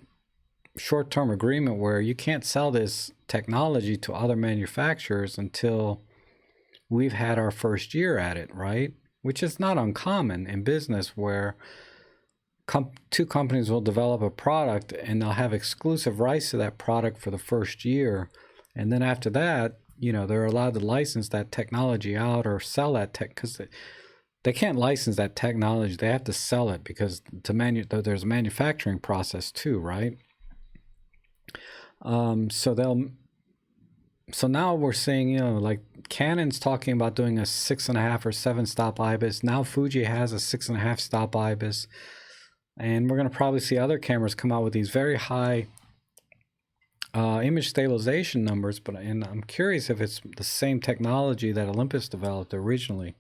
short-term agreement where you can't sell this technology to other manufacturers until we've had our first year at it, right? Which is not uncommon in business, where two companies will develop a product and they'll have exclusive rights to that product for the first year. And then after that, they're allowed to license that technology out or sell that tech, because they can't license that technology. They have to sell it because there's a manufacturing process too, right? So now we're seeing, like Canon's talking about doing a 6.5 or 7 stop IBIS. Now Fuji has a 6.5 stop IBIS. And we're going to probably see other cameras come out with these very high image stabilization numbers. And I'm curious if it's the same technology that Olympus developed originally.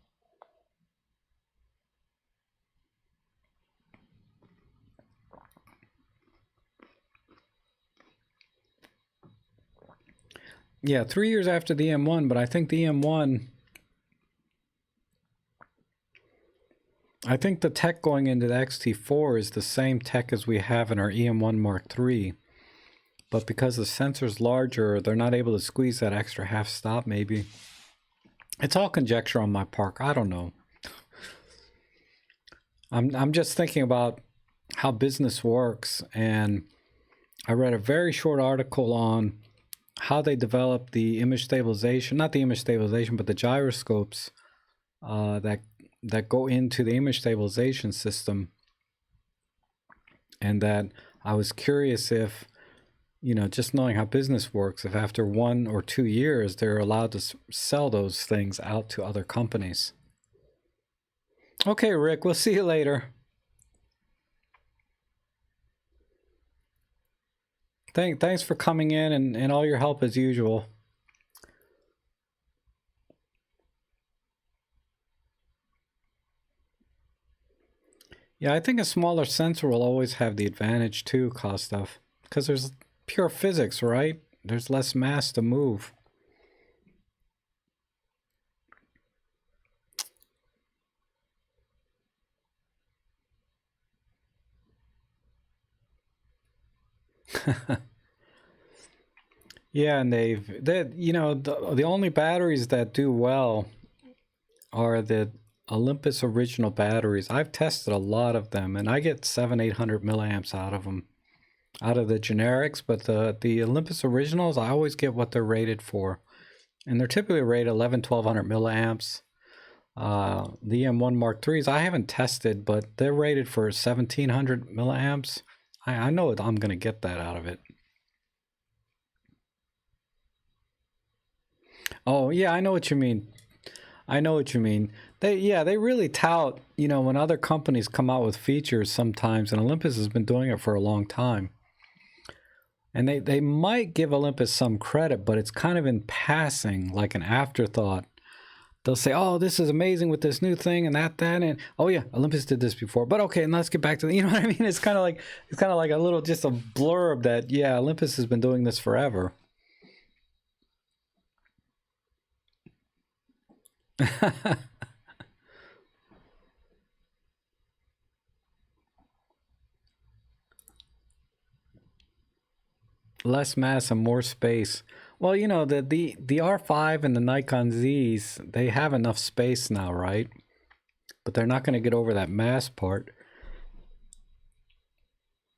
Yeah, 3 years after the M1, but I think the M1, I think the tech going into the XT4 is the same tech as we have in our EM1 Mark III. But because the sensor's larger, they're not able to squeeze that extra half stop, maybe. It's all conjecture on my part. I don't know. I'm just thinking about how business works, and I read a very short article on how they develop the image stabilization, not the image stabilization, but the gyroscopes that go into the image stabilization system. And that I was curious if, just knowing how business works, if after 1 or 2 years, they're allowed to sell those things out to other companies. Okay, Rick, we'll see you later. Thanks for coming in and all your help as usual. Yeah, I think a smaller sensor will always have the advantage too, Kostov, because there's pure physics, right? There's less mass to move. Yeah, and you know, the only batteries that do well are the Olympus original batteries. I've tested a lot of them, and I get 700-800 milliamps out of them, out of the generics. But the Olympus originals, I always get what they're rated for, and they're typically rated 11-1200 milliamps. The E-M1 Mark IIIs, I haven't tested, but they're rated for 1700 milliamps. I know I'm going to get that out of it. Oh, yeah, I know what you mean. I know what you mean. They really tout, you know, when other companies come out with features sometimes, and Olympus has been doing it for a long time. And they might give Olympus some credit, but it's kind of in passing, like an afterthought. They'll say, "Oh, this is amazing with this new thing and that, and oh yeah, Olympus did this before." But okay, and let's get back to the, you know what I mean? It's kind of like a little just a blurb that yeah, Olympus has been doing this forever. Less mass and more space. Well, you know, the R5 and the Nikon Z's, they have enough space now, right? But they're not going to get over that mass part.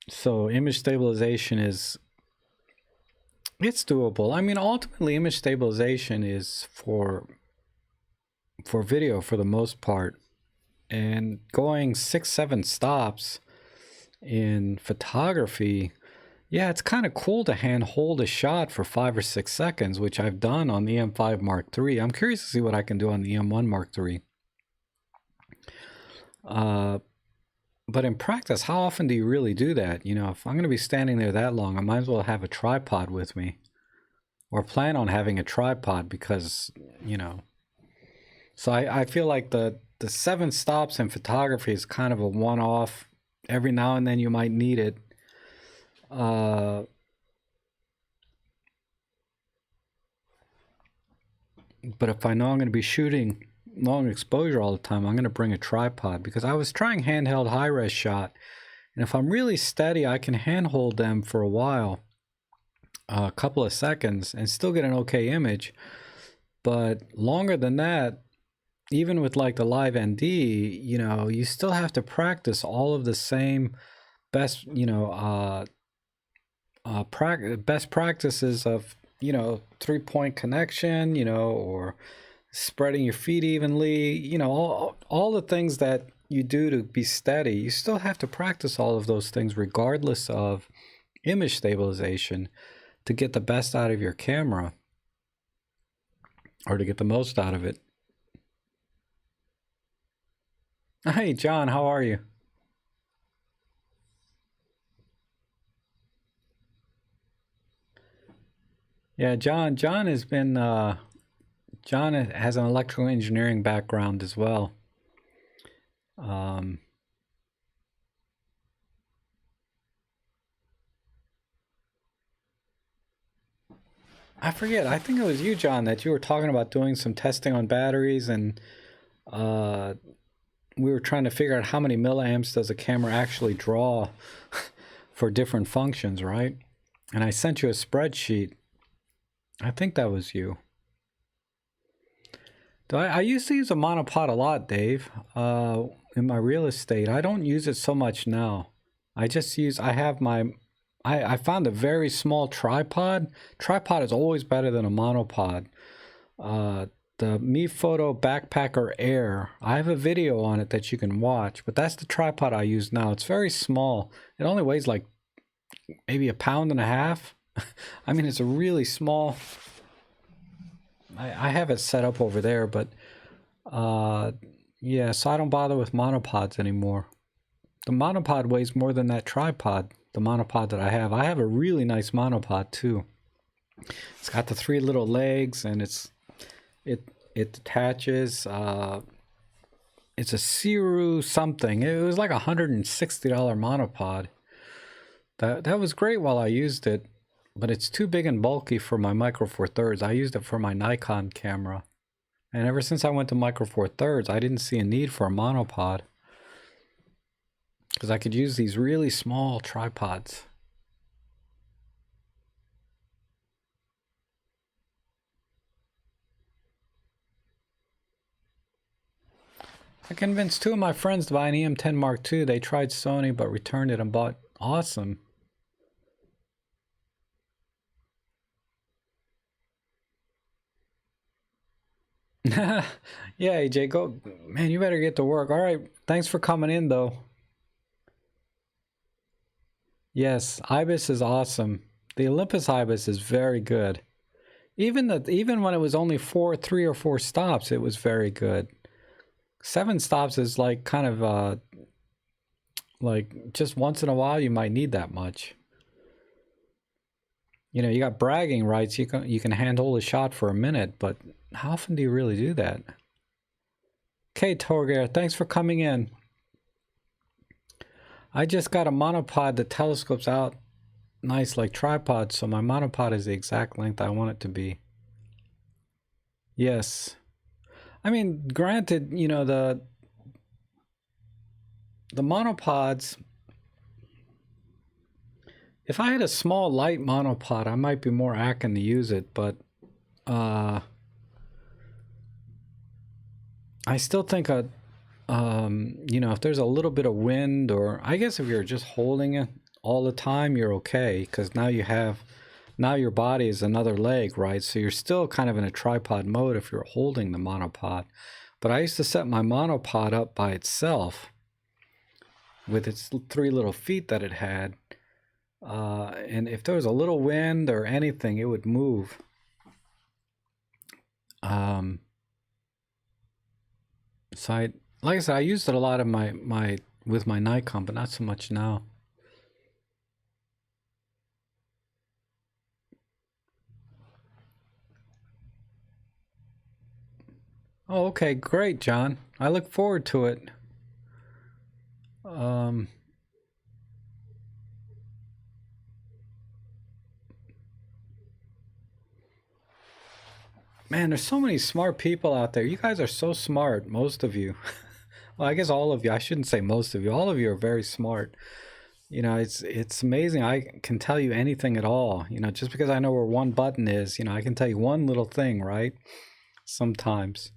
So image stabilization is, it's doable. I mean, ultimately image stabilization is for video for the most part. And going 6-7 stops in photography, yeah, it's kind of cool to hand hold a shot for 5 or 6 seconds, which I've done on the M5 Mark III. I'm curious to see what I can do on the M1 Mark III. But in practice, how often do you really do that? You know, if I'm going to be standing there that long, I might as well have a tripod with me, or plan on having a tripod because, you know. So I feel like the 7 stops in photography is kind of a one-off. Every now and then you might need it. But if I know I'm going to be shooting long exposure all the time, I'm going to bring a tripod, because I was trying handheld high-res shot, and if I'm really steady, I can handhold them for a while, a couple of seconds, and still get an okay image. But longer than that, even with like the Live ND, you know, you still have to practice all of the same best, you know, best practices of, you know, 3-point connection, you know, or spreading your feet evenly, you know, all the things that you do to be steady. You still have to practice all of those things regardless of image stabilization to get the best out of your camera, or to get the most out of it. Hey John, how are you? Yeah, John has been John has an electrical engineering background as well. Um, I forget. I think it was you, John, that you were talking about doing some testing on batteries, and uh, we were trying to figure out how many milliamps does a camera actually draw for different functions, right? And I sent you a spreadsheet. I think that was you. I used to use a monopod a lot, Dave, in my real estate. I don't use it so much now. I have I found a very small tripod. Tripod is always better than a monopod. Uh, the Mi Photo Backpacker Air. I have a video on it that you can watch, but that's the tripod I use now. It's very small. It only weighs like maybe a pound and a half. I mean, it's a really small. I have it set up over there, but uh, yeah, so I don't bother with monopods anymore. The monopod weighs more than that tripod. The monopod that I have. I have a really nice monopod too. It's got the 3 little legs, and it it detaches. It's a Siru something. It was like $160 monopod. That was great while I used it, but it's too big and bulky for my Micro Four Thirds. I used it for my Nikon camera. And ever since I went to Micro Four Thirds, I didn't see a need for a monopod, because I could use these really small tripods. I convinced 2 of my friends to buy an EM10 Mark II. They tried Sony but returned it and bought. Awesome. Yeah, AJ, go. Man, you better get to work. All right, thanks for coming in, though. Yes, Ibis is awesome. The Olympus Ibis is very good. Even when it was only 3 or 4 stops, it was very good. 7 stops is like kind of like just once in a while you might need that much. You know, you got bragging rights. You can handhold a shot for a minute, but how often do you really do that? Okay, Torgeir, thanks for coming in. I just got a monopod that telescopes out nice like tripod, so my monopod is the exact length I want it to be. Yes. I mean, granted, you know, the monopods, if I had a small light monopod, I might be more acting to use it, but I still think you know, if there's a little bit of wind, or I guess if you're just holding it all the time, you're okay, because now your body is another leg, right? So you're still kind of in a tripod mode if you're holding the monopod. But I used to set my monopod up by itself with its 3 little feet that it had. And if there was a little wind or anything, it would move. So like I said, I used it a lot of with my Nikon, but not so much now. Oh, okay, great, John. I look forward to it. Man, there's so many smart people out there. You guys are so smart, most of you. Well, I guess all of you. I shouldn't say most of you. All of you are very smart. You know, it's amazing. I can tell you anything at all. You know, just because I know where one button is, you know, I can tell you one little thing, right? Sometimes.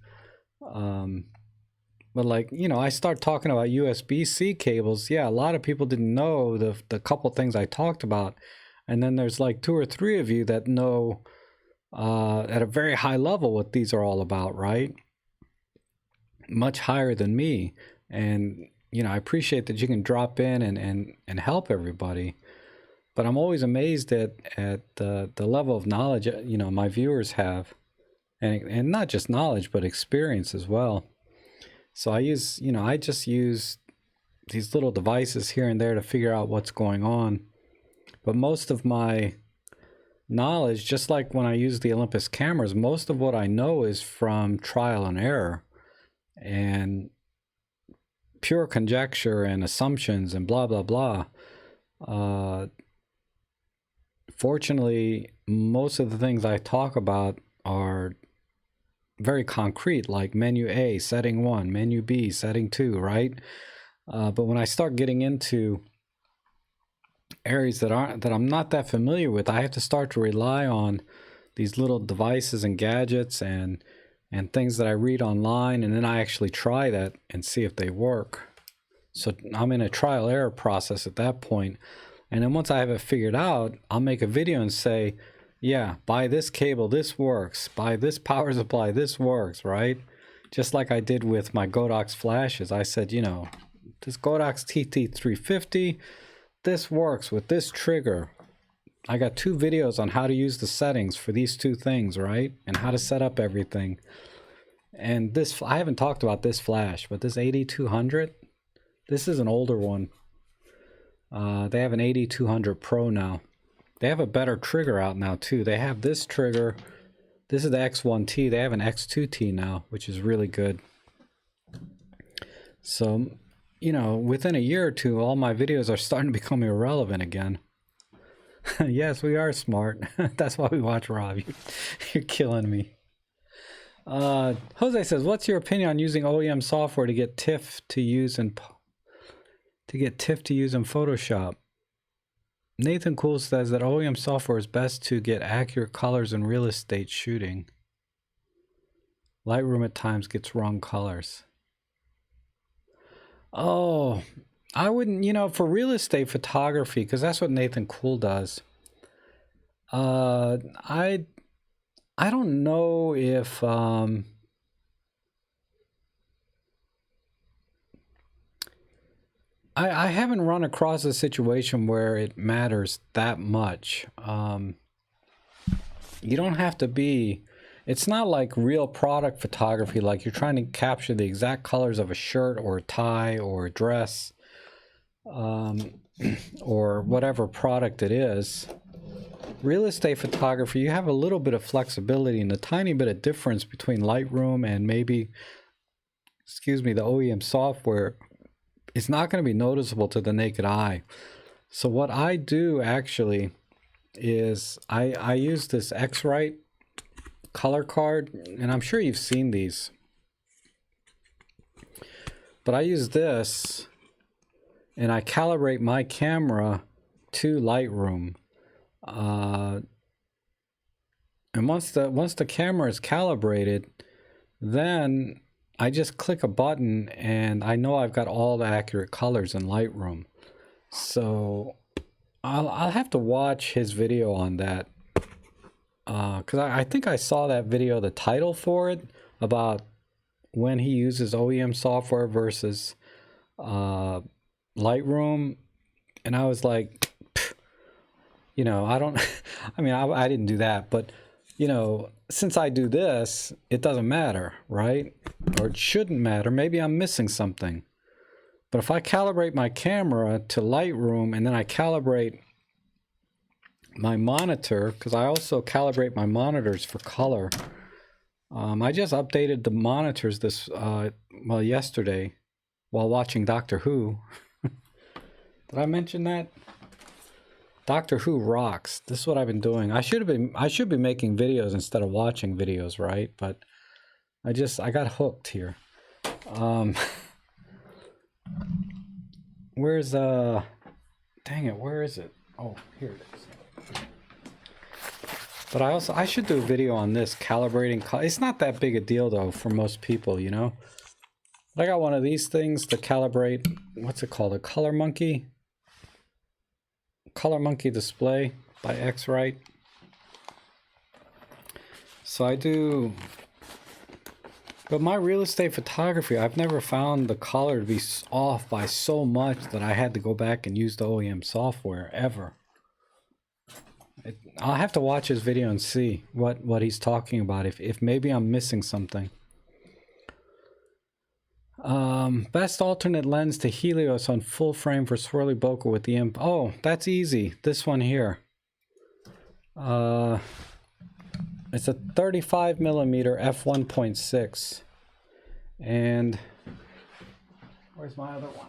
But like, you know, I start talking about USB-C cables. Yeah, a lot of people didn't know the couple things I talked about. And then there's like 2 or 3 of you that know at a very high level what these are all about, right? Much higher than me. And, you know, I appreciate that you can drop in and help everybody. But I'm always amazed at the level of knowledge, you know, my viewers have. And not just knowledge, but experience as well. So I just use these little devices here and there to figure out what's going on. But most of my knowledge, just like when I use the Olympus cameras, most of what I know is from trial and error and pure conjecture and assumptions and blah, blah, blah. Fortunately, most of the things I talk about are very concrete, like menu A, setting 1, menu B, setting 2, right? But when I start getting into areas that I'm not that familiar with, I have to start to rely on these little devices and gadgets and things that I read online, and then I actually try that and see if they work. So I'm in a trial error process at that point. And then once I have it figured out, I'll make a video and say, yeah, buy this cable, this works. Buy this power supply, this works, right? Just like I did with my Godox flashes. I said, you know, this Godox TT350, this works with this trigger. I got 2 videos on how to use the settings for these 2 things, right? And how to set up everything. And this, I haven't talked about this flash, but this 8200, this is an older one. They have an 8200 Pro now. They have a better trigger out now too. They have this trigger. This is the X1T. They have an X2T now, which is really good. So, you know, within a year or two, all my videos are starting to become irrelevant again. Yes, we are smart. That's why we watch Rob. You're killing me. Jose says, "What's your opinion on using OEM software to get TIFF to use in Photoshop?" Nathan Cool says that OEM software is best to get accurate colors in real estate shooting. Lightroom at times gets wrong colors. Oh, I wouldn't, you know, for real estate photography, because that's what Nathan Cool does. I don't know if I haven't run across a situation where it matters that much. You don't have to be, it's not like real product photography, like you're trying to capture the exact colors of a shirt or a tie or a dress, or whatever product it is. Real estate photography, you have a little bit of flexibility and a tiny bit of difference between Lightroom and maybe, excuse me, the OEM software. It's not going to be noticeable to the naked eye. So what I do actually is I use this X-Rite color card, and I'm sure you've seen these, but I use this and I calibrate my camera to Lightroom, and once the camera is calibrated, then I just click a button and I know I've got all the accurate colors in Lightroom. So I'll have to watch his video on that, because I think I saw that video, the title for it, about when he uses OEM software versus Lightroom, and I was like, you know, I don't, I mean, I didn't do that, but, you know, since I do this, it doesn't matter, right? Or it shouldn't matter. Maybe I'm missing something. But if I calibrate my camera to Lightroom and then I calibrate my monitor, because I also calibrate my monitors for color. I just updated the monitors well, yesterday while watching Doctor Who. Did I mention that? Doctor Who rocks. This is what I've been doing. I should be making videos instead of watching videos, right? But I got hooked here. Where's dang it, where is it? Oh, here it is. But I should do a video on this, calibrating. It's not that big a deal though for most people, you know. But I got one of these things to calibrate. What's it called? A Color Monkey display by X-Rite. So I do. But my real estate photography, I've never found the color to be off by so much that I had to go back and use the OEM software ever. I'll have to watch his video and see what he's talking about, if maybe I'm missing something. Best alternate lens to Helios on full frame for Swirly bokeh with the imp. Oh, that's easy. This one here. It's a 35mm f1.6, and where's my other one?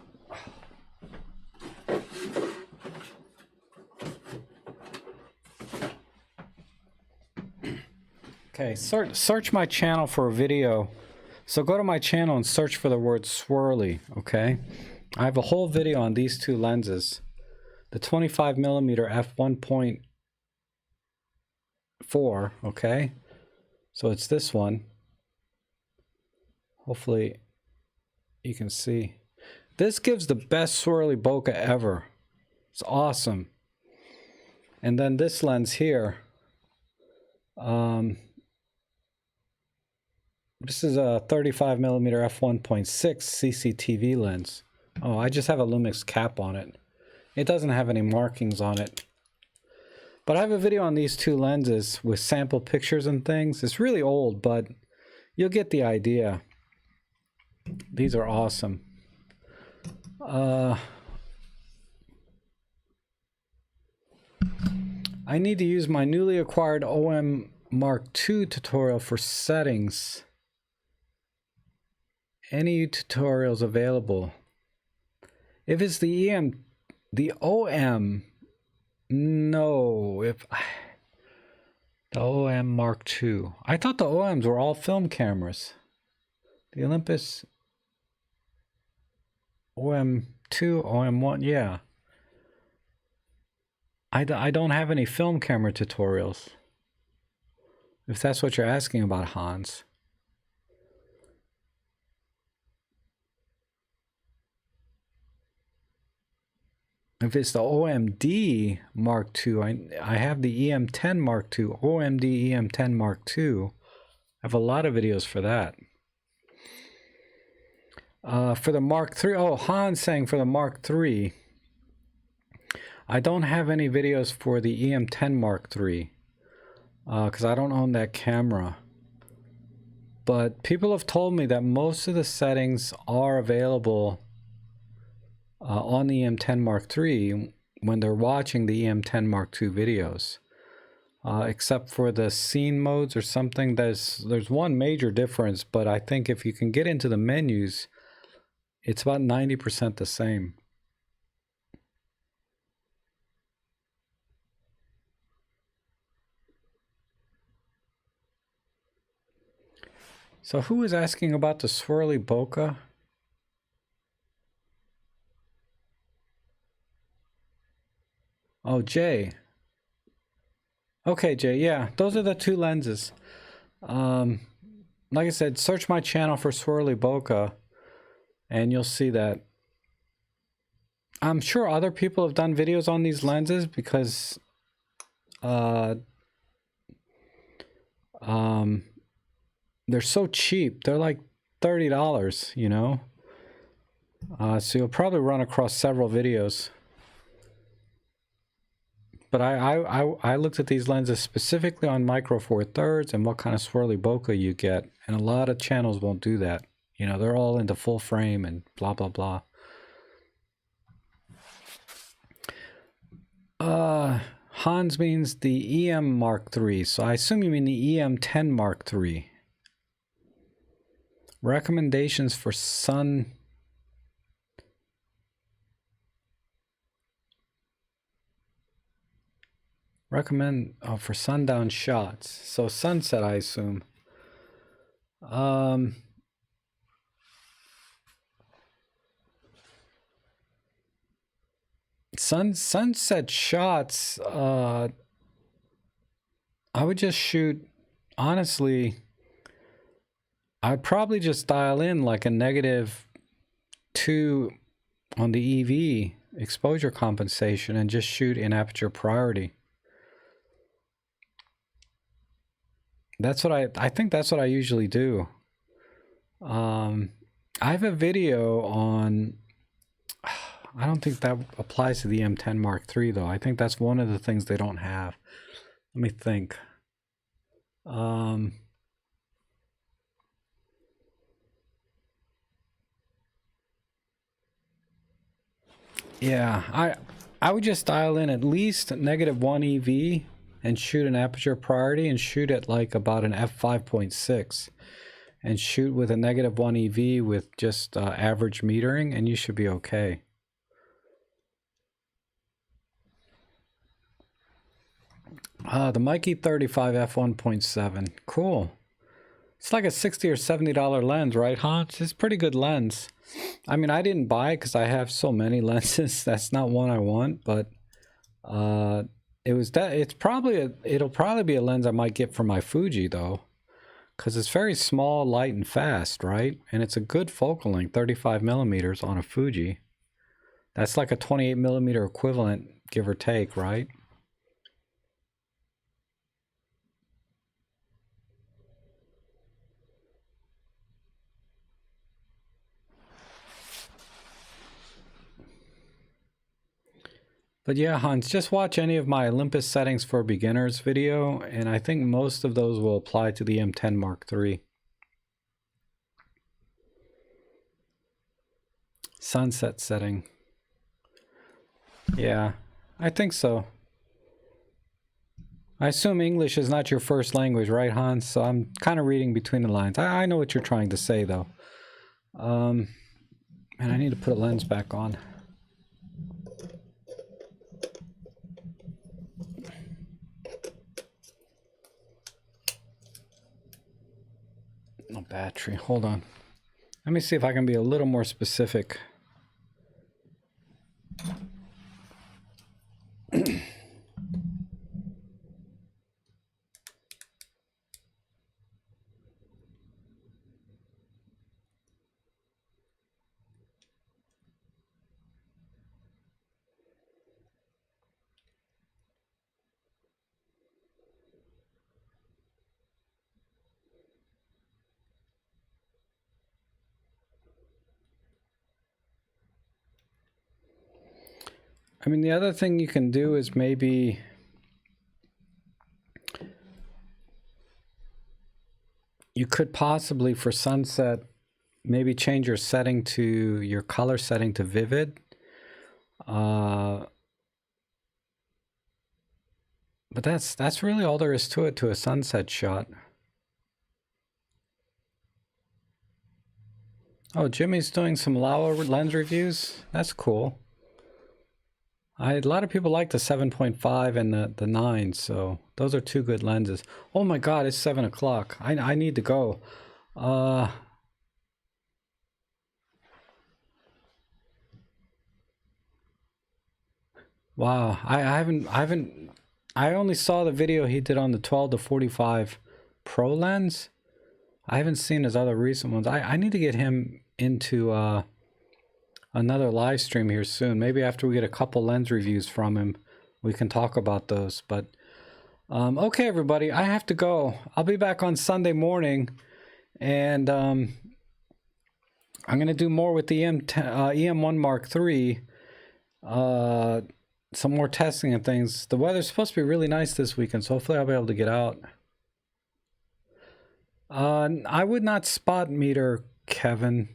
Okay, search my channel for a video. So go to my channel and search for the word Swirly, okay? I have a whole video on these two lenses. The 25mm f1.4, okay? So it's this one. Hopefully you can see. This gives the best Swirly bokeh ever. It's awesome. And then this lens here, this is a 35mm f1.6 CCTV lens. Oh, I just have a Lumix cap on it. It doesn't have any markings on it. But I have a video on these two lenses with sample pictures and things. It's really old, but you'll get the idea. These are awesome. I need to use my newly acquired OM Mark II tutorial for settings. Any tutorials available? If it's the the OM, no. If the OM Mark II. I thought the OMs were all film cameras. The Olympus OM2, OM1, yeah. I don't have any film camera tutorials. If that's what you're asking about, Hans. If it's the OMD Mark II, I have the EM10 Mark II, OMD EM10 Mark II. I have a lot of videos for that. For the Mark III, oh, Hans saying for the Mark III, I don't have any videos for the EM10 Mark III because I don't own that camera. But people have told me that most of the settings are available on the EM10 Mark III when they're watching the EM10 Mark II videos. Except for the scene modes or something. There's one major difference, but I think if you can get into the menus, it's about 90% the same. So who is asking about the Swirly bokeh? Oh, Jay. Okay, Jay, yeah, those are the two lenses. Like I said, search my channel for Swirly bokeh, and you'll see that. I'm sure other people have done videos on these lenses because they're so cheap. They're like $30, you know? So you'll probably run across several videos. But I looked at these lenses specifically on Micro Four Thirds and what kind of Swirly bokeh you get. And a lot of channels won't do that. You know, they're all into full frame and blah, blah, blah. Hans means the EM Mark III. So I assume you mean the EM10 Mark III. Recommendations for sun... Recommend for sundown shots. So sunset, I assume. Sunset shots. I would just shoot. Honestly, I'd probably just dial in like a -2 on the EV exposure compensation and just shoot in aperture priority. That's what I think that's what I usually do. I have a video on, I don't think that applies to the M10 Mark III though. I think that's one of the things they don't have. Let me think. Yeah, I would just dial in at least -1 EV and shoot an aperture priority and shoot at like about an f5.6 and shoot with a -1 EV with just average metering and you should be okay. The Mikey 35 f1.7, cool. It's like a $60 or $70 lens, right, Hans? It's a pretty good lens. I mean, I didn't buy it because I have so many lenses. That's not one I want, but it'll probably be a lens I might get for my Fuji though, because it's very small, light, and fast, right? And it's a good focal length, 35 millimeters on a Fuji. That's like a 28 millimeter equivalent, give or take, right? But yeah, Hans, just watch any of my Olympus settings for beginners video, and I think most of those will apply to the M10 Mark III. Sunset setting. Yeah, I think so. I assume English is not your first language, right, Hans? So I'm kind of reading between the lines. I know what you're trying to say, though. And I need to put a lens back on. No battery. Hold on. Let me see if I can be a little more specific. I mean, the other thing you can do is maybe you could possibly, for sunset, maybe change your setting to your color setting to vivid. But that's really all there is to it, to a sunset shot. Oh, Jimmy's doing some Laowa lens reviews. That's cool. A lot of people like the 7.5 and the 9, so those are two good lenses. Oh my god, it's 7 o'clock. I need to go. Wow, I only saw the video he did on the 12 to 45 Pro lens. I haven't seen his other recent ones. I need to get him into another live stream here soon. Maybe after we get a couple lens reviews from him, we can talk about those. But okay, everybody, I have to go. I'll be back on Sunday morning, and I'm going to do more with the E-M1 Mark III. Some more testing and things. The weather's supposed to be really nice this weekend, so hopefully I'll be able to get out. I would not spot meter, Kevin.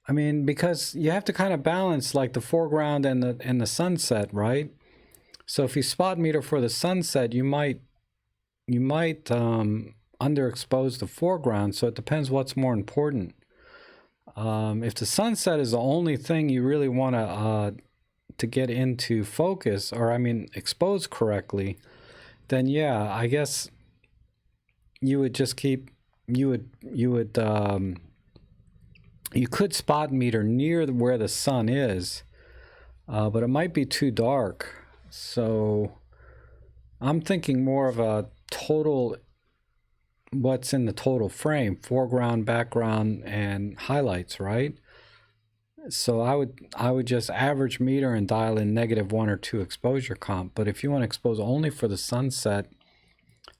I mean, because you have to kind of balance like the foreground and the sunset, right? So if you spot meter for the sunset, you might underexpose the foreground. So it depends what's more important. If the sunset is the only thing you really want to get into focus, or I mean expose correctly, then yeah, I guess you would just keep you could spot meter near where the sun is, but it might be too dark. So I'm thinking more of a total, what's in the total frame, foreground, background, and highlights, right? So I would just average meter and dial in -1 or 2 exposure comp. But if you want to expose only for the sunset,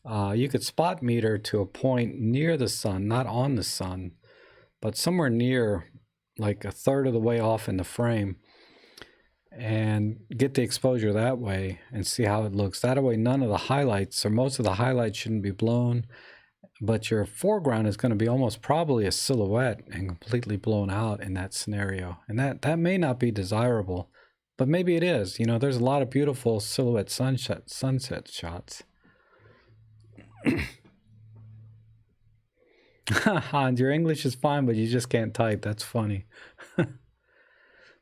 you could spot meter to a point near the sun, not on the sun, but somewhere near, like a third of the way off in the frame, and get the exposure that way and see how it looks. That way none of the highlights, or most of the highlights, shouldn't be blown, but your foreground is going to be almost probably a silhouette and completely blown out in that scenario. And that may not be desirable, but maybe it is. You know, there's a lot of beautiful silhouette sunset shots. Hans, your English is fine, but you just can't type. That's funny.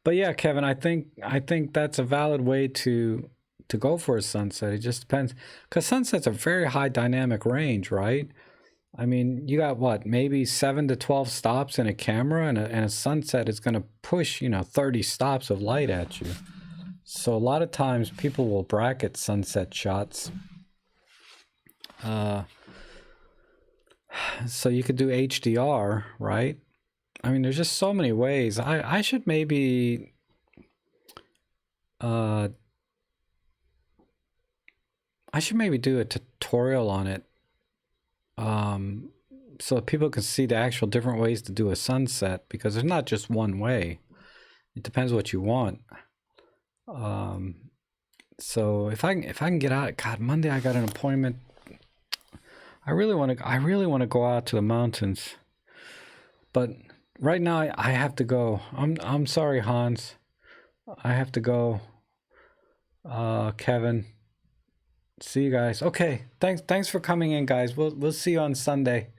But yeah, Kevin, I think that's a valid way to go for a sunset. It just depends, because sunset's a very high dynamic range, right? I mean, you got what, maybe 7 to 12 stops in a camera, and a sunset is going to push, 30 stops of light at you. So a lot of times people will bracket sunset shots. So you could do HDR, right? I mean, there's just so many ways. I should maybe do a tutorial on it, so people can see the actual different ways to do a sunset, because there's not just one way. It depends what you want. So if I can get out, God, Monday I got an appointment. I really want to go out to the mountains, but right now I have to go. I'm sorry, Hans. I have to go. Kevin. See you guys. Okay. Thanks for coming in, guys. We'll see you on Sunday.